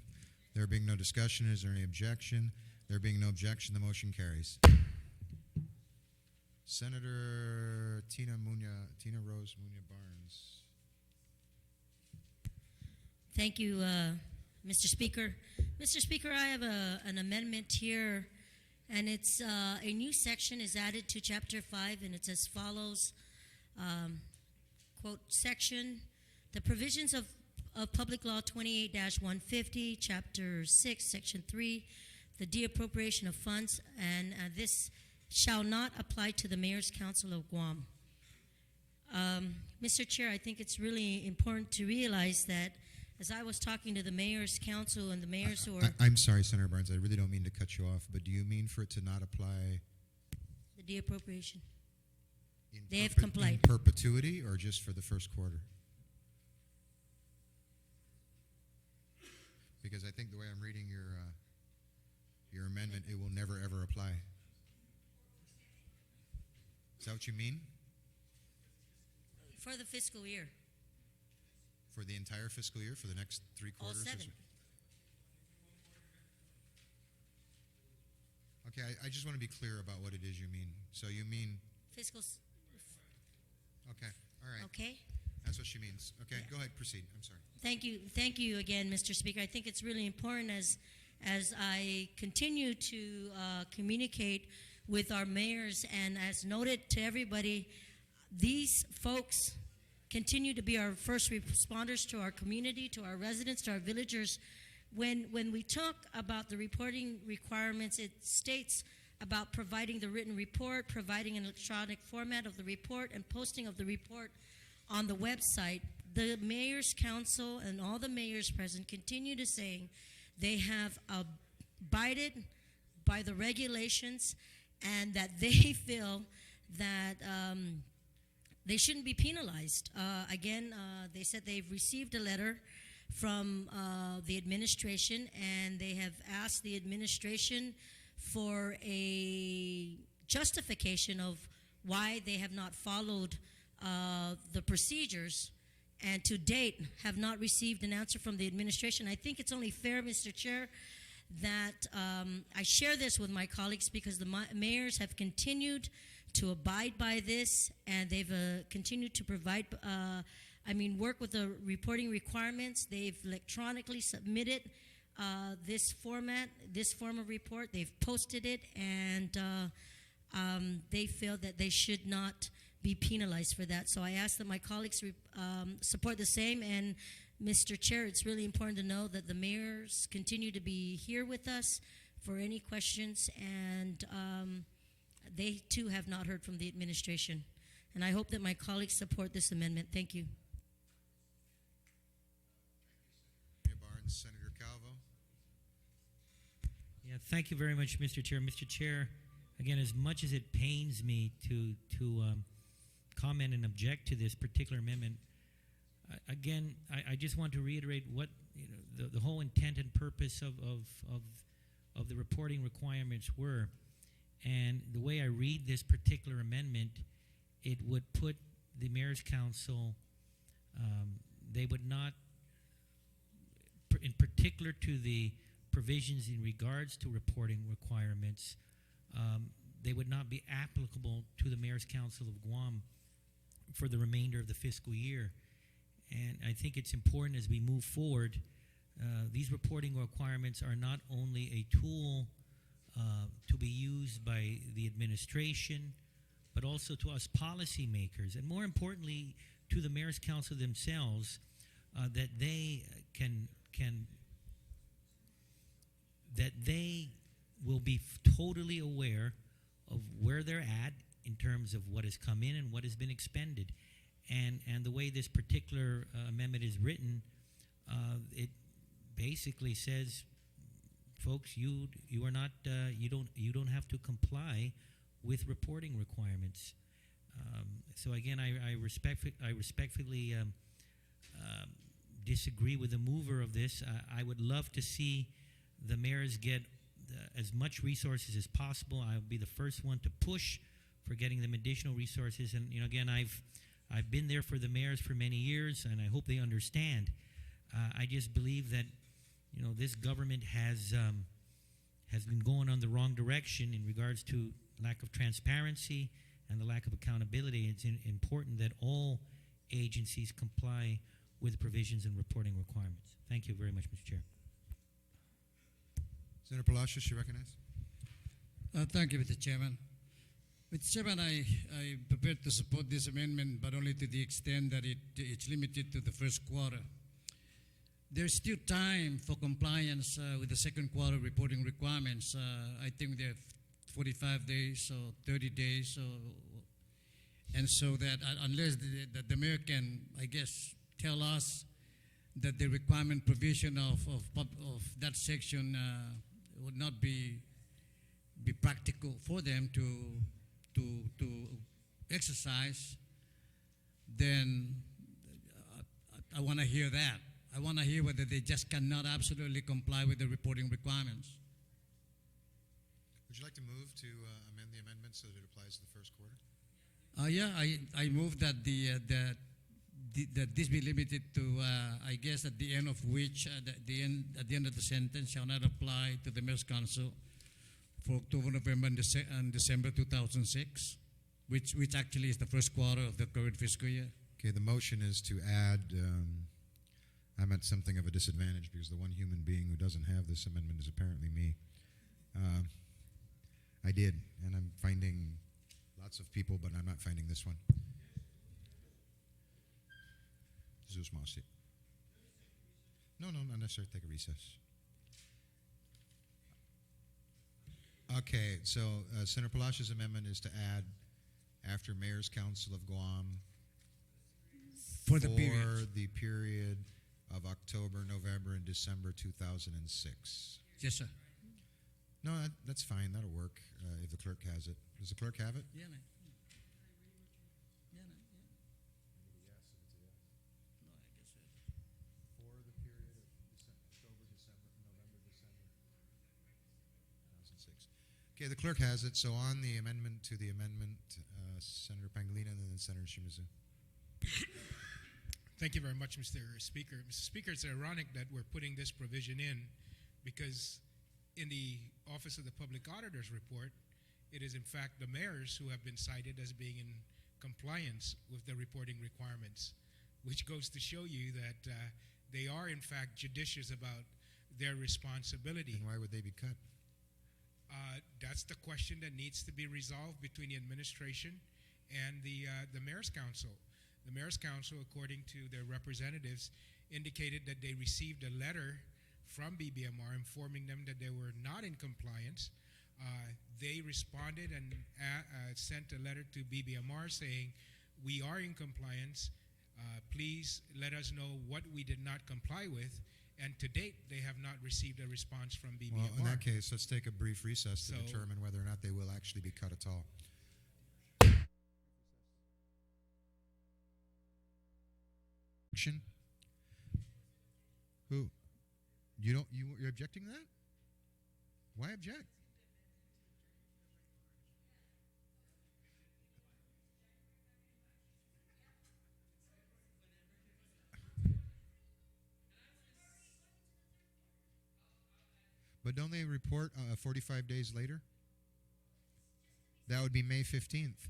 There being no discussion, is there any objection? There being no objection, the motion carries. Senator Tina Rose Munya Barnes. Thank you, Mr. Speaker. Mr. Speaker, I have an amendment here, and it's a new section is added to Chapter 5, and it's as follows, quote, section, the provisions of of Public Law 28-150, Chapter 6, Section 3, the de-appropriation of funds, and this shall not apply to the Mayor's Council of Guam. Mr. Chair, I think it's really important to realize that as I was talking to the Mayor's Council and the mayors who are I'm sorry, Senator Barnes, I really don't mean to cut you off, but do you mean for it to not apply the de-appropriation, in they have complied. in perpetuity or just for the first quarter? Because I think the way I'm reading your amendment, it will never ever apply. Is that what you mean? For the fiscal year. For the entire fiscal year, for the next 3 All quarters? 7. Okay, I just want to be clear about what it is you mean. So you mean... Fiscal... Okay, all right. Okay. That's what she means. Okay, Go ahead, proceed. I'm sorry. Thank you again, Mr. Speaker. I think it's really important as I continue to communicate with our mayors, and as noted to everybody, these folks continue to be our first responders to our community, to our residents, to our villagers. When we talk about the reporting requirements, it states about providing the written report, providing an electronic format of the report, and posting of the report on the website. The Mayor's Council and all the mayors present continue to say they have abided by the regulations and that they feel that they shouldn't be penalized. They said they've received a letter from the administration, and they have asked the administration for a justification of why they have not followed the procedures, and to date have not received an answer from the administration. I think it's only fair, Mr. Chair, that I share this with my colleagues, because the mayors have continued to abide by this, and they've continued to provide, work with the reporting requirements. They've electronically submitted this form of report. They've posted it, and they feel that they should not be penalized for that. So I ask that my colleagues support the same. And Mr. Chair, it's really important to know that the mayors continue to be here with us for any questions, and they too have not heard from the administration. And I hope that my colleagues support this amendment. Thank you. Senator Barnes, Senator Calvo. Yeah, thank you very much, Mr. Chair. Mr. Chair, again, as much as it pains me to comment and object to this particular amendment, I just want to reiterate what the whole intent and purpose of the reporting requirements were. And the way I read this particular amendment, it would put the Mayor's Council, they would not, in particular to the provisions in regards to reporting requirements, they would not be applicable to the Mayor's Council of Guam for the remainder of the fiscal year. And I think it's important as we move forward, these reporting requirements are not only a tool to be used by the administration, but also to us policymakers, and more importantly, to the Mayor's Council themselves, that they will be totally aware of where they're at in terms of what has come in and what has been expended. And the way this particular amendment is written, it basically says, folks, you are not you don't have to comply with reporting requirements. So again, I respectfully disagree with the mover of this. I would love to see the mayors get as much resources as possible. I'll be the first one to push for getting them additional resources. And again, I've been there for the mayors for many years, and I hope they understand. I just believe that this government has been going on the wrong direction in regards to lack of transparency and the lack of accountability. It's important that all agencies comply with provisions and reporting requirements. Thank you very much, Mr. Chair. Senator Palacios, you recognize? Thank you, Mr. Chairman. Mr. Chairman, I prepared to support this amendment, but only to the extent that it's limited to the first quarter. there's still time for compliance with the second quarter reporting requirements. I think they're 45 days or 30 days, and so that unless the mayor can, I guess, tell us that the requirement provision of that section would not be practical for them to exercise, then I want to hear that. I want to hear whether they just cannot absolutely comply with the reporting requirements. Would you like to move to amend the amendment so that it applies to the first quarter? I move that that this be limited to, I guess, at the end of which, at the end of the sentence, shall not apply to the Mayor's Council for October, November, and December 2006, which actually is the first quarter of the current fiscal year. Okay, the motion is to add, I'm at something of a disadvantage because the one human being who doesn't have this amendment is apparently me. I did, and I'm finding lots of people, but I'm not finding this one. No, not necessarily. Take a recess. Okay, so Senator Palacios' amendment is to add after Mayor's Council of Guam for the period of October, November, and December 2006. Yes, sir. No, that's fine. That'll work if the clerk has it. Does the clerk have it? Yeah. For the period of October, December, November, December 2006. Okay, the clerk has it. So on the amendment to the amendment, Senator Pangilinan and then Senator Shimizu. Thank you very much, Mr. Speaker. Mr. Speaker, it's ironic that we're putting this provision in because in the Office of the Public Auditor's report, it is in fact the mayors who have been cited as being in compliance with the reporting requirements, which goes to show you that they are in fact judicious about their responsibility. And why would they be cut? That's the question that needs to be resolved between the administration and the Mayor's Council. The Mayor's Council, according to their representatives, indicated that they received a letter from BBMR informing them that they were not in compliance. They responded and sent a letter to BBMR saying, we are in compliance. Please let us know what we did not comply with. And to date, they have not received a response from BBMR. Well, in that case, let's take a brief recess to So- determine whether or not they will actually be cut at all. Who? You're objecting to that? Why object? But don't they report 45 days later? That would be May 15th.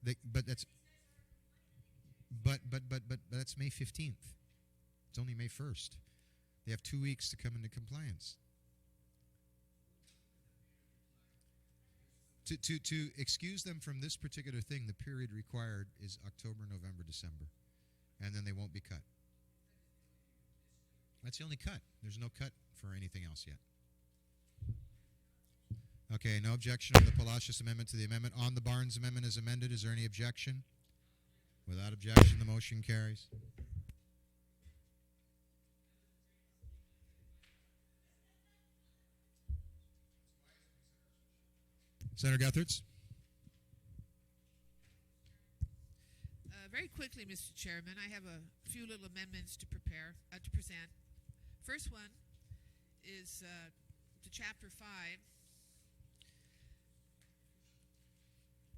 But that's May 15th. It's only May 1st. They have 2 weeks to come into compliance. To excuse them from this particular thing, the period required is October, November, December. And then they won't be cut. That's the only cut. There's no cut for anything else yet. Okay, no objection on the Palacios amendment to the amendment. On the Barnes amendment as amended, is there any objection? Without objection, the motion carries. Senator Guthertz? Very quickly, Mr. Chairman, I have a few little amendments to present. First one is to Chapter 5.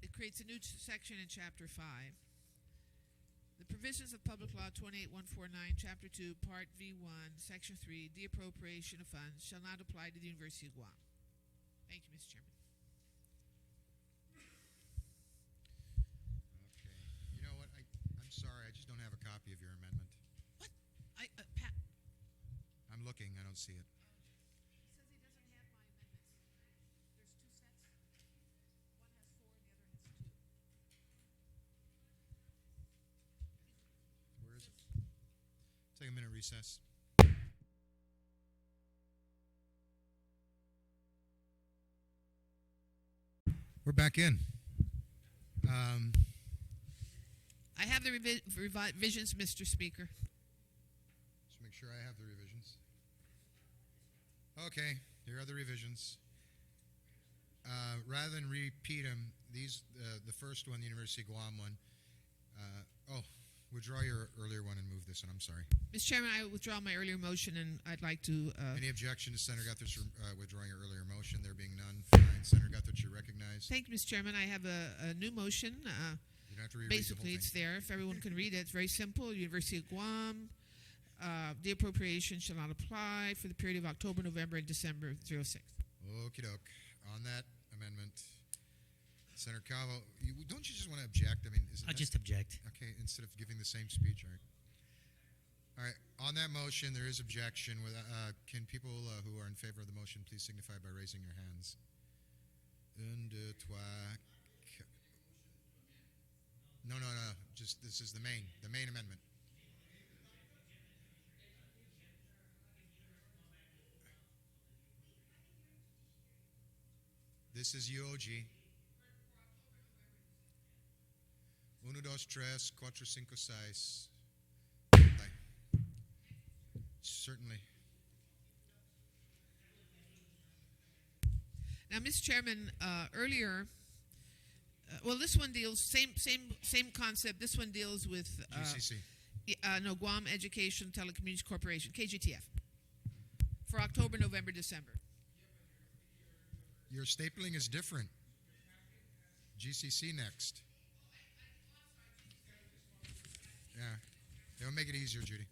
It creates a new section in Chapter 5. The provisions of Public Law 28149, Chapter 2, Part V1, Section 3, the appropriation of funds shall not apply to the University of Guam. Thank you, Mr. Chairman. Okay. You know what? I'm sorry. I just don't have a copy of your amendment. What? Pat. I'm looking. I don't see it. He says he doesn't have my amendments. There's two sets. One has 4 and the other has 2. Where is it? Take a minute recess. We're back in. I have the revisions, Mr. Speaker. Just make sure I have the revisions. Okay, here are the revisions. Rather than repeat them, these the first one, the University of Guam one. Withdraw your earlier one and move this one. I'm sorry. Mr. Chairman, I withdraw my earlier motion, and I'd like to. Any objection to Senator Guthridge withdrawing your earlier motion? There being none, fine. Senator Guthridge, you're recognized. Thank you, Mr. Chairman. I have a new motion. You don't have to reread Basically, it's there. If everyone can read it, it's very simple. University of Guam, the appropriation shall not apply for the period of October, November, and December 06. Okie doke. On that amendment, Senator Calvo, don't you just want to object? I mean, I'll just object. Okay, instead of giving the same speech, all right. All right. On that motion, there is objection. Can people who are in favor of the motion please signify by raising your hands? Un, deux, trois. No. Just this is the main amendment. This is UOG. 1, 2, 3, 4, 5, 6. Certainly. Now, Mr. Chairman, earlier, this one deals same concept. This one deals with GCC. Guam Education Telecommunications Corporation, KGTF, for October, November, December. Your stapling is different. GCC next. Yeah. It'll make it easier, Judy.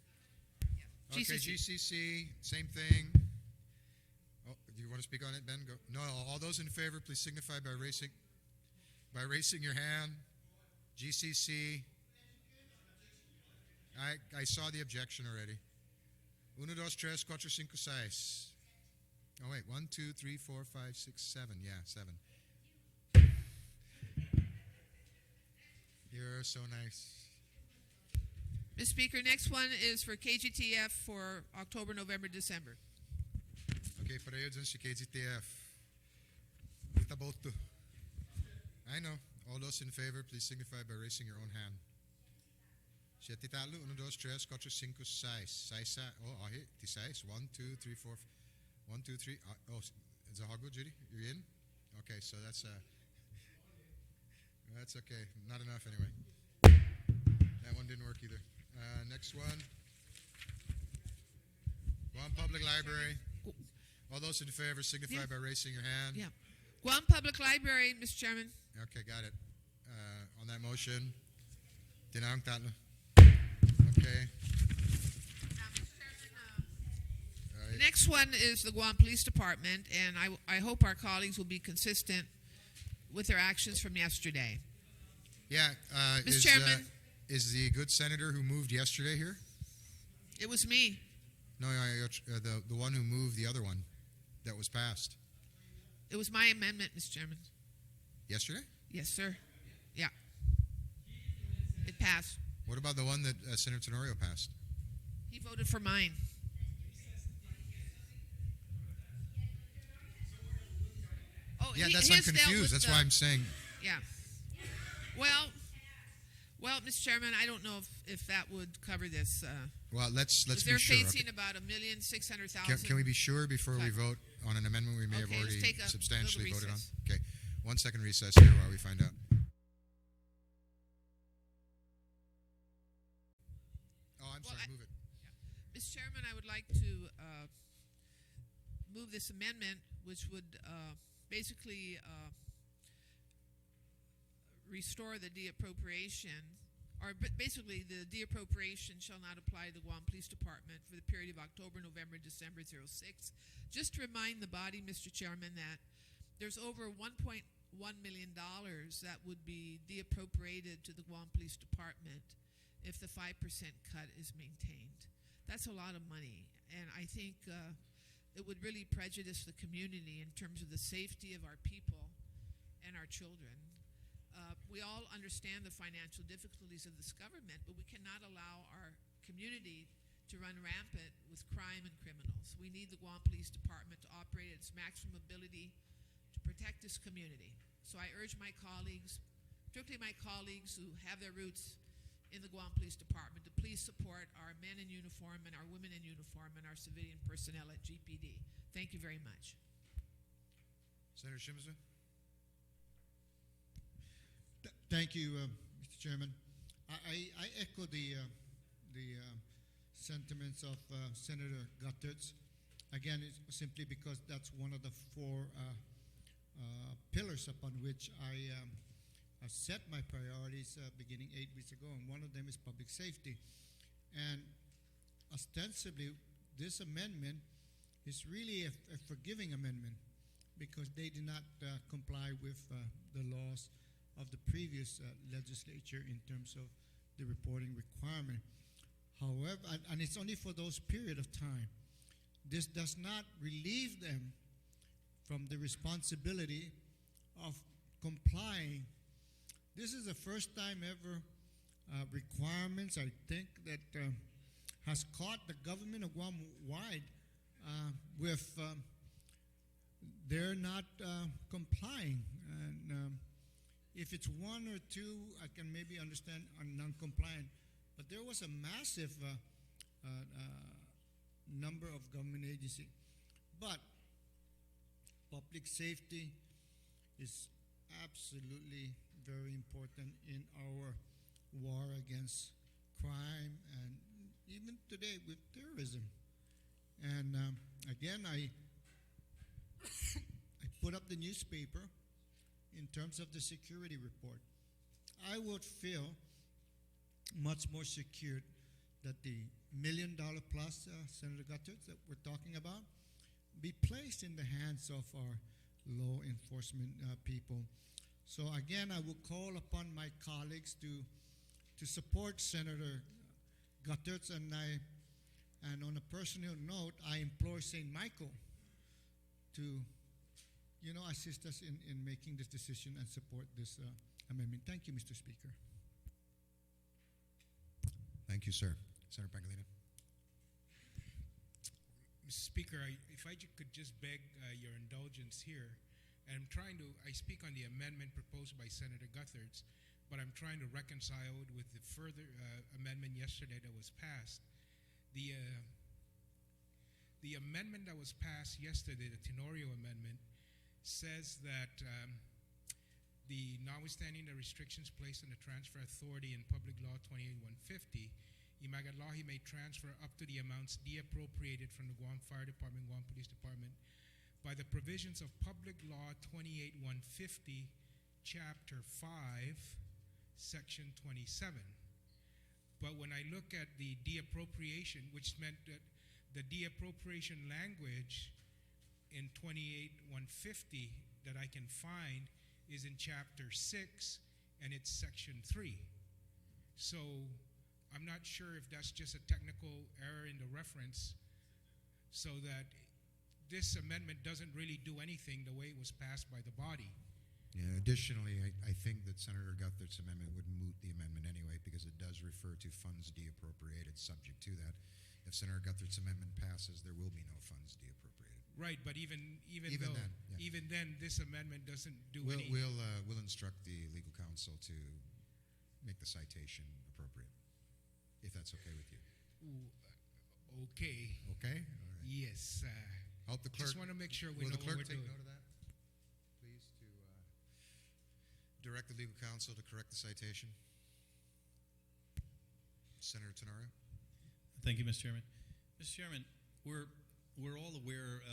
Okay, GCC, same thing. Oh, do you want to speak on it, Ben? Go. No, all those in favor, please signify by raising your hand. GCC. I saw the objection already. 1, 2, 3, 4, 5, 6. Oh, wait. 1, 2, 3, 4, 5, 6, 7. Yeah, 7. You're so nice. Mr. Speaker, next one is for KGTF for October, November, December. Okay, para yun dyan si KGTF. Kita boto. I know. All those in favor, please signify by raising your own hand. Siya titalo. 1, 2, 3, 4, 5, 6. 6. Oh, ahi. 6. 1, 2, 3, 4. 1, 2, 3. Oh, is it all good, Judy? You're in? Okay, so that's okay. Not enough anyway. That one didn't work either. Next one. Guam Public Library. All those in favor signify by raising your hand. Yeah. Guam Public Library, Mr. Chairman. Okay, got it. On that motion. Dinang tatlo. Okay. The next one is the Guam Police Department, and I hope our colleagues will be consistent with their actions from yesterday. Yeah. Mr. Chairman. Is the good senator who moved yesterday here? It was me. No, the one who moved the other one that was passed. It was my amendment, Mr. Chairman. Yesterday? Yes, sir. Yeah. It passed. What about the one that Senator Tenorio passed? He voted for mine. Oh, yeah, that's why I'm confused. That's why I'm saying. Yeah. Well, Mr. Chairman, I don't know if that would cover this. Well, let's be sure. They're facing about 1,600,000. Can we be sure before we vote on an amendment we may have already substantially voted on? Okay. 1 second recess here while we find out. Oh, I'm sorry. Move it. Yeah. Mr. Chairman, I would like to move this amendment, which would basically restore the de-appropriation, or basically the de-appropriation shall not apply to the Guam Police Department for the period of October, November, December 06. Just to remind the body, Mr. Chairman, that there's over $1.1 million that would be de-appropriated to the Guam Police Department if the 5% cut is maintained. That's a lot of money, and I think it would really prejudice the community in terms of the safety of our people and our children. We all understand the financial difficulties of this government, but we cannot allow our community to run rampant with crime and criminals. We need the Guam Police Department to operate at its maximum ability to protect this community. So I urge my colleagues, particularly my colleagues who have their roots in the Guam Police Department, to please support our men in uniform and our women in uniform and our civilian personnel at GPD. Thank you very much. Senator Shimizu? Thank you, Mr. Chairman. I echo the sentiments of Senator Gutterts. Again, it's simply because that's one of the four pillars upon which I set my priorities beginning 8 weeks ago, and one of them is public safety. And ostensibly, this amendment is really a forgiving amendment because they did not comply with the laws of the previous legislature in terms of the reporting requirement. However, and it's only for those period of time. This does not relieve them from the responsibility of complying. This is the first time ever requirements, I think, that has caught the government of Guam wide with they're not complying. And if it's one or two, I can maybe understand are non-compliant. But there was a massive number of government agencies. But public safety is absolutely very important in our war against crime and even today with terrorism. And again, I put up the newspaper in terms of the security report. I would feel much more secured that the $1 million plus, Senator Gutterts, that we're talking about, be placed in the hands of our law enforcement people. So again, I will call upon my colleagues to support Senator Gutterts, and on a personal note, I implore St. Michael to, assist us in making this decision and support this amendment. Thank you, Mr. Speaker. Thank you, sir. Senator Pangilinan. Mr. Speaker, if I could just beg your indulgence here, and I speak on the amendment proposed by Senator Gutterts, but I'm trying to reconcile it with the further amendment yesterday that was passed. The amendment that was passed yesterday, the Tenorio Amendment, says that notwithstanding the restrictions placed on the transfer authority in Public Law 28-150, Imagalahi may transfer up to the amounts de-appropriated from the Guam Fire Department, Guam Police Department by the provisions of Public Law 28-150, Chapter 5, Section 27. But when I look at the de-appropriation, which meant that the de-appropriation language in 28-150 that I can find is in Chapter 6, and it's Section 3. So I'm not sure if that's just a technical error in the reference, so that this amendment doesn't really do anything the way it was passed by the body. Yeah, additionally, I think that Senator Guttert's amendment would moot the amendment anyway because it does refer to funds de-appropriated subject to that. If Senator Guttert's amendment passes, there will be no funds de-appropriated. Right, but even then, this amendment doesn't do any. We'll instruct the legal counsel to make the citation appropriate, if that's okay with you. Ooh, okay. Okay? All right. Yes. Help the clerk. Just want to make sure we Will know the clerk what we're take doing. note of that, please, to direct the legal counsel to correct the citation? Senator Tenorio. Thank you, Mr. Chairman. Mr. Chairman, we're all aware,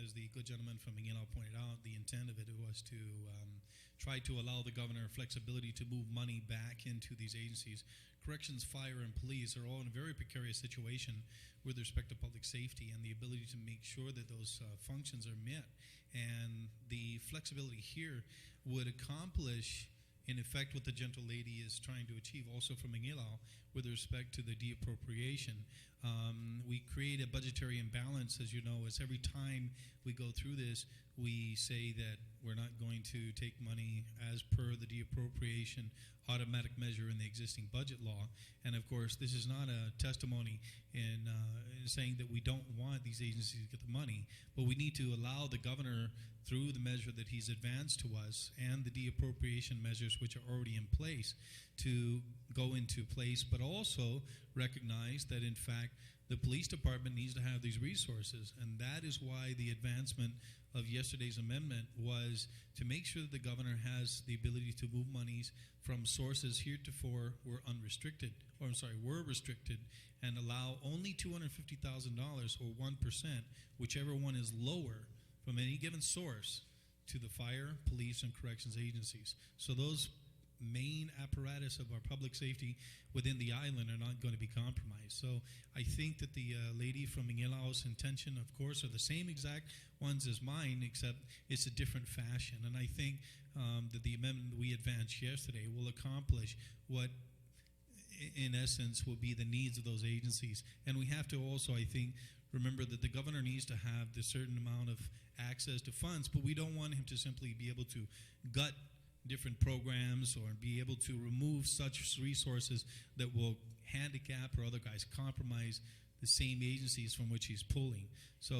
as the good gentleman from Mindanao pointed out, the intent of it was to try to allow the governor flexibility to move money back into these agencies. Corrections, fire, and police are all in a very precarious situation with respect to public safety and the ability to make sure that those functions are met. And the flexibility here would accomplish, in effect, what the gentle lady is trying to achieve also from Mangilao with respect to the de-appropriation We create a budgetary imbalance, as you know, as every time we go through this, we say that we're not going to take money as per the deappropriation automatic measure in the existing budget law. And of course, this is not a testimony in saying that we don't want these agencies to get the money, but we need to allow the governor, through the measure that he's advanced to us and the deappropriation measures which are already in place, to go into place, but also recognize that in fact the police department needs to have these resources. And that is why the advancement of yesterday's amendment was to make sure that the governor has the ability to move monies from sources heretofore were restricted, and allow only $250,000 or 1%, whichever one is lower, from any given source to the fire, police, and corrections agencies. So those main apparatus of our public safety within the island are not going to be compromised. So I think that the lady from Mingilao's intention, of course, are the same exact ones as mine, except it's a different fashion. And I think that the amendment we advanced yesterday will accomplish what, in essence, will be the needs of those agencies. And we have to also, I think, remember that the governor needs to have the certain amount of access to funds, but we don't want him to simply be able to gut different programs or be able to remove such resources that will handicap or otherwise compromise the same agencies from which he's pulling. So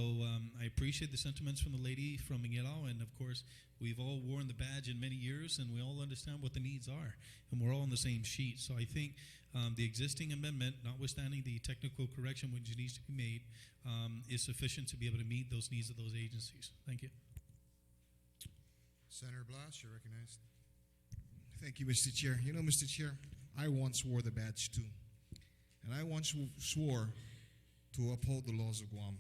I appreciate the sentiments from the lady from Mingilao, and of course we've all worn the badge in many years and we all understand what the needs are, and we're all on the same sheet. So I think the existing amendment, notwithstanding the technical correction which needs to be made, is sufficient to be able to meet those needs of those agencies. Thank you. Senator Blas, you're recognized. Thank you, Mr. Chair. You know, Mr. Chair, I once wore the badge too. And I once swore to uphold the laws of Guam.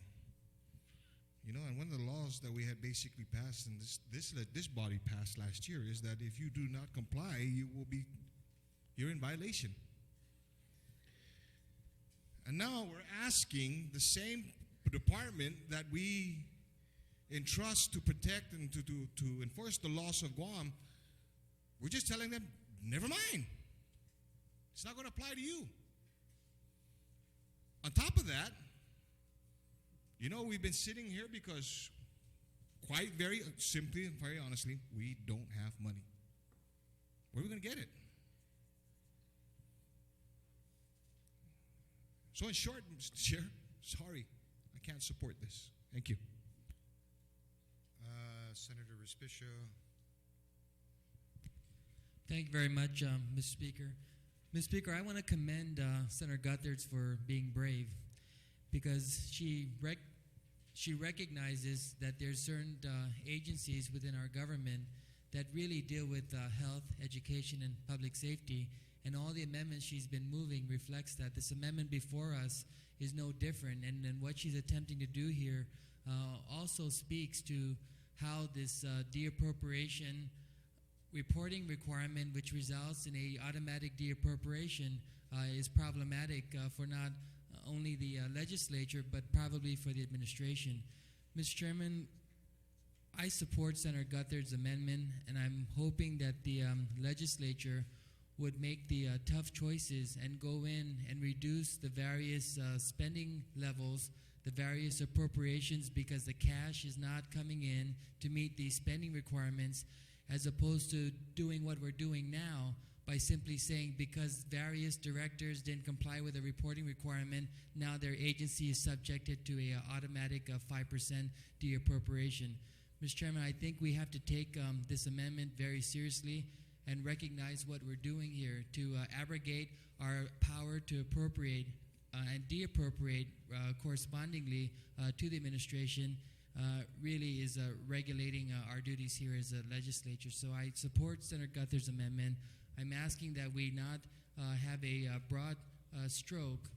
You know, and one of the laws that we had basically passed, and this body passed last year, is that if you do not comply, you're in violation. And now we're asking the same department that we entrust to protect and to enforce the laws of Guam, we're just telling them, never mind. It's not going to apply to you. On top of that, you know, we've been sitting here because quite very simply and very honestly, we don't have money. Where are we going to get it? So in short, Mr. Chair, sorry, I can't support this. Thank you. Senator Respicio. Thank you very much, Mr. Speaker. Mr. Speaker, I want to commend Senator Guthertz for being brave, because she recognizes that there's certain agencies within our government that really deal with health, education, and public safety, and all the amendments she's been moving reflects that. This amendment before us is no different, and what she's attempting to do here also speaks to how this deappropriation reporting requirement, which results in a automatic deappropriation, is problematic for not only the legislature, but probably for the administration. Mr. Chairman, I support Senator Guthert's amendment, and I'm hoping that the legislature would make the tough choices and go in and reduce the various spending levels, the various appropriations, because the cash is not coming in to meet these spending requirements, as opposed to doing what we're doing now by simply saying because various directors didn't comply with a reporting requirement, now their agency is subjected to an automatic 5% deappropriation. Mr. Chairman, I think we have to take this amendment very seriously and recognize what we're doing here to abrogate our power to appropriate and deappropriate correspondingly to the administration really is regulating our duties here as a legislature. So I support Senator Guthert's amendment. I'm asking that we not have a broad stroke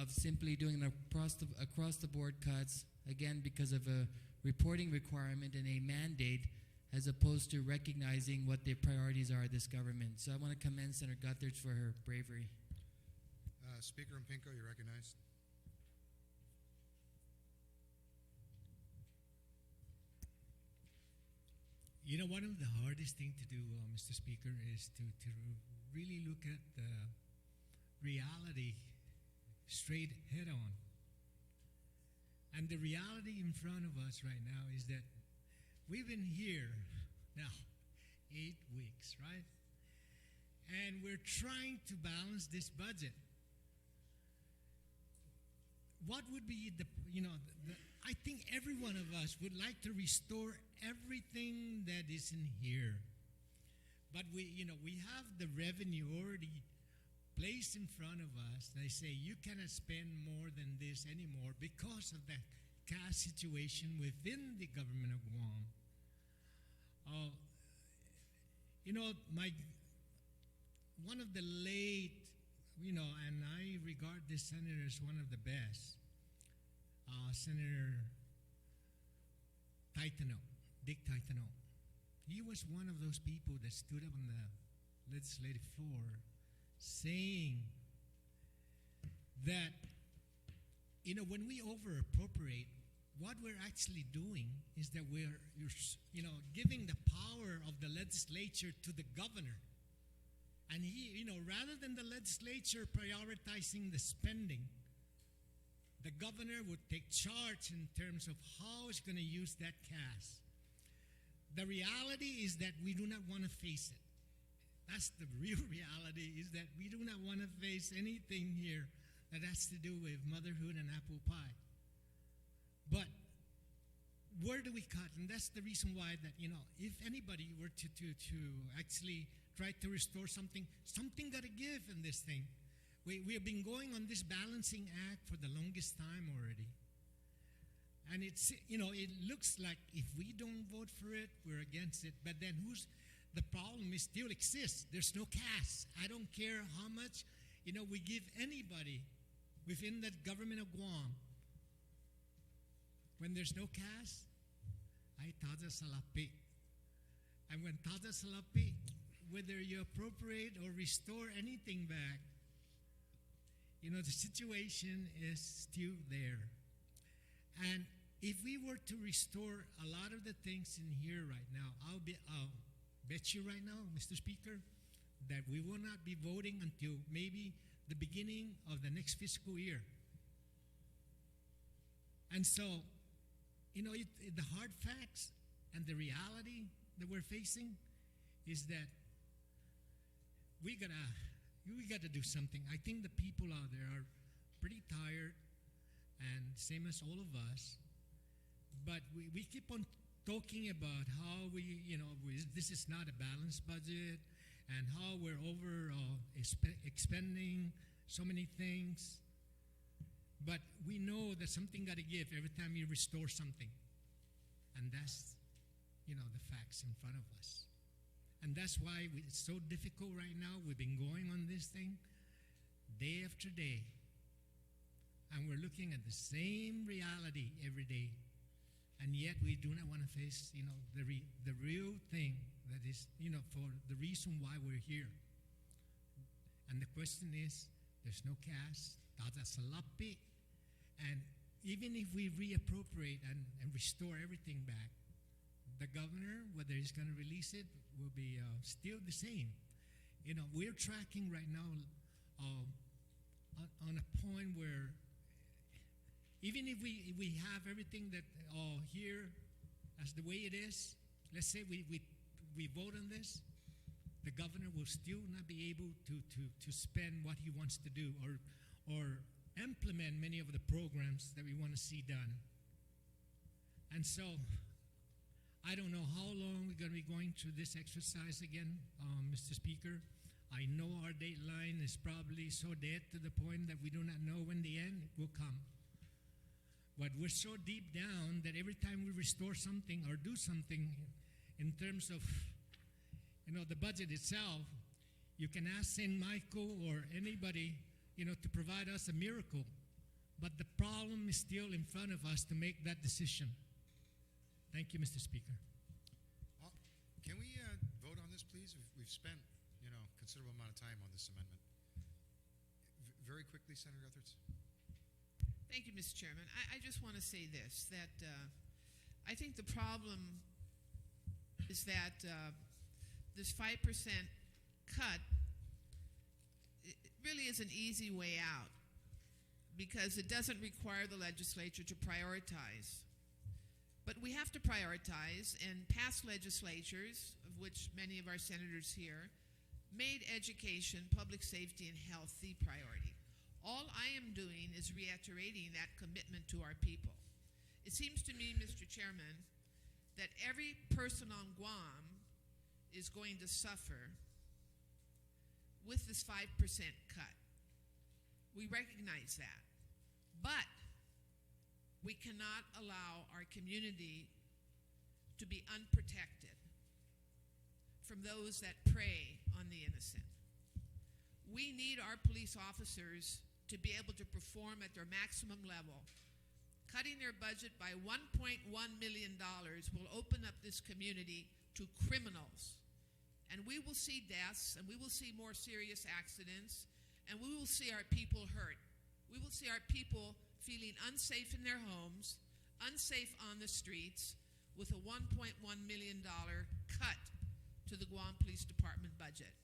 of simply doing across the board cuts, again because of a reporting requirement and a mandate, as opposed to recognizing what the priorities are of this government. So I want to commend Senator Guthertz for her bravery. Speaker Mpinko, you're recognized. You know, one of the hardest things to do, Mr. Speaker, is to really look at the reality straight head on. And the reality in front of us right now is that we've been here now 8 weeks, right? And we're trying to balance this budget. What would be I think every one of us would like to restore everything that is in here. But we have the revenue already placed in front of us. They say you cannot spend more than this anymore because of the cash situation within the government of Guam. One of the late, and I regard this senator as one of the best, Senator Dick Titano. He was one of those people that stood up on the legislative floor saying that, when we over appropriate, what we're actually doing is that we're giving the power of the legislature to the governor. And he, rather than the legislature prioritizing the spending, the governor would take charge in terms of how it's going to use that cash. The reality is that we do not want to face it. That's the real reality, is that we do not want to face anything here that has to do with motherhood and apple pie. But where do we cut? And that's the reason why that, if anybody were to actually try to restore something got to give in this thing. We have been going on this balancing act for the longest time already. And it's, it looks like if we don't vote for it, we're against it. But then the problem is still exists. There's no cash. I don't care how much, we give anybody within the government of Guam. When there's no cash, ay tada salapi. And when tada salapi, whether you appropriate or restore anything back, the situation is still there. And if we were to restore a lot of the things in here right now, I'll bet you right now, Mr. Speaker, that we will not be voting until maybe the beginning of the next fiscal year. And so, the hard facts and the reality that we're facing is that we gotta do something. I think the people out there are pretty tired, and same as all of us. But we keep on talking about how this is not a balanced budget, and how we're over expending so many things. But we know that something got to give every time you restore something. And that's, the facts in front of us. And that's why it's so difficult right now. We've been going on this thing day after day. And we're looking at the same reality every day. And yet we do not want to face, the real thing that is, for the reason why we're here. And the question is, there's no cash, tada salapi. And even if we reappropriate and restore everything back, the governor, whether he's going to release it, will be still the same. We're tracking right now on a point where even if we have everything that here as the way it is, let's say we vote on this, the governor will still not be able to spend what he wants to do or implement many of the programs that we want to see done. And so I don't know how long we're going to be going through this exercise again, Mr. Speaker. I know our deadline is probably so dead to the point that we do not know when the end will come. But we're so deep down that every time we restore something or do something in terms of, the budget itself, you can ask St. Michael or anybody, to provide us a miracle. But the problem is still in front of us to make that decision. Thank you, Mr. Speaker. Can we vote on this, please? We've spent, considerable amount of time on this amendment. Very quickly, Senator Guthertz. Thank you, Mr. Chairman. I just want to say this, that I think the problem is that this 5% cut, it really is an easy way out. because it doesn't require the legislature to prioritize. But we have to prioritize, and past legislatures, of which many of our senators here, made education, public safety, and health the priority. All I am doing is reiterating that commitment to our people. It seems to me, Mr. Chairman, that every person on Guam is going to suffer with this 5% cut. We recognize that. But we cannot allow our community to be unprotected from those that prey on the innocent. We need our police officers to be able to perform at their maximum level. Cutting their budget by $1.1 million will open up this community to criminals. And we will see deaths, and we will see more serious accidents, and we will see our people hurt. We will see our people feeling unsafe in their homes, unsafe on the streets, with a $1.1 million cut to the Guam Police Department budget.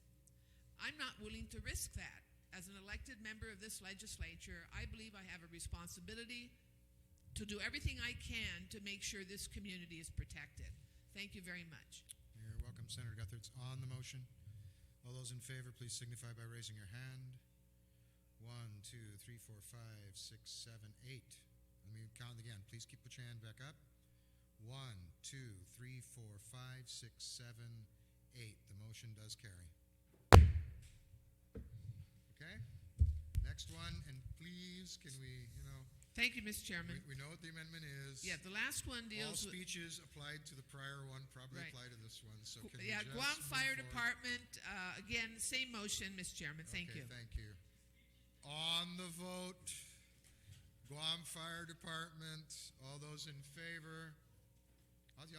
I'm not willing to risk that. As an elected member of this legislature, I believe I have a responsibility to do everything I can to make sure this community is protected. Thank you very much. You're welcome, Senator Guthertz. On the motion, all those in favor, please signify by raising your hand. 1, 2, 3, 4, 5, 6, 7, 8. Let me count again. Please put your hand back up. 1, 2, 3, 4, 5, 6, 7, 8. The motion does carry. Okay? Next one, and please, can we, Thank you, Mr. Chairman. we know what the amendment is. Yeah, the last one All deals with... speeches applied to the prior one probably Right. apply to this one. So can Yeah, we just Guam move Fire forward? Department, again, same motion, Mr. Chairman. Thank you. Thank you. On the vote, Guam Fire Department, all those in favor? Ozzy.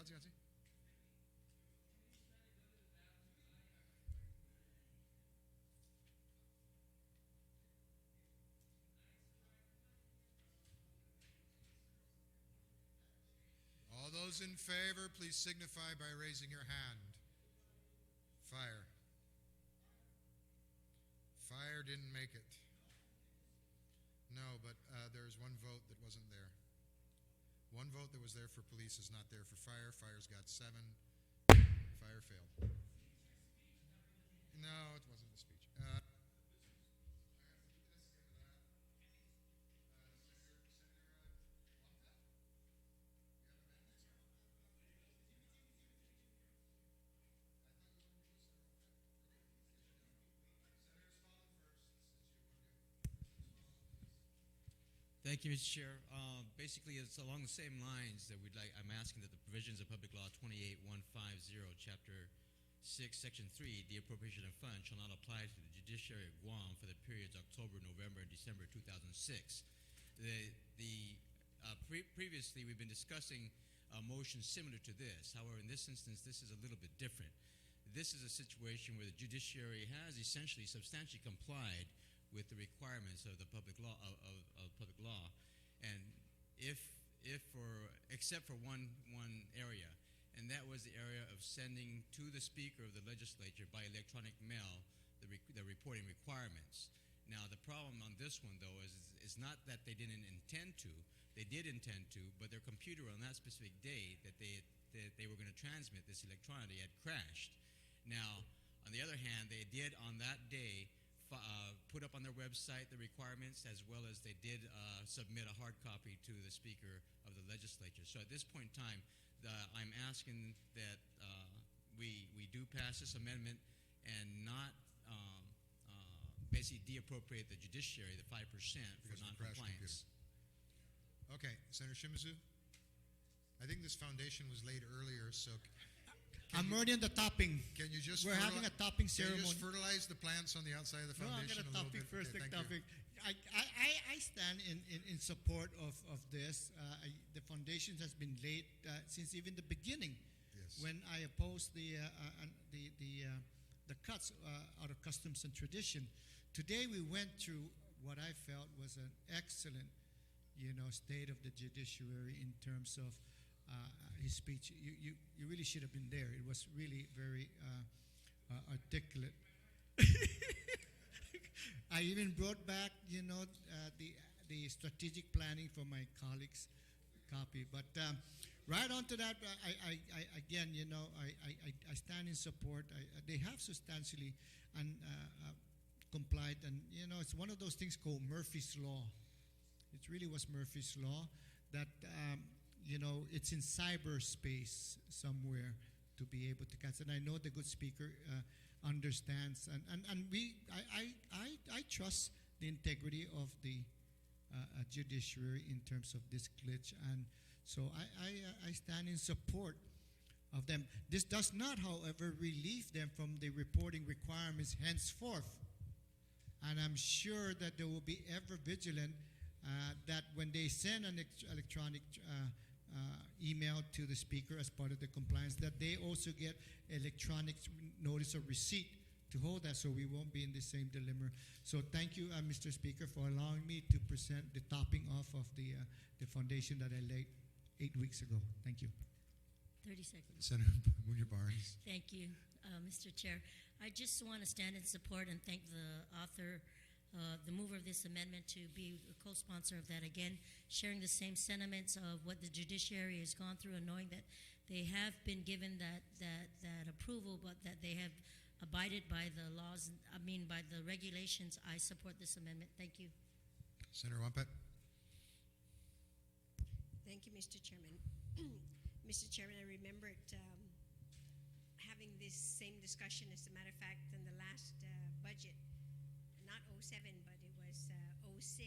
All those in favor, please signify by raising your hand. Fire. Fire didn't make it. No, but there's one vote that wasn't there. One vote that was there for police is not there for fire. Fire's got 7. Fire failed. No, it wasn't the speech. Thank you, Mr. Chair. Basically, it's along the same lines that I'm asking that the provisions of Public Law 28150, Chapter 6, Section 3, the appropriation of funds shall not apply to the judiciary of Guam for the periods October, November, and December 2006. Previously, we've been discussing a motion similar to this. However, in this instance, this is a little bit different. This is a situation where the judiciary has essentially substantially complied with the requirements of the public law of public law, and except for one area, and that was the area of sending to the Speaker of the Legislature by electronic mail the reporting requirements. Now, the problem on this one, though, is not that they didn't intend to. They did intend to, but their computer on that specific day that they were going to transmit this electronically had crashed. Now, on the other hand, they did on that day put up on their website the requirements, as well as they did submit a hard copy to the Speaker of the Legislature. So at this point in time, I'm asking that we do pass this amendment and not basically deappropriate the judiciary, the 5% for noncompliance. Okay, Senator Shimizu, I think this foundation was laid earlier, so I'm already on the topping. can you just We're having a topping Can you ceremony. just fertilize the plants on the outside of the No, I'm foundation going to a little topic bit? first. Okay, The thank you. topic. I stand in support of this. The foundation has been laid since even the beginning, Yes. when I opposed the cuts out of customs and tradition. Today we went through what I felt was an excellent, state of the judiciary in terms of his speech. You really should have been there. It was really very articulate. I even brought back, the the strategic planning for my colleagues' copy. But right on to that, again, I stand in support. They have substantially complied, and it's one of those things called Murphy's Law. It really was Murphy's Law that it's in cyberspace somewhere to be able to cancel. And I know the good speaker understands, and I trust the integrity of the judiciary in terms of this glitch, and so I stand in support of them. This does not, however, relieve them from the reporting requirements henceforth, and I'm sure that they will be ever vigilant that when they send an electronic email to the speaker as part of the compliance, that they also get electronic notice of receipt to hold that, so we won't be in the same dilemma. So thank you, Mr. Speaker, for allowing me to present the topping off of the foundation that I laid 8 weeks ago. Thank you. 30 seconds. Senator Munya Barnes. Thank you, Mr. Chair. I just want to stand in support and thank the author, the mover of this amendment, to be a co-sponsor of that. Again, sharing the same sentiments of what the judiciary has gone through, and knowing that they have been given that approval, but that they have abided by the laws, by the regulations. I support this amendment. Thank you. Senator Wampet. Thank you, Mr. Chairman. Mr. Chairman, I remembered having this same discussion, as a matter of fact, in the last budget, not 07, but it was 06,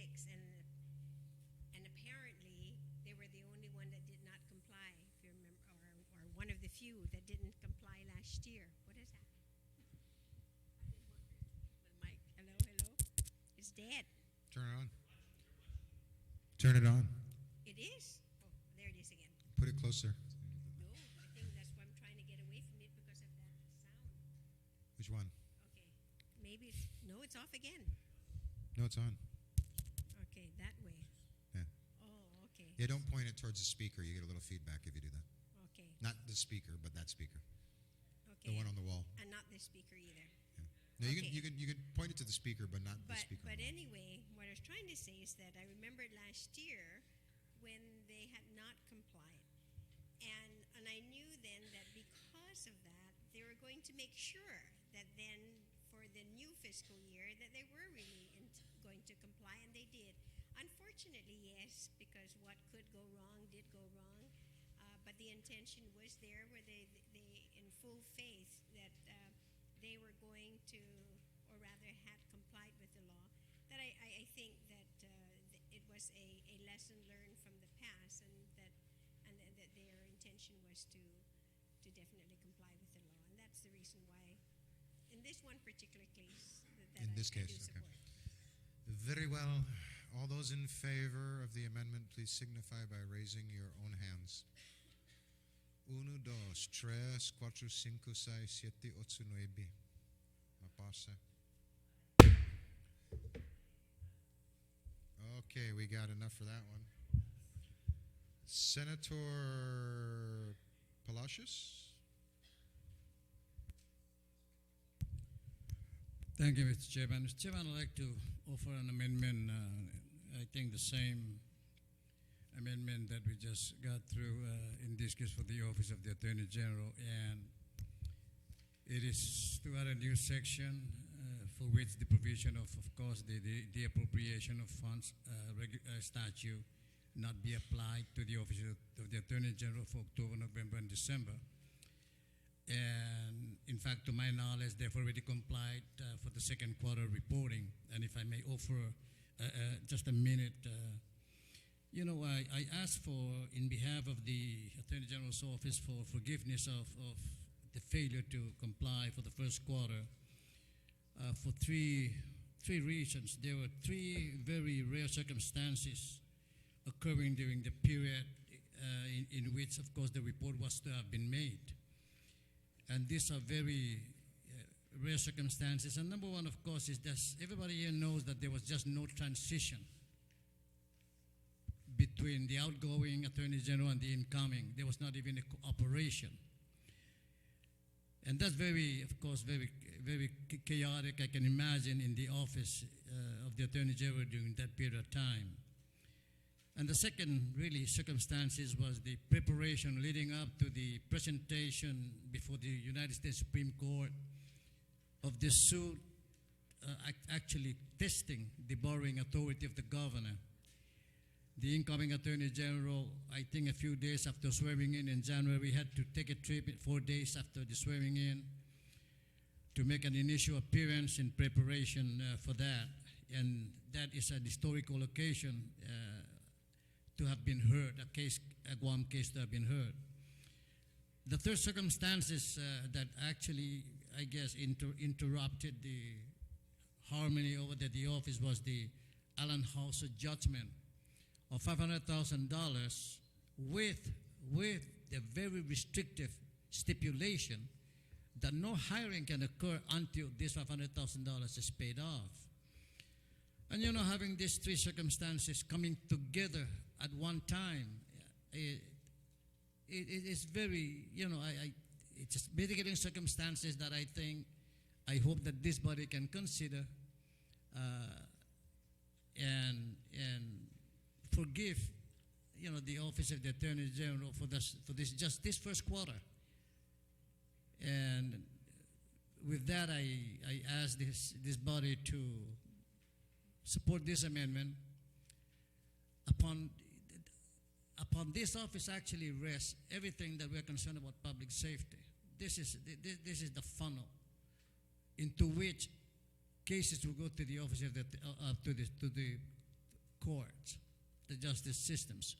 and apparently they were the only one that did not comply, if you remember, or one of the few that didn't comply last year. What is that? Mike, hello. It's dead. Turn it on. Turn it on. It is? Oh, there it is again. Put it closer. No, I think that's why I'm trying to get away from it, because of that sound. Which one? Okay, maybe it's off again. No, it's on. Okay, that way. Yeah. Oh, okay. Yeah, don't point it towards the speaker. You get a little feedback if you do that. Okay. Not the speaker, but that speaker. Okay. The one on the wall. And not this speaker either. Yeah. No, Okay. you can point it to the speaker, but not the speaker. But anyway, what I was trying to say is that I remembered last year when they had not complied, and I knew then that because of that, they were going to make sure that then for the new fiscal year that they were really going to comply, and they did. Unfortunately, yes, because what could go wrong did go wrong, but the intention was there, where they in full faith that they were going to, or rather had complied with the law. That I think that it was a lesson learned from the past, and that their intention was to definitely comply with the law, and that's the reason why, in this one particular case, that In this I do case, okay. support. Very well. All those in favor of the amendment, please signify by raising your own hands. 1, 2, 3, 4, 5, 6, 7, 8, 9. Mapasa. Okay, we got enough for that one. Senator Palacios? Thank you, Mr. Chairman. Mr. Chairman, I'd like to offer an amendment, I think the same amendment that we just got through, in this case for the Office of the Attorney General, and it is to add a new section for which the provision of course, the appropriation of funds statute not be applied to the Office of the Attorney General for October, November, and December. And in fact, to my knowledge, they've already complied for the second quarter reporting. And if I may offer just a minute, I asked for, in behalf of the Attorney General's office, for forgiveness of the failure to comply for the first quarter for three reasons. There were three very rare circumstances occurring during the period in which, of course, the report was to have been made. And these are very rare circumstances. And number one, of course, is that everybody here knows that there was just no transition between the outgoing Attorney General and the incoming. There was not even a cooperation. And that's very, of course, very, very chaotic, I can imagine, in the office of the Attorney General during that period of time. And the second, really, circumstances was the preparation leading up to the presentation before the United States Supreme Court of the suit actually testing the borrowing authority of the governor. The incoming Attorney General, I think a few days after swearing in January, had to take a trip 4 days after the swearing in to make an initial appearance in preparation for that. And that is an historical occasion to have been heard, a Guam case to have been heard. The third circumstances that actually, I guess, interrupted the harmony over at the office was the Allen Hauser judgment of $500,000 with the very restrictive stipulation that no hiring can occur until this $500,000 is paid off. And having these three circumstances coming together at one time, it is very, it's just mitigating circumstances that I hope that this body can consider and forgive, the Office of the Attorney General for this first quarter. And with that, I ask this body to support this amendment. Upon this office actually rests everything that we're concerned about public safety. This is the funnel into which cases will go to the office of to the courts, the justice systems.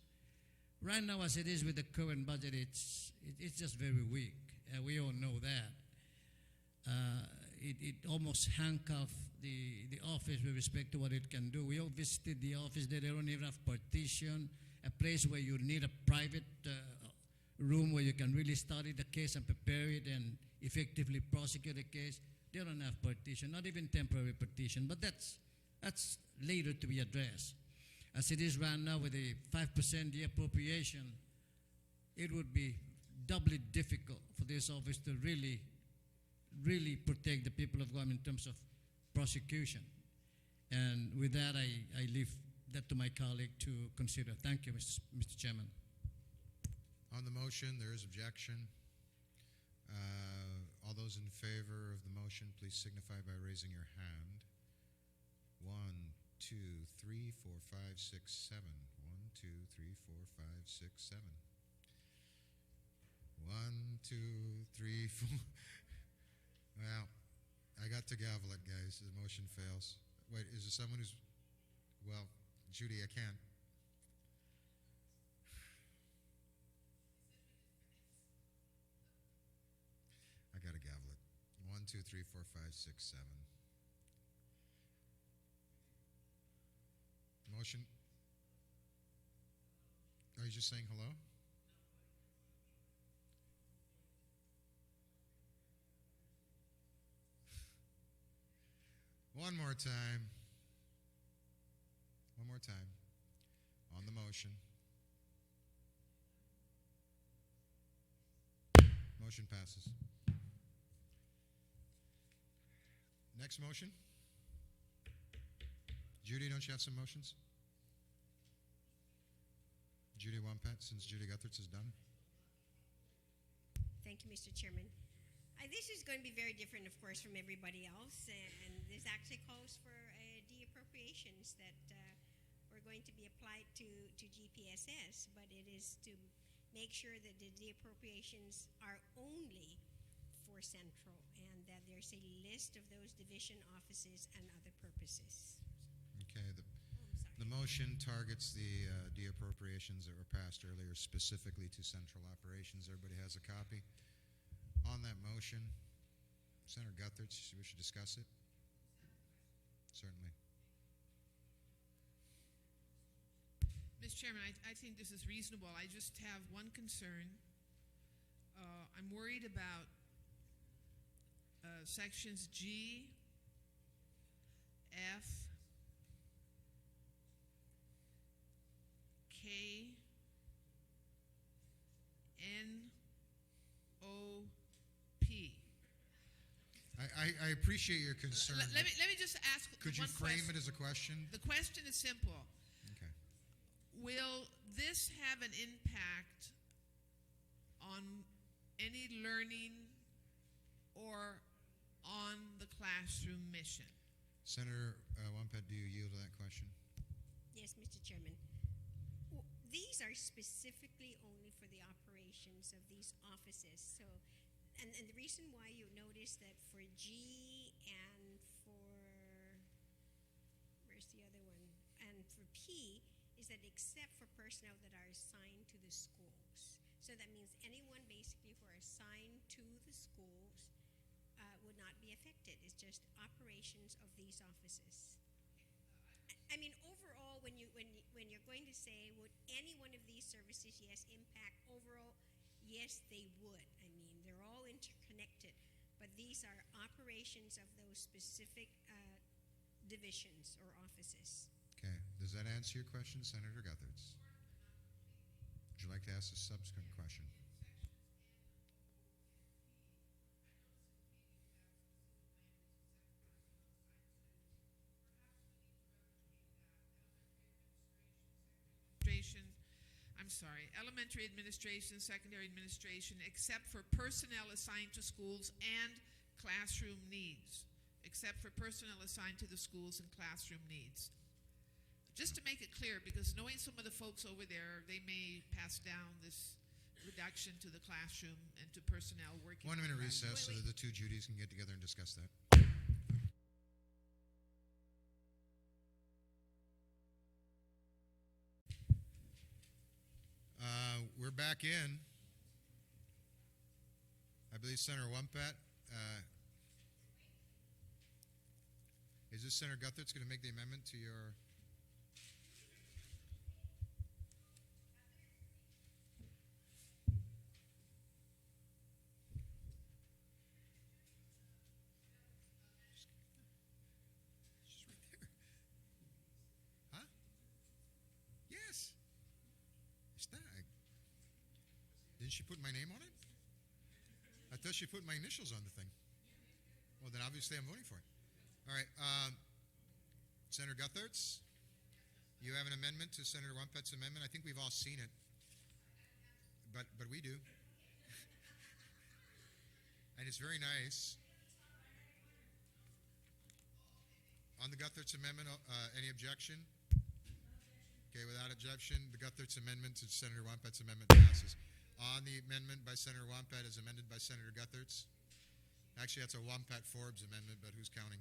Right now, as it is with the current budget, it's just very weak. We all know that. It almost handcuffs the office with respect to what it can do. We all visited the office. They don't even have partition, a place where you need a private room where you can really study the case and prepare it and effectively prosecute the case. They don't have partition, not even temporary partition, but that's later to be addressed. As it is right now with a 5% de-appropriation, it would be doubly difficult for this office to really protect the people of Guam in terms of prosecution. And with that, I leave that to my colleague to consider. Thank you, Mr. Chairman. On the motion, there is objection. All those in favor of the motion, please signify by raising your hand. 1, 2, 3, 4, 5, 6, 7. 1, 2, 3, 4, 5, 6, 7. 1, 2, 3, 4. Well, I got to gavel it, guys. The motion fails. Wait, is there someone who's... Well, Judy, I can't. I got to gavel it. 1, 2, 3, 4, 5, 6, 7. Motion. Are you just saying hello? One more time. One more time. On the motion. Motion passes. Next motion. Judy, don't you have some motions? Judy Wampet, since Judy Guthertz is done. Thank you, Mr. Chairman. This is going to be very different, of course, from everybody else, and this actually calls for de-appropriations that are going to be applied to GPSS, but it is to make sure that the de-appropriations are only for Central and that there's a list of those division offices and other purposes. Okay, the motion targets the de-appropriations that were passed earlier specifically to Central Operations. Everybody has a copy. On that motion, Senator Guthertz, we should discuss it? Certainly. Mr. Chairman, I think this is reasonable. I just have one concern. I'm worried about sections G, F, K, N, O, P. I appreciate your concern. Let me just ask. Could you frame it as a question? The question is simple. Okay. will this have an impact on any learning or on the classroom mission? Senator Wampet, do you yield to that question? Yes, Mr. Chairman. These are specifically only for the operations of these offices. So, and the reason why you notice that for G and for, where's the other one? And for P is that except for personnel that are assigned to the schools. So that means anyone basically who are assigned to the schools would not be affected. It's just operations of these offices. I mean, overall, when you're going to say, would any one of these services, yes, impact overall? Yes, they would. I mean, they're all interconnected, but these are operations of those specific divisions or offices. Okay. Does that answer your question, Senator Guthertz? Would you like to ask a subsequent question? Elementary administration, secondary administration, except for personnel assigned to schools and classroom needs. Except for personnel assigned to the schools and classroom needs. Just to make it clear, because knowing some of the folks over there, they may pass down this reduction to the classroom and to personnel working. 1 minute recess so that the two Judys can get together and discuss that. We're back in. I believe Senator Wumpet. Is this Senator Guthertz going to make the amendment to your... She's right there. Huh? Yes. Stag. Didn't she put my name on it? I thought she put my initials on the thing. Well, then obviously I'm voting for it. All right. Senator Guthertz, you have an amendment to Senator Wumpet's amendment. I think we've all seen it, but we do. And it's very nice. On the Guthertz amendment, any objection? Okay, without objection, the Guthertz amendment to Senator Wumpet's amendment passes. On the amendment by Senator Wumpet as amended by Senator Guthertz. Actually, that's a Wumpet-Forbes amendment, but who's counting?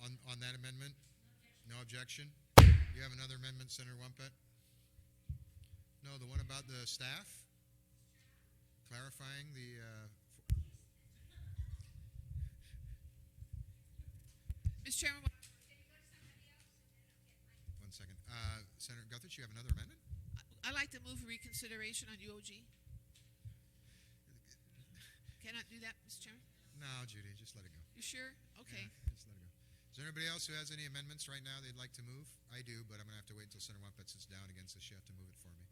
On that amendment, no objection. You have another amendment, Senator Wumpet? No, the one about the staff? Clarifying the... Mr. Chairman, One second. Senator Guthertz, you have another amendment? I'd like to move reconsideration on UOG. Can I do that, Mr. Chairman? No, Judy, just let it go. You sure? Okay. Yeah, just let it go. Is there anybody else who has any amendments right now they'd like to move? I do, but I'm going to have to wait until Senator Wumpet sits down again, so she have to move it for me.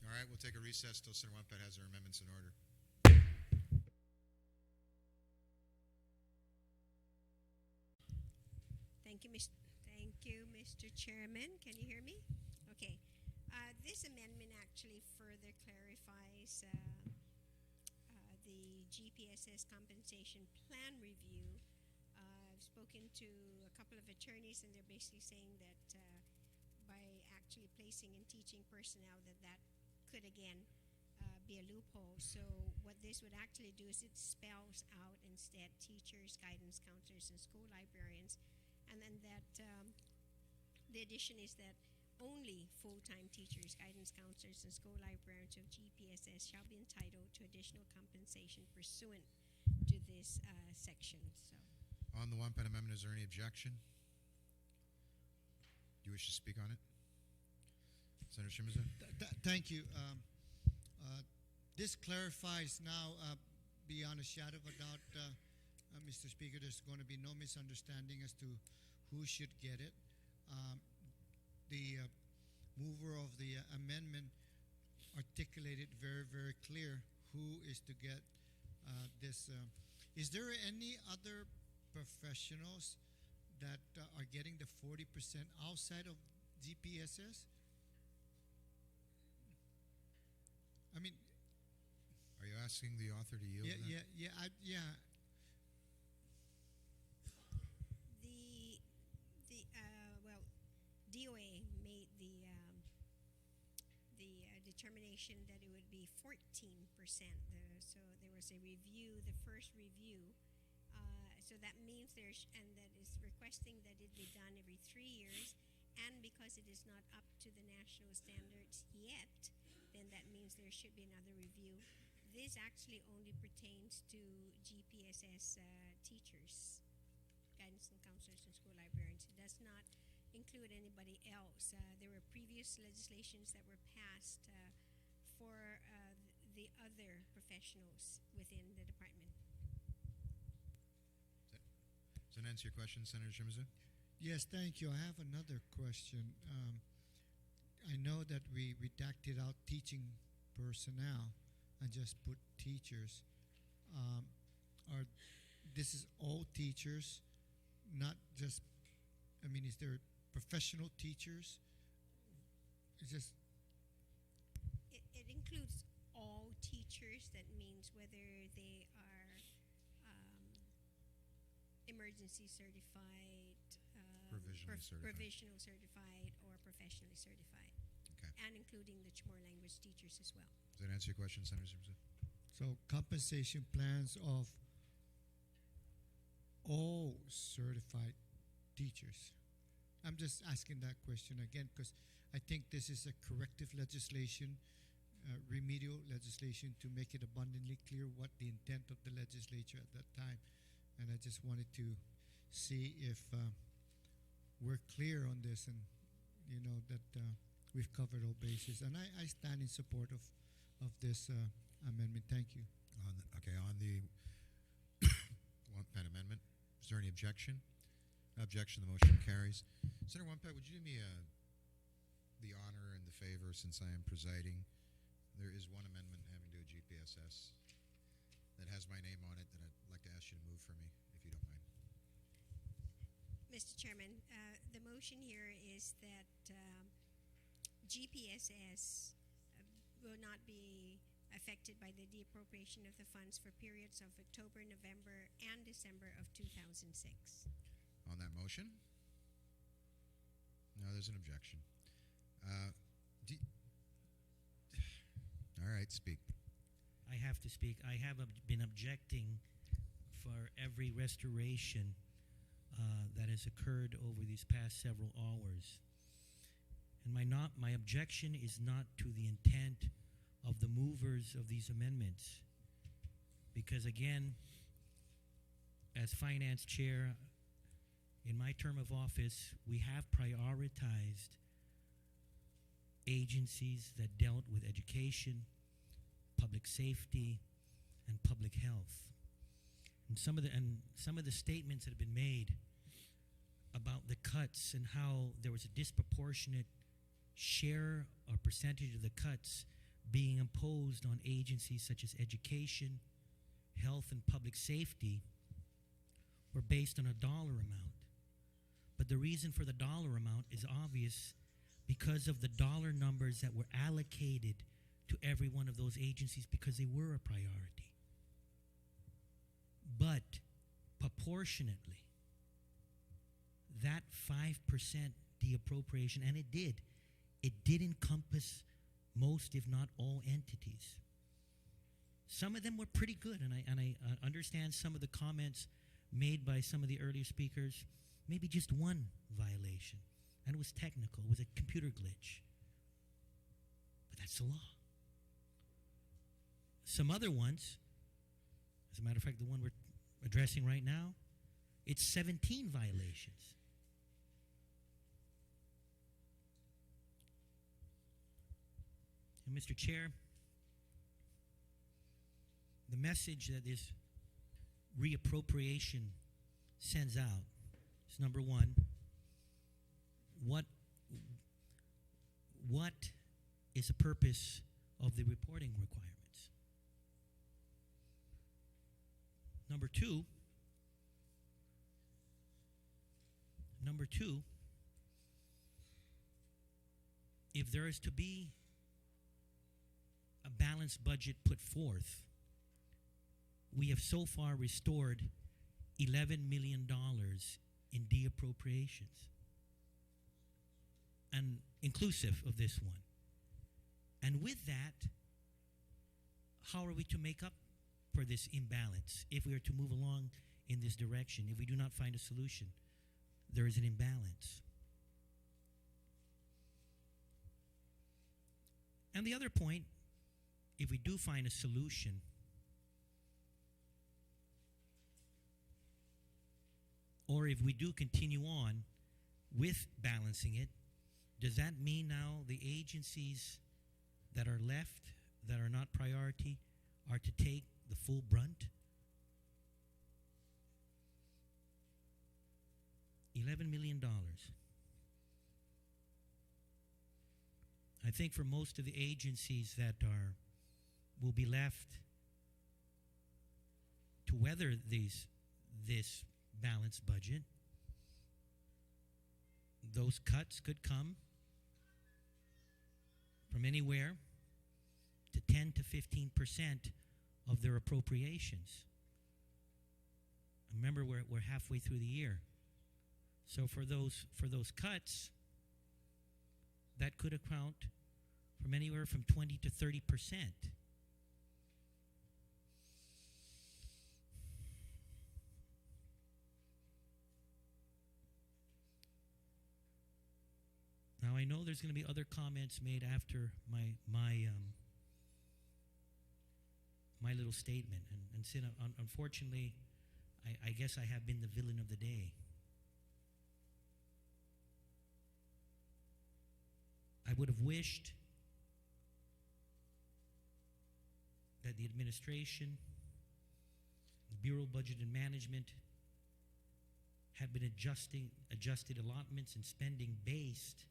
All right, we'll take a recess till Senator Wumpet has her amendments in order. Thank you, Mr. Chairman. Can you hear me? Okay. This amendment actually further clarifies the GPSS compensation plan review. I've spoken to a couple of attorneys, and they're basically saying that by actually placing in teaching personnel, that could again be a loophole. So what this would actually do is it spells out instead teachers, guidance counselors, and school librarians, and then that the addition is that only full-time teachers, guidance counselors, and school librarians of GPSS shall be entitled to additional compensation pursuant to this section. So, On the Wumpet amendment, is there any objection? Do you wish to speak on it? Senator Shimizu? Thank you. This clarifies now, beyond a shadow of a doubt, Mr. Speaker, there's going to be no misunderstanding as to who should get it. The mover of the amendment articulated very, very clear who is to get this. Is there any other professionals that are getting the 40% outside of GPSS? I mean, Are you asking the author to yield? yeah, that? yeah, yeah. Well, DOA made the determination that it would be 14%. So there was a review, the first review. So that means and that is requesting that it be done every 3 years. And because it is not up to the national standards yet, then that means there should be another review. This actually only pertains to GPSS teachers, guidance and counselors, and school librarians. It does not include anybody else. There were previous legislations that were passed for the other professionals within the department. Does that answer your question, Senator Shimizu? Yes, thank you. I have another question. I know that we redacted out teaching personnel and just put teachers. This is all teachers, not just, I mean, is there professional teachers? It's just. It includes all teachers. That means whether they are emergency certified, provisional certified, or professionally certified. Okay. And including the Chamorro language teachers as well. Does that answer your question, Senator Shimizu? So compensation plans of all certified teachers. I'm just asking that question again because I think this is a corrective legislation, remedial legislation to make it abundantly clear what the intent of the legislature at that time. And I just wanted to see if we're clear on this and, that we've covered all bases. And I stand in support of this amendment. Thank you. On the Wampat amendment, is there any objection? Objection, the motion carries. Senator Wampat, would you do me the honor and the favor, since I am presiding? There is one amendment having to do with GPSS that has my name on it that I'd like to ask you to move for me, if you don't mind. Mr. Chairman, the motion here is that GPSS will not be affected by the deappropriation of the funds for periods of October, November, and December of 2006. On that motion? No, there's an objection. All right, speak. I have to speak. I have been objecting for every restoration that has occurred over these past several hours. And my objection is not to the intent of the movers of these amendments. Because again, as finance chair, in my term of office, we have prioritized agencies that dealt with education, public safety, and public health. And some of the statements that have been made about the cuts and how there was a disproportionate share or percentage of the cuts being imposed on agencies such as education, health, and public safety were based on a dollar amount. But the reason for the dollar amount is obvious because of the dollar numbers that were allocated to every one of those agencies because they were a priority. But proportionately, that 5% deappropriation, and it did encompass most, if not all, entities. Some of them were pretty good, and I understand some of the comments made by some of the earlier speakers. Maybe just one violation, and it was technical. It was a computer glitch. But that's the law. Some other ones, as a matter of fact, the one we're addressing right now, it's 17 violations. And Mr. Chair, the message that this reappropriation sends out is, number one, what is the purpose of the reporting requirements? Number two, Number two, if there is to be a balanced budget put forth, we have so far restored $11 million in de-appropriations, and inclusive of this one. And with that, how are we to make up for this imbalance if we are to move along in this direction? If we do not find a solution, there is an imbalance. And the other point, if we do find a solution, or if we do continue on with balancing it, does that mean now the agencies that are left, that are not priority, are to take the full brunt? $11 million. I think for most of the agencies that will be left to weather this balanced budget, those cuts could come from anywhere to 10 to 15% of their appropriations. Remember, we're halfway through the year. So for those cuts, that could account from anywhere from 20 to 30%. Now I know there's going to be other comments made after my little statement, and unfortunately, I guess I have been the villain of the day. I would have wished that the administration, the Bureau of Budget and Management, had been adjusted allotments and spending based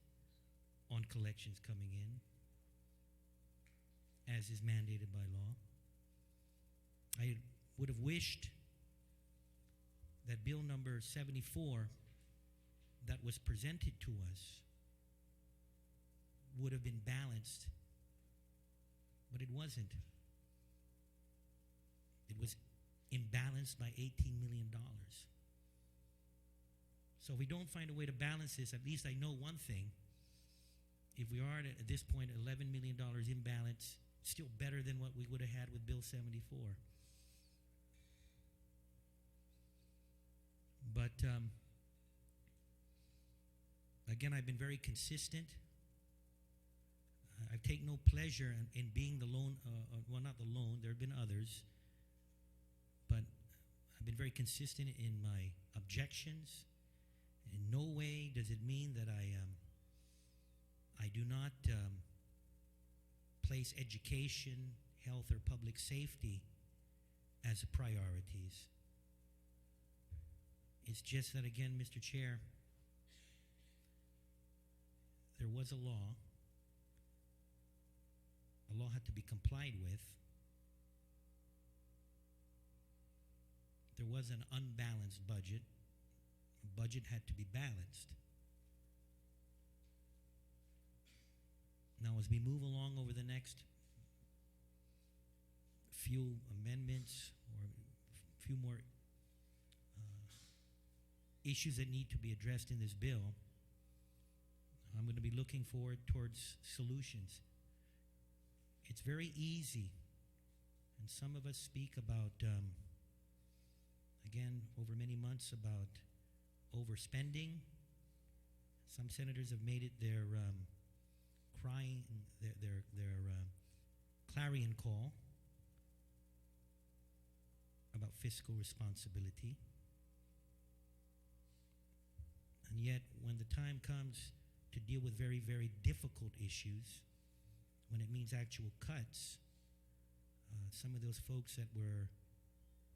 on collections coming in, as is mandated by law. I would have wished that Bill number 74 that was presented to us would have been balanced, but it wasn't. It was imbalanced by $18 million. So if we don't find a way to balance this, at least I know one thing. If we are at this point $11 million imbalance, still better than what we would have had with Bill 74. But again, I've been very consistent. I've taken no pleasure in being the lone, well, not the lone, there have been others, but I've been very consistent in my objections. In no way does it mean that I do not place education, health, or public safety as priorities. It's just that, again, Mr. Chair, there was a law. A law had to be complied with. There was an unbalanced budget. The budget had to be balanced. Now, as we move along over the next few amendments or few more issues that need to be addressed in this bill, I'm going to be looking forward towards solutions. It's very easy, and some of us speak about, again, over many months about overspending. Some senators have made it their clarion call about fiscal responsibility. And yet, when the time comes to deal with very, very difficult issues, when it means actual cuts, some of those folks that were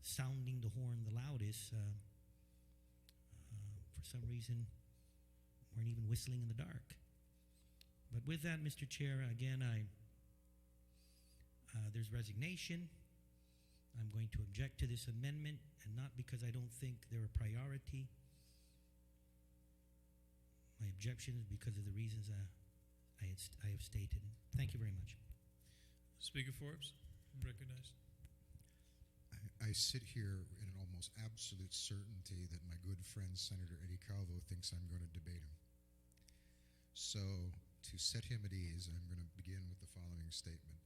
sounding the horn the loudest, for some reason, weren't even whistling in the dark. But with that, Mr. Chair, again, there's resignation. I'm going to object to this amendment, and not because I don't think they're a priority, my objections because of the reasons I have stated. Thank you very much. Speaker Forbes, recognized. I sit here in an almost absolute certainty that my good friend Senator Eddie Calvo thinks I'm going to debate him. So, to set him at ease, I'm going to begin with the following statement.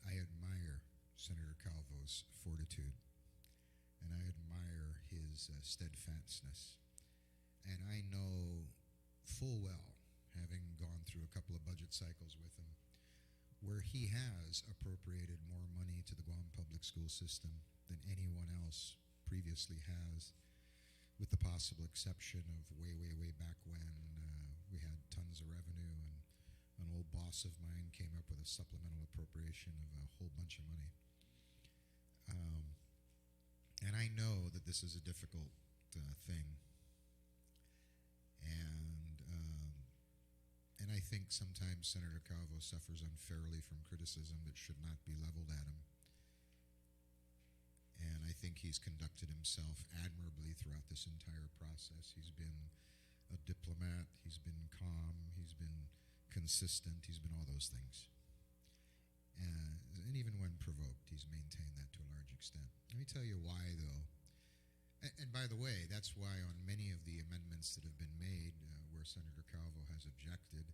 I admire Senator Calvo's fortitude, and I admire his steadfastness. And I know full well, having gone through a couple of budget cycles with him, where he has appropriated more money to the Guam public school system than anyone else previously has, with the possible exception of way back when we had tons of revenue and an old boss of mine came up with a supplemental appropriation of a whole bunch of money. And I know that this is a difficult thing. And I think sometimes Senator Calvo suffers unfairly from criticism that should not be leveled at him. And I think he's conducted himself admirably throughout this entire process. He's been a diplomat, he's been calm, he's been consistent, he's been all those things. And even when provoked, he's maintained that to a large extent. Let me tell you why, though. And by the way, that's why on many of the amendments that have been made where Senator Calvo has objected,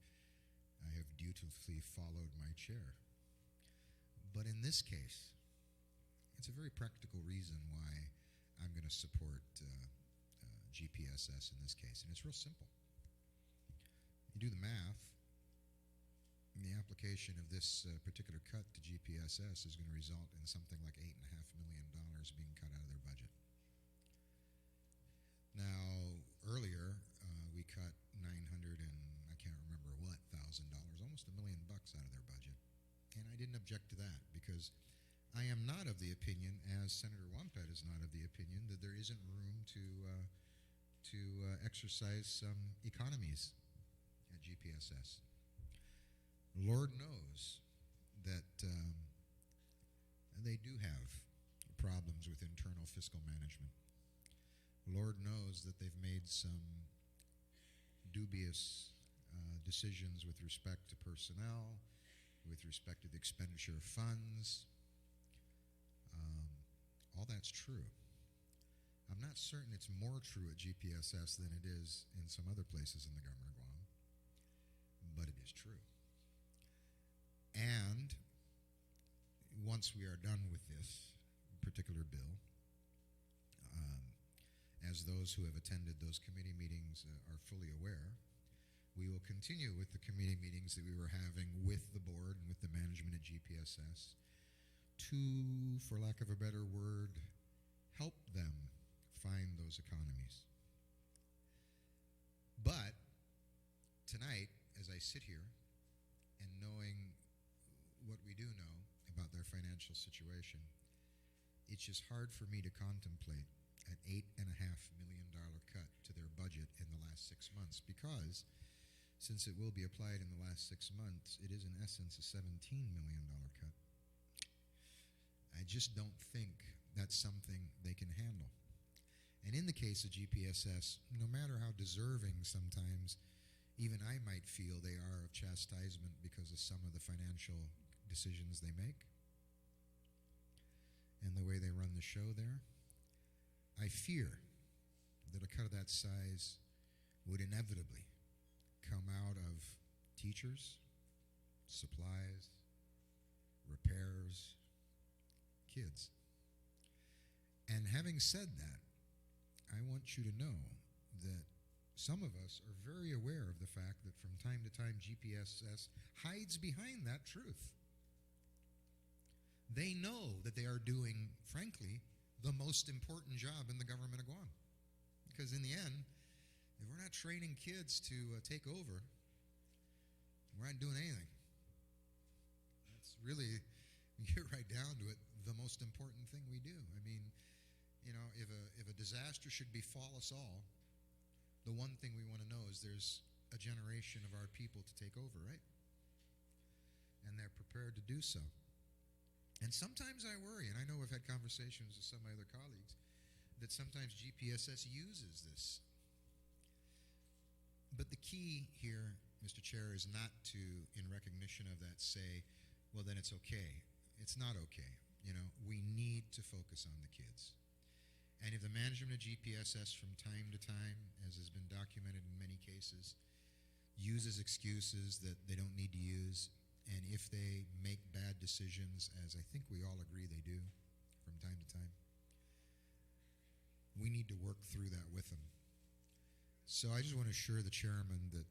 I have dutifully followed my chair. But in this case, it's a very practical reason why I'm going to support GPSS in this case, and it's real simple. You do the math, and the application of this particular cut to GPSS is going to result in something like $8.5 million being cut out of their budget. Now, earlier, we cut $900 and I can't remember what, $1,000, almost $1 million out of their budget. And I didn't object to that because I am not of the opinion, as Senator Wampet is not of the opinion, that there isn't room to exercise some economies at GPSS. Lord knows that they do have problems with internal fiscal management. Lord knows that they've made some dubious decisions with respect to personnel, with respect to the expenditure of funds. All that's true. I'm not certain it's more true at GPSS than it is in some other places in the government of Guam, but it is true. And once we are done with this particular bill, as those who have attended those committee meetings are fully aware, we will continue with the committee meetings that we were having with the board and with the management at GPSS to, for lack of a better word, help them find those economies. But tonight, as I sit here and knowing what we do know about their financial situation, it's just hard for me to contemplate an $8.5 million cut to their budget in the last 6 months because, since it will be applied in the last 6 months, it is in essence a $17 million cut. I just don't think that's something they can handle. And in the case of GPSS, no matter how deserving sometimes even I might feel they are of chastisement because of some of the financial decisions they make and the way they run the show there, I fear that a cut of that size would inevitably come out of teachers, supplies, repairs, kids. And having said that, I want you to know that some of us are very aware of the fact that from time to time GPSS hides behind that truth. They know that they are doing, frankly, the most important job in the government of Guam. Because in the end, if we're not training kids to take over, we're not doing anything. That's really, you get right down to it, the most important thing we do. I mean, you know, if a disaster should befall us all, the one thing we want to know is there's a generation of our people to take over, right? And they're prepared to do so. And sometimes I worry, and I know I've had conversations with some of my other colleagues, that sometimes GPSS uses this But the key here, Mr. Chair, is not to, in recognition of that, say, well, then it's okay. It's not okay. You know, we need to focus on the kids. And if the management of GPSS from time to time, as has been documented in many cases, uses excuses that they don't need to use, and if they make bad decisions, as I think we all agree they do from time to time, we need to work through that with them. So I just want to assure the chairman that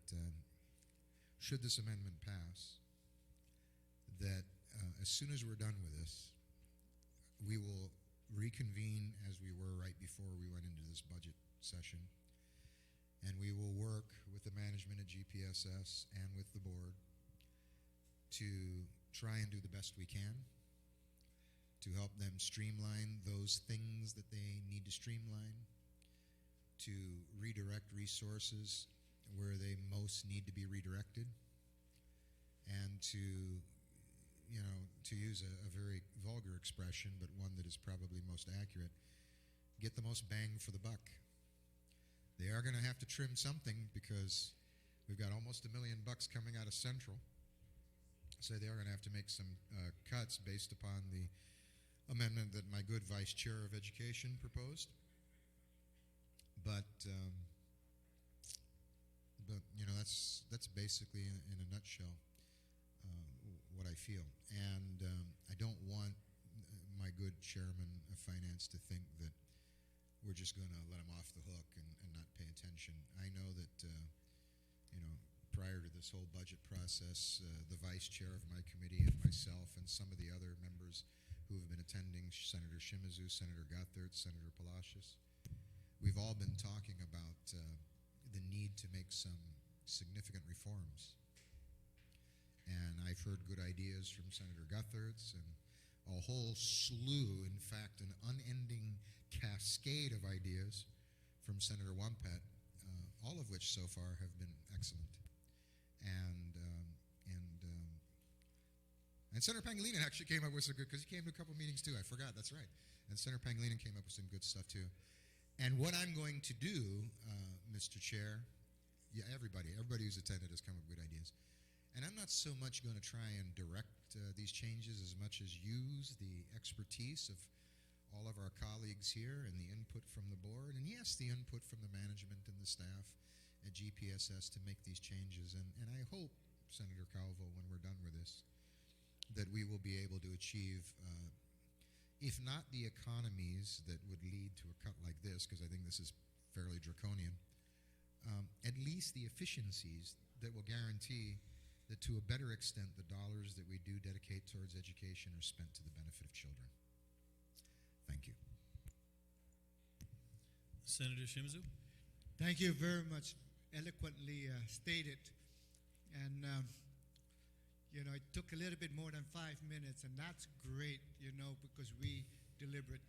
should this amendment pass, that as soon as we're done with this, we will reconvene as we were right before we went into this budget session, and we will work with the management of GPSS and with the board to try and do the best we can to help them streamline those things that they need to streamline, to redirect resources where they most need to be redirected, and to, you know, to use a very vulgar expression, but one that is probably most accurate, get the most bang for the buck. They are going to have to trim something because we've got almost $1 million coming out of Central. So they are going to have to make some cuts based upon the amendment that my good Vice Chair of Education proposed. But you know, that's basically in a nutshell what I feel. And I don't want my good Chairman of Finance to think that we're just going to let him off the hook and not pay attention. I know that you know, prior to this whole budget process, the Vice Chair of my committee and myself and some of the other members who have been attending, Senator Shimizu, Senator Gothard, Senator Palacios, we've all been talking about the need to make some significant reforms. And I've heard good ideas from Senator Gothards and a whole slew, in fact, an unending cascade of ideas from Senator Wampet, all of which so far have been excellent. And Senator Pangilinan actually came up with some good, because he came to a couple meetings too, I forgot, that's right. And Senator Pangilinan came up with some good stuff too. And what I'm going to do, Mr. Chair, yeah, everybody who's attended has come up with good ideas. And I'm not so much going to try and direct these changes as much as use the expertise of all of our colleagues here and the input from the board, and yes, the input from the management and the staff at GPSS to make these changes. And I hope, Senator Calvo, when we're done with this, that we will be able to achieve, if not the economies that would lead to a cut like this, because I think this is fairly draconian, at least the efficiencies that will guarantee that to a better extent the dollars that we do dedicate towards education are spent to the benefit of children. Thank you. Senator Shimizu. Thank you very much. Eloquently stated. And, you know, it took a little bit more than 5 minutes, and that's great, you know, because we deliberate.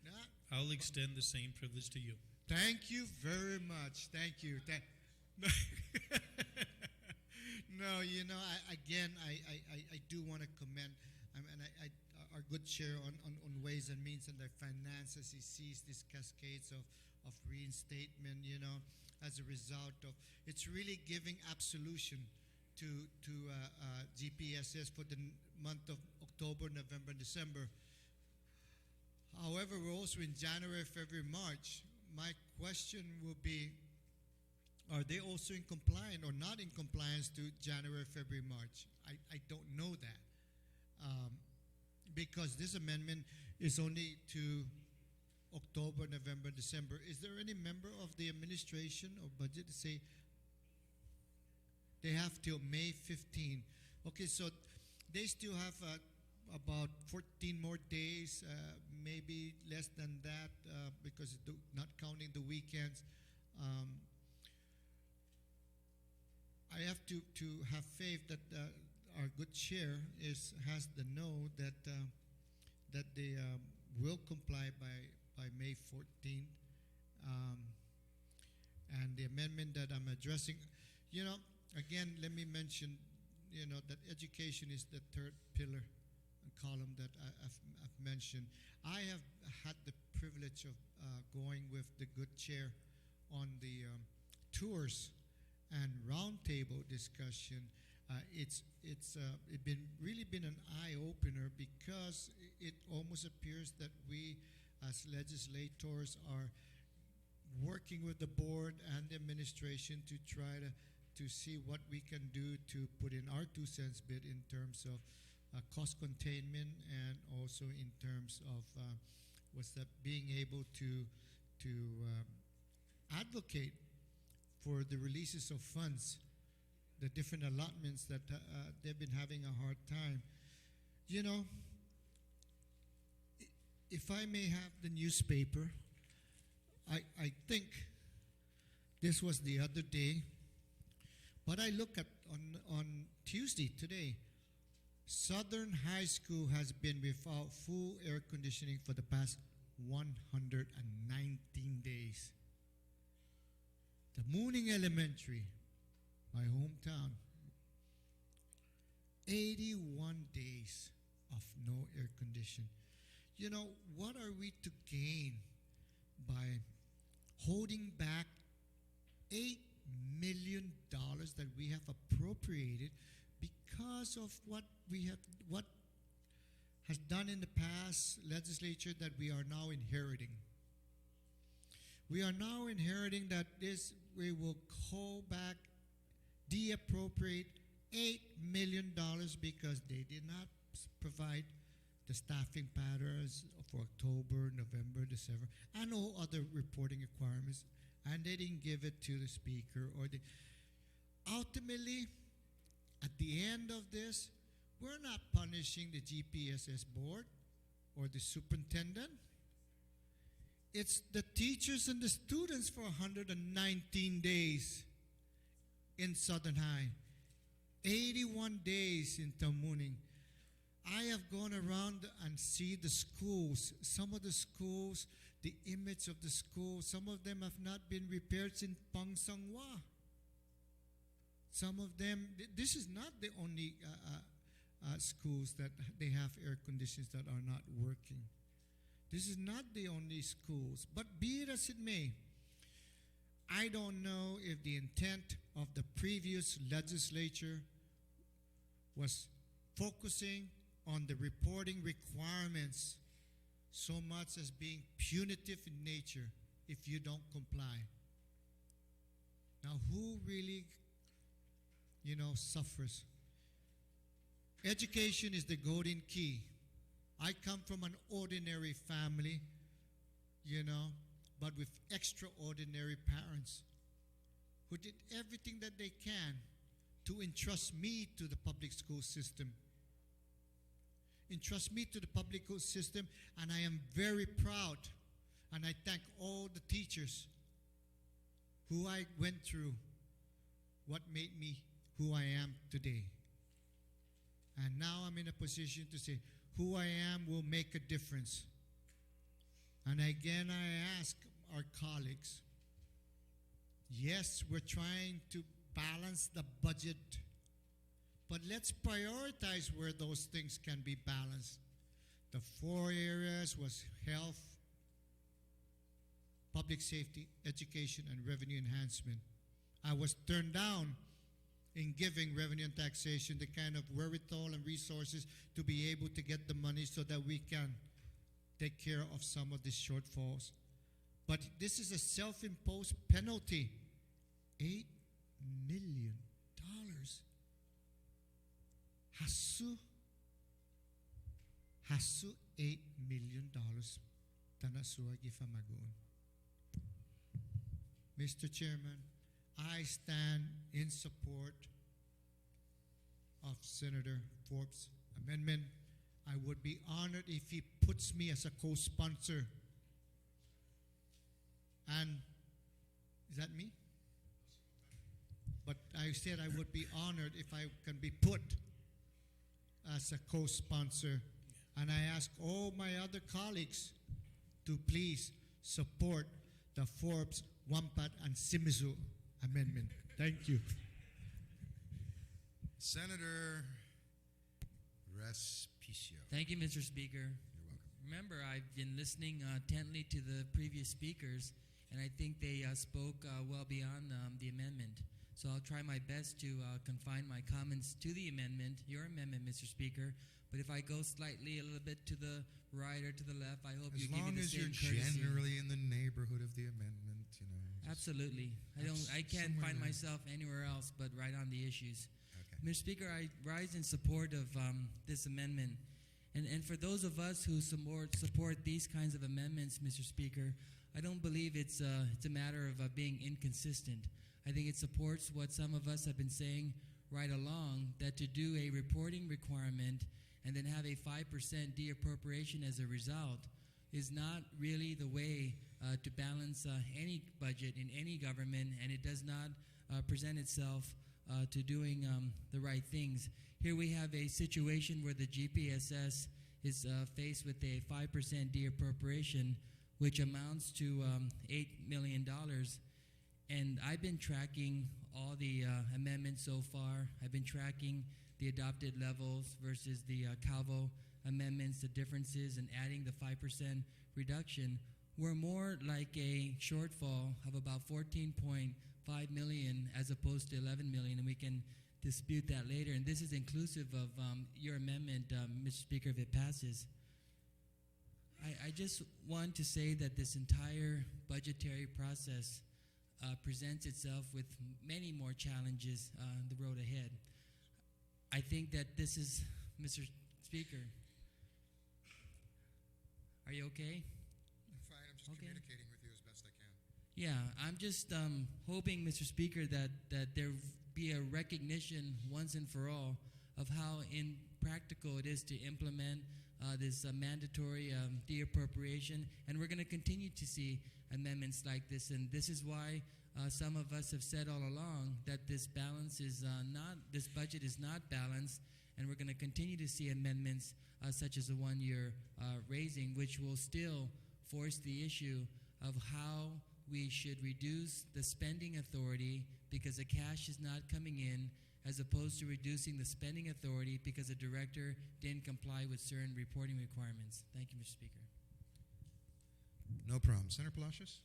I'll extend the same privilege to you. Thank you very much. Thank you. No, you know, I do want to commend our good chair on Ways and Means and their finances. He sees these cascades of reinstatement, you know, as a result of, it's really giving absolution to GPSS for the month of October, November, and December. However, we're also in January, February, March. My question will be, are they also in compliance or not in compliance to January, February, March? I don't know that. Because this amendment is only to October, November, December. Is there any member of the administration or budget to say they have till May 15? Okay, so they still have about 14 more days, maybe less than that, because not counting the weekends. I have to have faith that our good chair has the know that they will comply by May 14th. And the amendment that I'm addressing, you know, again, let me mention, you know, that education is the third pillar and column that I've mentioned. I have had the privilege of going with the good chair on the tours and roundtable discussion, it's really been an eye opener, because it almost appears that we as legislators are working with the board and the administration to try to see what we can do to put in our 2 cents bit in terms of cost containment, and also in terms of being able to advocate for the releases of funds, the different allotments that they've been having a hard time. You know, if I may have the newspaper, I think this was the other day, but I look at on Tuesday today, Southern High School has been without full air conditioning for the past 119 days. The Mooning Elementary, my hometown, 81 days of no air conditioning. You know, what are we to gain by holding back $8 million that we have appropriated because of what has done in the past legislature that we are now inheriting? We are now inheriting that we will call back, de-appropriate $8 million because they did not provide the staffing patterns for October, November, December, and all other reporting requirements, and they didn't give it to the speaker. Ultimately, at the end of this, we're not punishing the GPSS board or the superintendent. It's the teachers and the students for 119 days in Southern High, 81 days in Tamuning. I have gone around and see the schools. Some of the schools, the image of the schools, some of them have not been repaired since Pangsangwa. Some of them, this is not the only schools that they have air conditions that are not working. This is not the only schools. But be it as it may, I don't know if the intent of the previous legislature was focusing on the reporting requirements so much as being punitive in nature if you don't comply. Now, who really, suffers? Education is the golden key. I come from an ordinary family, but with extraordinary parents who did everything that they can to entrust me to the public school system. Entrust me to the public school system, and I am very proud, and I thank all the teachers who I went through, what made me who I am today. And now I'm in a position to say, who I am will make a difference. And again, I ask our colleagues, yes, we're trying to balance the budget, but let's prioritize where those things can be balanced. The 4 areas was health, public safety, education, and revenue enhancement. I was turned down in giving revenue and taxation the kind of wherewithal and resources to be able to get the money so that we can take care of some of these shortfalls. But this is a self-imposed penalty. $8 million. Hasu $8 million tanasua gifamagun. Mr. Chairman, I stand in support of Senator Forbes' amendment. I would be honored if he puts me as a co-sponsor. And is that me? But I said I would be honored if I can be put as a co-sponsor. And I ask all my other colleagues to please support the Forbes, Wampat, and Simizu amendment. Thank you. Senator Respicio. Thank you, Mr. Speaker. You're welcome. Remember, I've been listening attentively to the previous speakers, and I think they spoke well beyond the amendment. So I'll try my best to confine my comments to the amendment, your amendment, Mr. Speaker. But if I go slightly a little bit to the right or to the left, I hope As you give me long the as same you're courtesy. generally in the neighborhood of the amendment, you know. just- Absolutely. I can't somewhere find there. myself anywhere else but right on the issues. Okay. Mr. Speaker, I rise in support of this amendment. And for those of us who support these kinds of amendments, Mr. Speaker, I don't believe it's a matter of being inconsistent. I think it supports what some of us have been saying right along, that to do a reporting requirement and then have a 5% de-appropriation as a result is not really the way to balance any budget in any government, and it does not present itself to doing the right things. Here we have a situation where the GPSS is faced with a 5% de-appropriation, which amounts to $8 million. And I've been tracking all the amendments so far. I've been tracking the adopted levels versus the Calvo amendments, the differences, and adding the 5% reduction. We're more like a shortfall of about 14.5 million as opposed to 11 million, and we can dispute that later. And this is inclusive of your amendment, Mr. Speaker, if it passes. I just want to say that this entire budgetary process presents itself with many more challenges on the road ahead. I think that this is, Mr. Speaker, are you okay? I'm fine. I'm just Okay. communicating with you as best I can. Yeah, I'm just hoping, Mr. Speaker, that there be a recognition once and for all of how impractical it is to implement this mandatory de-appropriation, and we're going to continue to see amendments like this, and this is why some of us have said all along that this budget is not balanced, and we're going to continue to see amendments such as the one you're raising, which will still force the issue of how we should reduce the spending authority because the cash is not coming in, as opposed to reducing the spending authority because the director didn't comply with certain reporting requirements. Thank you, Mr. Speaker. No problem. Senator Palacios?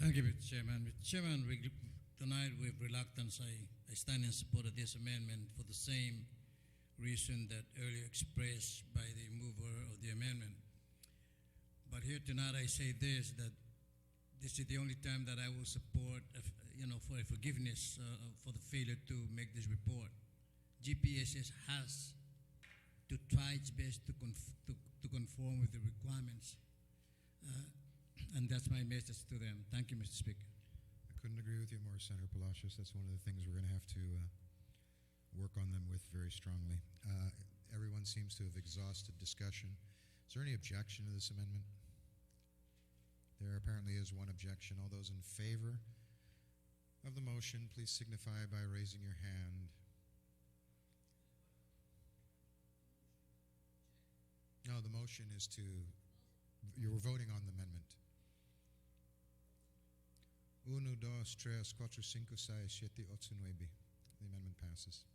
Thank you, Mr. Chairman. Mr. Chairman, tonight with reluctance, I stand in support of this amendment for the same reason that earlier expressed by the mover of the amendment. But here tonight I say this, that this is the only time that I will support, for a forgiveness for the failure to make this report. GPSS has to try its best to conform with the requirements. And that's my message to them. Thank you, Mr. Speaker. I couldn't agree with you more, Senator Palacios. That's one of the things we're going to have to work on them with very strongly. Everyone seems to have exhausted discussion. Is there any objection to this amendment? There apparently is one objection. All those in favor of the motion, please signify by raising your hand. No, the motion is to, you were voting on the amendment. 1, 2, 3, 4, 5, 6, 7, 8, 9. The amendment passes.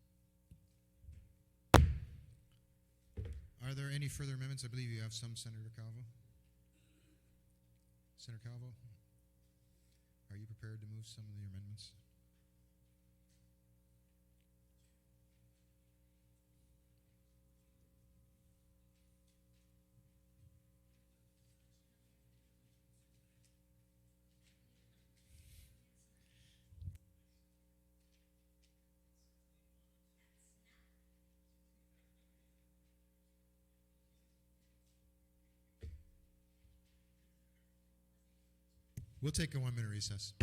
Are there any further amendments? I believe you have some, Senator Calvo. Senator Calvo, are you prepared to move some of your amendments? We'll take a 1-minute recess.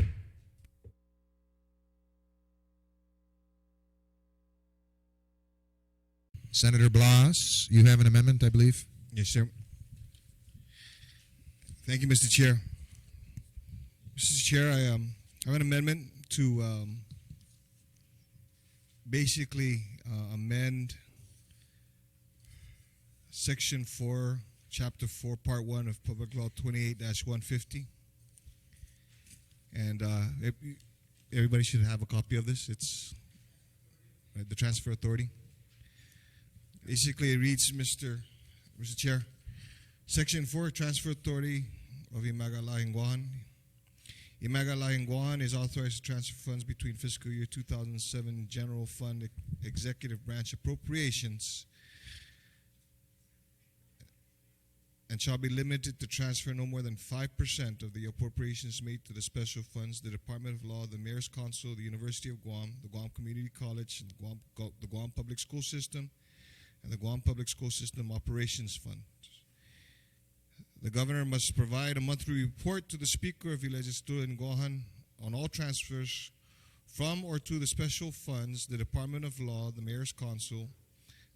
Senator Blas, you have an amendment, I believe. Yes, sir. Thank you, Mr. Chair. Mr. Chair, I have an amendment to basically amend Section 4, Chapter 4, Part 1 of Public Law 28-150. And everybody should have a copy of this. It's the Transfer Authority. Basically, it reads, Mr. Chair, Section 4, Transfer Authority of Imagalahinguan. Imagalayan Guam is authorized to transfer funds between fiscal year 2007 General Fund Executive Branch appropriations and shall be limited to transfer no more than 5% of the appropriations made to the special funds, the Department of Law, the Mayor's Council, the University of Guam, the Guam Community College, and the Guam Public School System, and the Guam Public School System Operations Fund. The governor must provide a monthly report to the Speaker of the Legislature in Guam on all transfers from or to the special funds, the Department of Law, the Mayor's Council,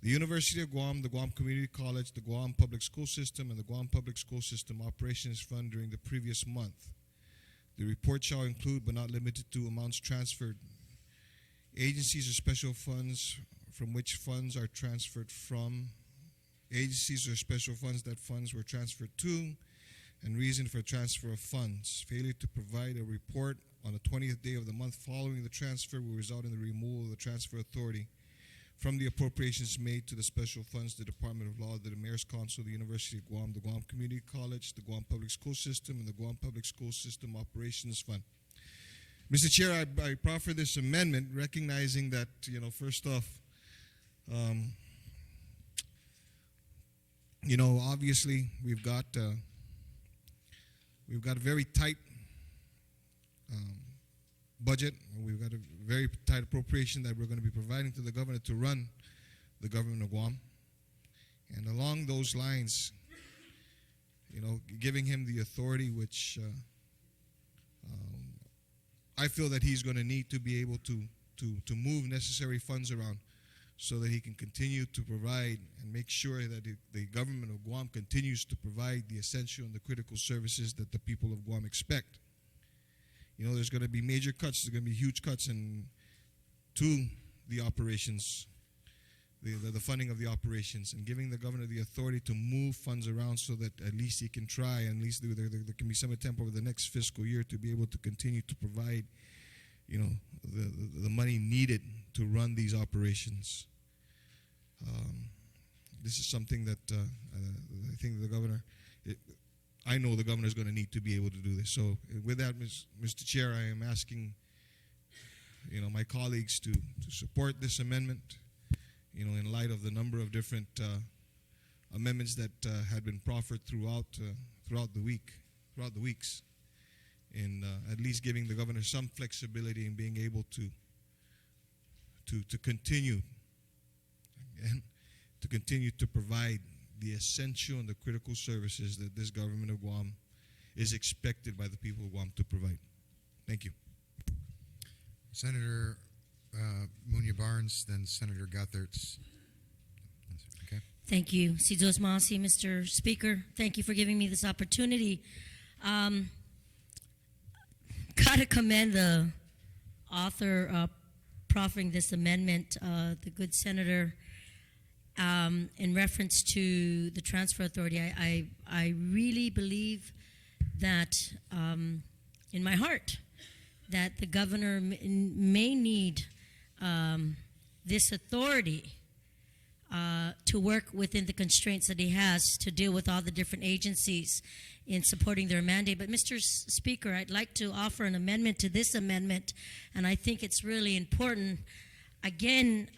the University of Guam, the Guam Community College, the Guam Public School System, and the Guam Public School System Operations Fund during the previous month. The report shall include, but not limited to, amounts transferred, agencies or special funds from which funds are transferred from, agencies or special funds that funds were transferred to, and reason for transfer of funds. Failure to provide a report on the 20th day of the month following the transfer will result in the removal of the transfer authority from the appropriations made to the special funds, the Department of Law, the Mayor's Council, the University of Guam, the Guam Community College, the Guam Public School System, and the Guam Public School System Operations Fund. Mr. Chair, I proffer this amendment recognizing that, first off, obviously we've got a very tight budget. We've got a very tight appropriation that we're going to be providing to the governor to run the government of Guam. And along those lines, giving him the authority which I feel that he's going to need to be able to move necessary funds around so that he can continue to provide and make sure that the government of Guam continues to provide the essential and the critical services that the people of Guam expect. There's going to be major cuts. There's going to be huge cuts to the operations, the funding of the operations, and giving the governor the authority to move funds around so that at least he can try, and at least there can be some attempt over the next fiscal year to be able to continue to provide, the money needed to run these operations. This is something that I think the governor. I know the governor is going to need to be able to do this. So with that, Mr. Chair, I am asking, my colleagues to support this amendment, in light of the number of different amendments that had been proffered throughout the weeks, and at least giving the governor some flexibility in being able to continue to provide the essential and the critical services that this government of Guam is expected by the people of Guam to provide. Thank you. Senator Munya Barnes, then Senator Guthertz. Okay. Thank you. Sidos Masi, Mr. Speaker. Thank you for giving me this opportunity. Got to commend the author proffering this amendment, the good senator. In reference to the transfer authority, I really believe that in my heart that the governor may need this authority to work within the constraints that he has to deal with all the different agencies in supporting their mandate. But Mr. Speaker, I'd like to offer an amendment to this amendment, and I think it's really important. Again,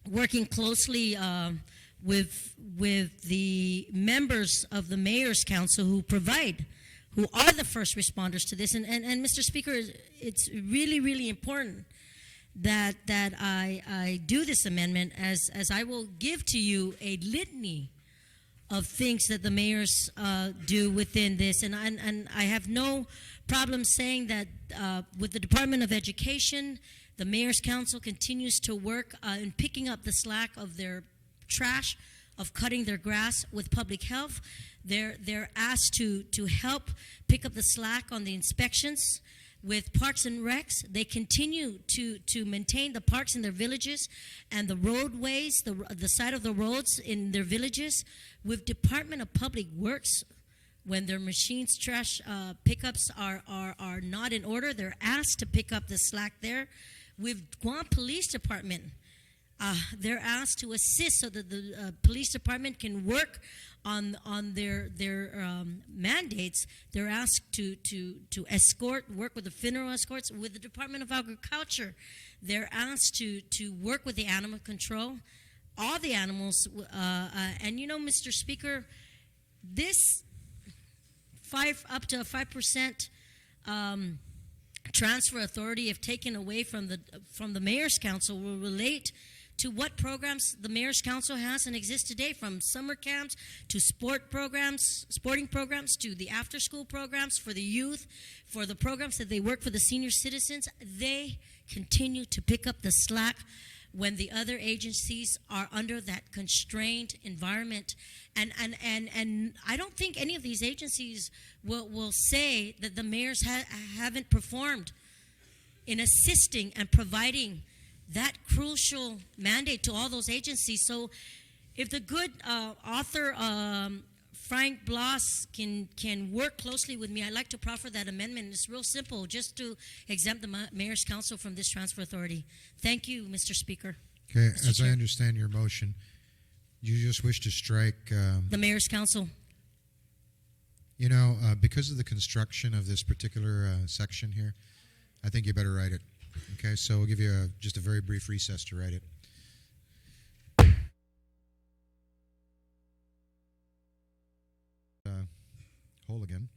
working closely with the members of the Mayor's Council who are the first responders to this. And Mr. Speaker, it's really, really important that I do this amendment as I will give to you a litany of things that the mayors do within this. And I have no problem saying that with the Department of Education, the Mayor's Council continues to work in picking up the slack of their trash, of cutting their grass with public health. They're asked to help pick up the slack on the inspections with Parks and Recs. They continue to maintain the parks in their villages and the roadways, the side of the roads in their villages. With Department of Public Works, when their machines trash pickups are not in order, they're asked to pick up the slack there. With Guam Police Department, they're asked to assist so that the police department can work on their mandates. They're asked to escort, work with the funeral escorts, with the Department of Agriculture. They're asked to work with the animal control, all the animals. And you know, Mr. Speaker, this up to a 5% transfer authority, if taken away from the mayor's council, will relate to what programs the mayor's council has and exists today, from summer camps to sporting programs, to the after-school programs for the youth, for the programs that they work for the senior citizens. They continue to pick up the slack when the other agencies are under that constrained environment. And I don't think any of these agencies will say that the mayors haven't performed in assisting and providing that crucial mandate to all those agencies. So if the good author Frank Bloss can work closely with me, I'd like to proffer that amendment. It's real simple, just to exempt the mayor's council from this transfer authority. Thank you, Mr. Speaker. Okay, Mr. as I Chair. understand your motion, you just wish to strike. The mayor's council. You know, because of the construction of this particular section here, I think you better write it. Okay, so we'll give you just a very brief recess to write it. Whole again.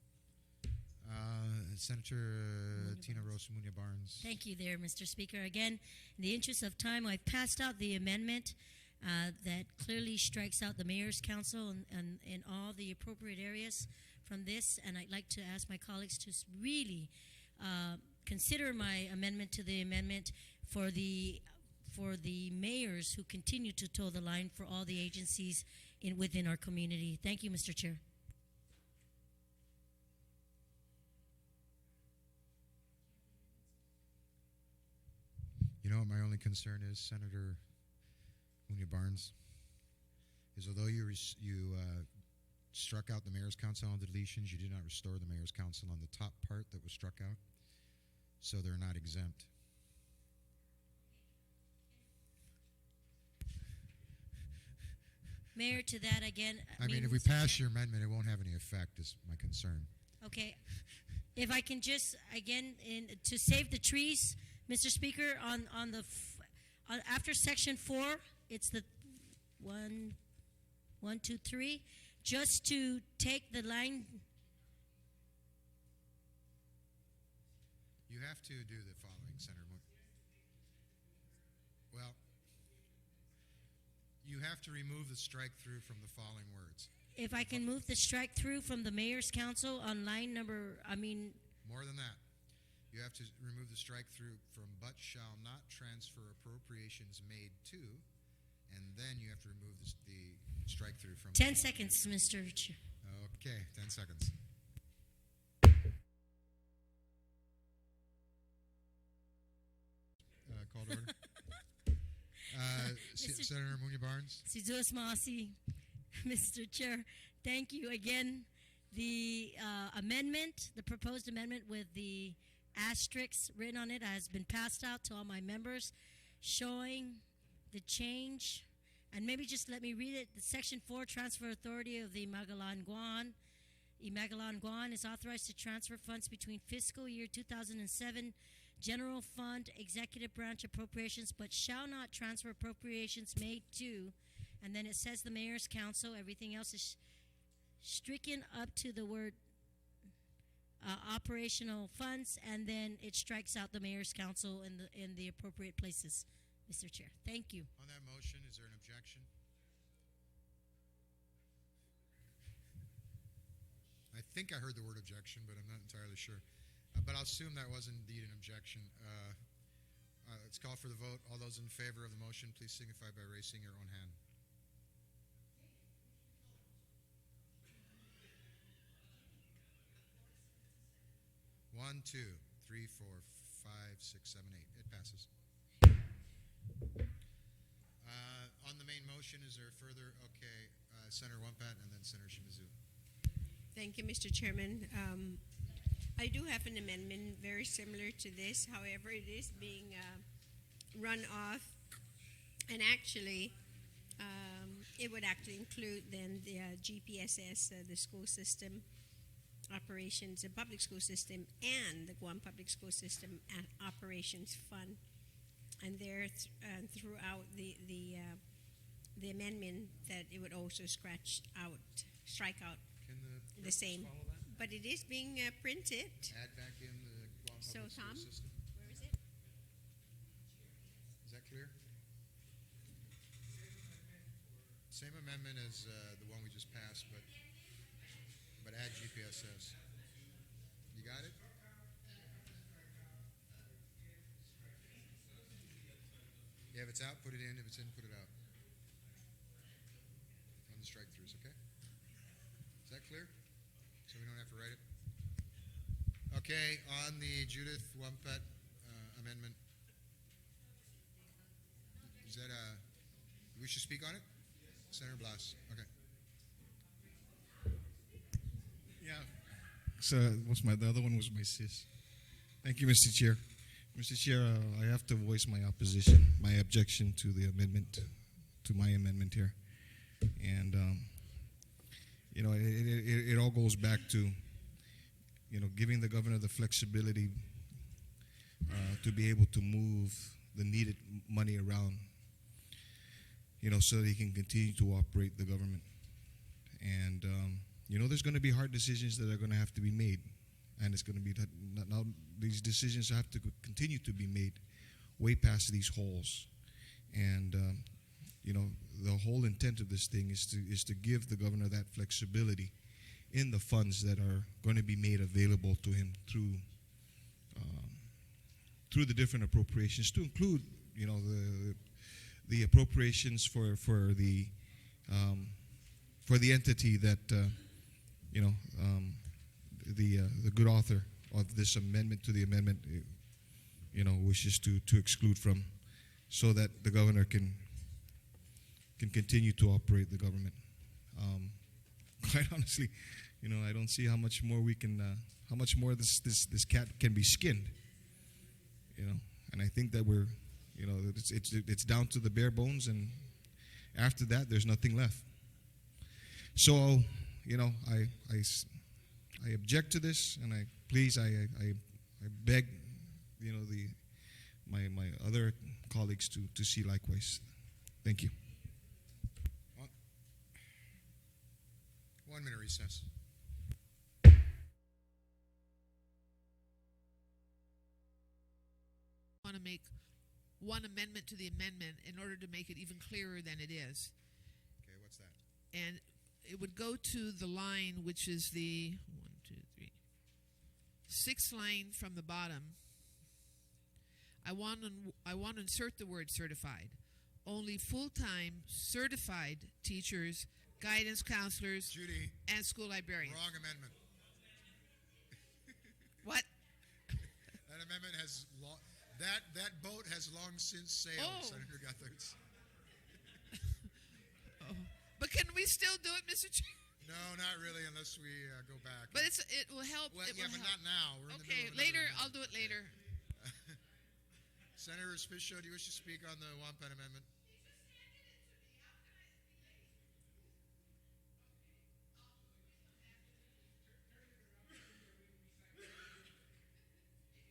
Senator Tina Rosa Muñoz Barnes. Thank you there, Mr. Speaker. Again, in the interest of time, I've passed out the amendment that clearly strikes out the mayor's council and in all the appropriate areas from this, and I'd like to ask my colleagues to really consider my amendment to the amendment for the mayors who continue to toe the line for all the agencies within our community. Thank you, Mr. Chair. You know what my only concern is, Senator Muñoz Barnes, is although you struck out the mayor's council on deletions, you did not restore the mayor's council on the top part that was struck out, so they're not exempt. Mayor, to that again. I mean, if we pass your amendment, it won't have any effect, is my concern. Okay. If I can just, again, to save the trees, Mr. Speaker, after section 4, it's the 1, 2, 3, just to take the line. You have to do the following, Senator. Well, you have to remove the strike through from the following words. If I can move the strike through from the mayor's council on line number, More than that. You have to remove the strike through from but shall not transfer appropriations made to, and then you have to remove the strike through from. 10 seconds, Mr. Chair. Okay, 10 seconds. Called order. Senator Muñoz Barnes. Sizuas Masi, Mr. Chair, thank you again. The amendment, the proposed amendment with the asterisks written on it, has been passed out to all my members, showing the change. And maybe just let me read it. The Section 4 Transfer Authority of the Magalan Guam. Magalan Guam is authorized to transfer funds between fiscal year 2007 General Fund Executive Branch appropriations, but shall not transfer appropriations made to, and then it says the Mayor's Council. Everything else is stricken up to the word operational funds, and then it strikes out the Mayor's Council in the appropriate places, Mr. Chair. Thank you. On that motion, is there an objection? I think I heard the word objection, but I'm not entirely sure. But I'll assume that was indeed an objection. Let's call for the vote. All those in favor of the motion, please signify by raising your own hand. One, two, three, 4, 5, 6, 7, 8. It passes. On the main motion, is there further? Okay, Senator Wampat and then Senator Shimizu. Thank you, Mr. Chairman. I do have an amendment very similar to this. However, it is being run off And actually, it would actually include then the GPSS, the school system operations, the public school system, and the Guam Public School System Operations Fund. And there, throughout the amendment, that it would also strike out Can the same. follow that? But it is being printed. Add back in the Guam So, Public School Tom? System. Where is it? Is that clear? Same amendment as the one we just passed, but add GPSS. You got it? Yeah, if it's out, put it in. If it's in, put it out. On the strike-throughs, okay? Is that clear? So we don't have to write it? Okay, on the Judith Wampet amendment. Is that we should speak on it? Senator Blas. Okay. Yeah. So the other one was my sis. Thank you, Mr. Chair. Mr. Chair, I have to voice my opposition, my objection to the amendment, to my amendment here. And, it all goes back to, giving the governor the flexibility to be able to move the needed money around, so that he can continue to operate the government. And, there's going to be hard decisions that are going to have to be made. And it's going to be now these decisions have to continue to be made way past these halls. And, the whole intent of this thing is to give the governor that flexibility in the funds that are going to be made available to him through the different appropriations, to include, the appropriations for the entity that the good author of this amendment to the amendment wishes to exclude from, so that the governor can continue to operate the government. Quite honestly, I don't see how much more how much more this cat can be skinned. And I think that we're, it's down to the bare bones, and after that, there's nothing left. So, I object to this, and I beg, my other colleagues to see likewise. Thank you. 1 minute recess. Want to make one amendment to the amendment in order to make it even clearer than it is. Okay, what's that? And it would go to the line, which is the 6th line from the bottom. I want to insert the word certified. Only full-time certified teachers, guidance counselors, Judy, and school librarians. Wrong amendment. What? That amendment has that boat has long since sailed, Senator Guthertz. But can we still do it, Mr. Chair? No, not really, unless we go back. But it will help. Well, it yeah, will but help. not now. We're in the Okay, middle of later. another I'll do it later. Senator Spicio, do you wish to speak on the Wampet amendment?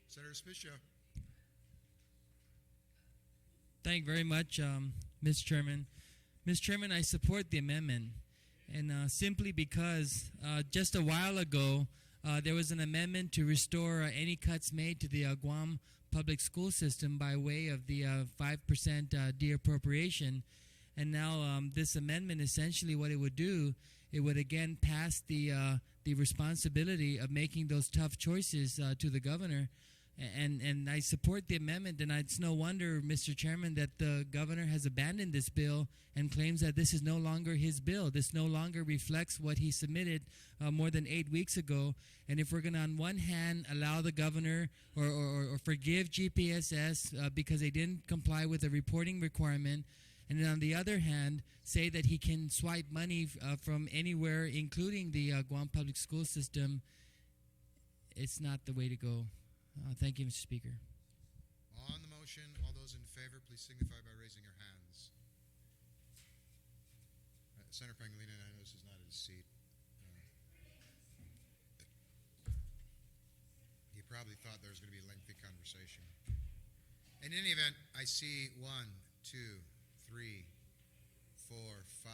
Senator Spicio. Thank you very much, Mr. Chairman. Mr. Chairman, I support the amendment, and simply because just a while ago there was an amendment to restore any cuts made to the Guam public school system by way of the 5% de-appropriation, and now this amendment, essentially what it would do, it would again pass the responsibility of making those tough choices to the governor. And I support the amendment, and it's no wonder, Mr. Chairman, that the governor has abandoned this bill and claims that this is no longer his bill. This no longer reflects what he submitted more than 8 weeks ago. And if we're going to, on one hand, allow the governor or forgive GPSS because they didn't comply with the reporting requirement, and then on the other hand, say that he can swipe money from anywhere, including the Guam Public School System, it's not the way to go. Thank you, Mr. Speaker. On the motion, all those in favor, please signify by raising your hands. Senator Pangilinan, I know this is not his seat. He probably thought there was going to be a lengthy conversation. In any event, I see 1, 2, 3, 4, 5.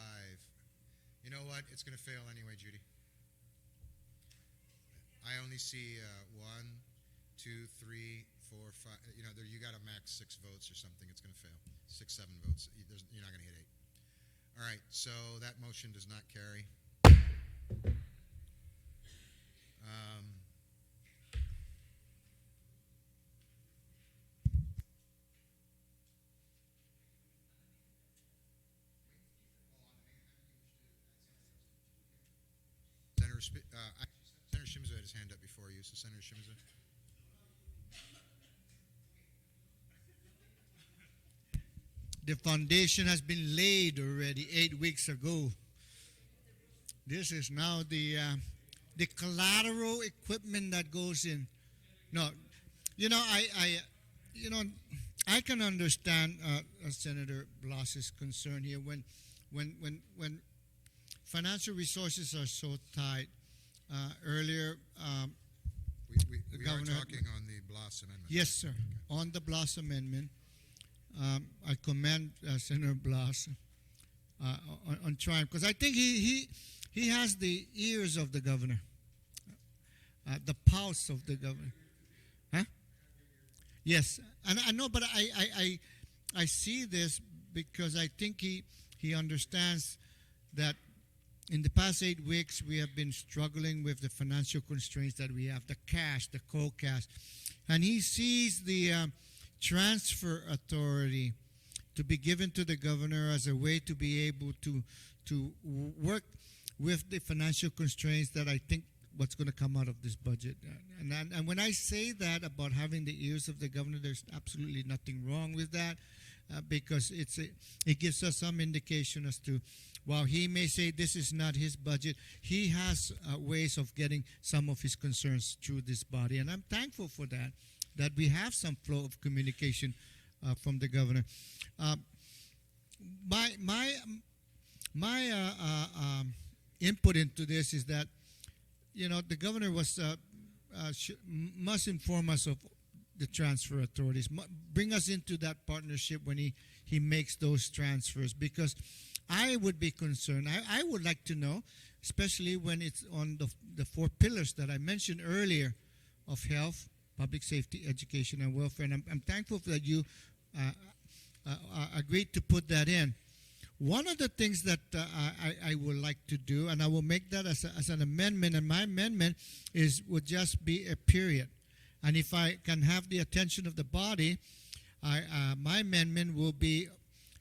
You know what? It's going to fail anyway, Judy. I only see 1, 2, 3, 4, 5. You know, you got to max 6 votes or something. It's going to fail. 6, 7 votes. You're not going to hit 8. All right. So that motion does not carry. Senator Shimizu had his hand up before you, so Senator Shimizu. The foundation has been laid already 8 weeks ago. This is now the collateral equipment that goes in. No, I can understand Senator Blas's concern here when financial resources are so tight. Earlier, we are Governor, talking on the Blas amendment. Yes, sir. On the Blas amendment, I commend Senator Blas on trying, because I think he has the ears of the governor, the pulse of the governor. Huh? Yes, and I know, but I see this because I think he understands that in the past 8 weeks, we have been struggling with the financial constraints that we have, the cash, the cold cash. And he sees the transfer authority to be given to the governor as a way to be able to work with the financial constraints that I think what's going to come out of this budget. And when I say that about having the ears of the governor, there's absolutely nothing wrong with that because it gives us some indication as to, while he may say this is not his budget, he has ways of getting some of his concerns through this body. And I'm thankful for that we have some flow of communication from the governor. My input into this is that, the governor must inform us of the transfer authorities, bring us into that partnership when he makes those transfers, because I would be concerned. I would like to know, especially when it's on the 4 pillars that I mentioned earlier of health, public safety, education, and welfare. And I'm thankful that you agreed to put that in. One of the things that I would like to do, and I will make that as an amendment, and my amendment would just be a period. And if I can have the attention of the body, my amendment will be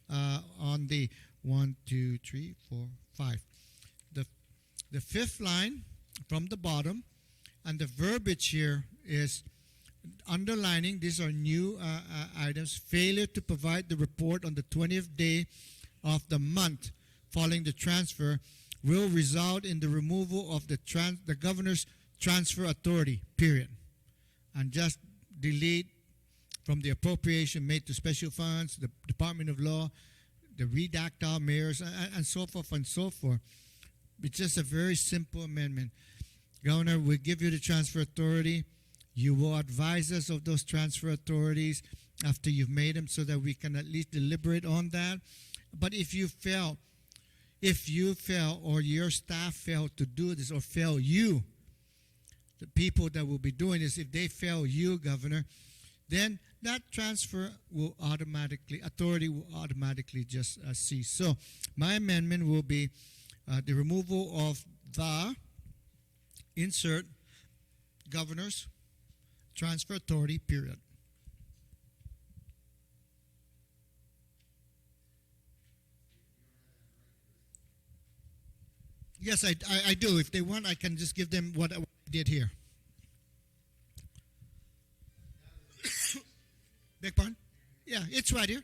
on the 1, 2, 3, 4, 5. The 5th line from the bottom, and the verbiage here is underlining, these are new items, failure to provide the report on the 20th day of the month following the transfer will result in the removal of the governor's transfer authority, period. And just delete from the appropriation made to special funds, the Department of Law, the redact out mayors, and so forth and so forth. It's just a very simple amendment. Governor, we give you the transfer authority. You will advise us of those transfer authorities after you've made them so that we can at least deliberate on that. But if you fail, or your staff fail to do this, or fail you, the people that will be doing this, if they fail you, Governor, then that transfer authority will automatically just cease. So my amendment will be the removal of the insert governor's transfer authority, period. Yes, I do. If they want, I can just give them what I did here. Beg pardon? Yeah, it's right here.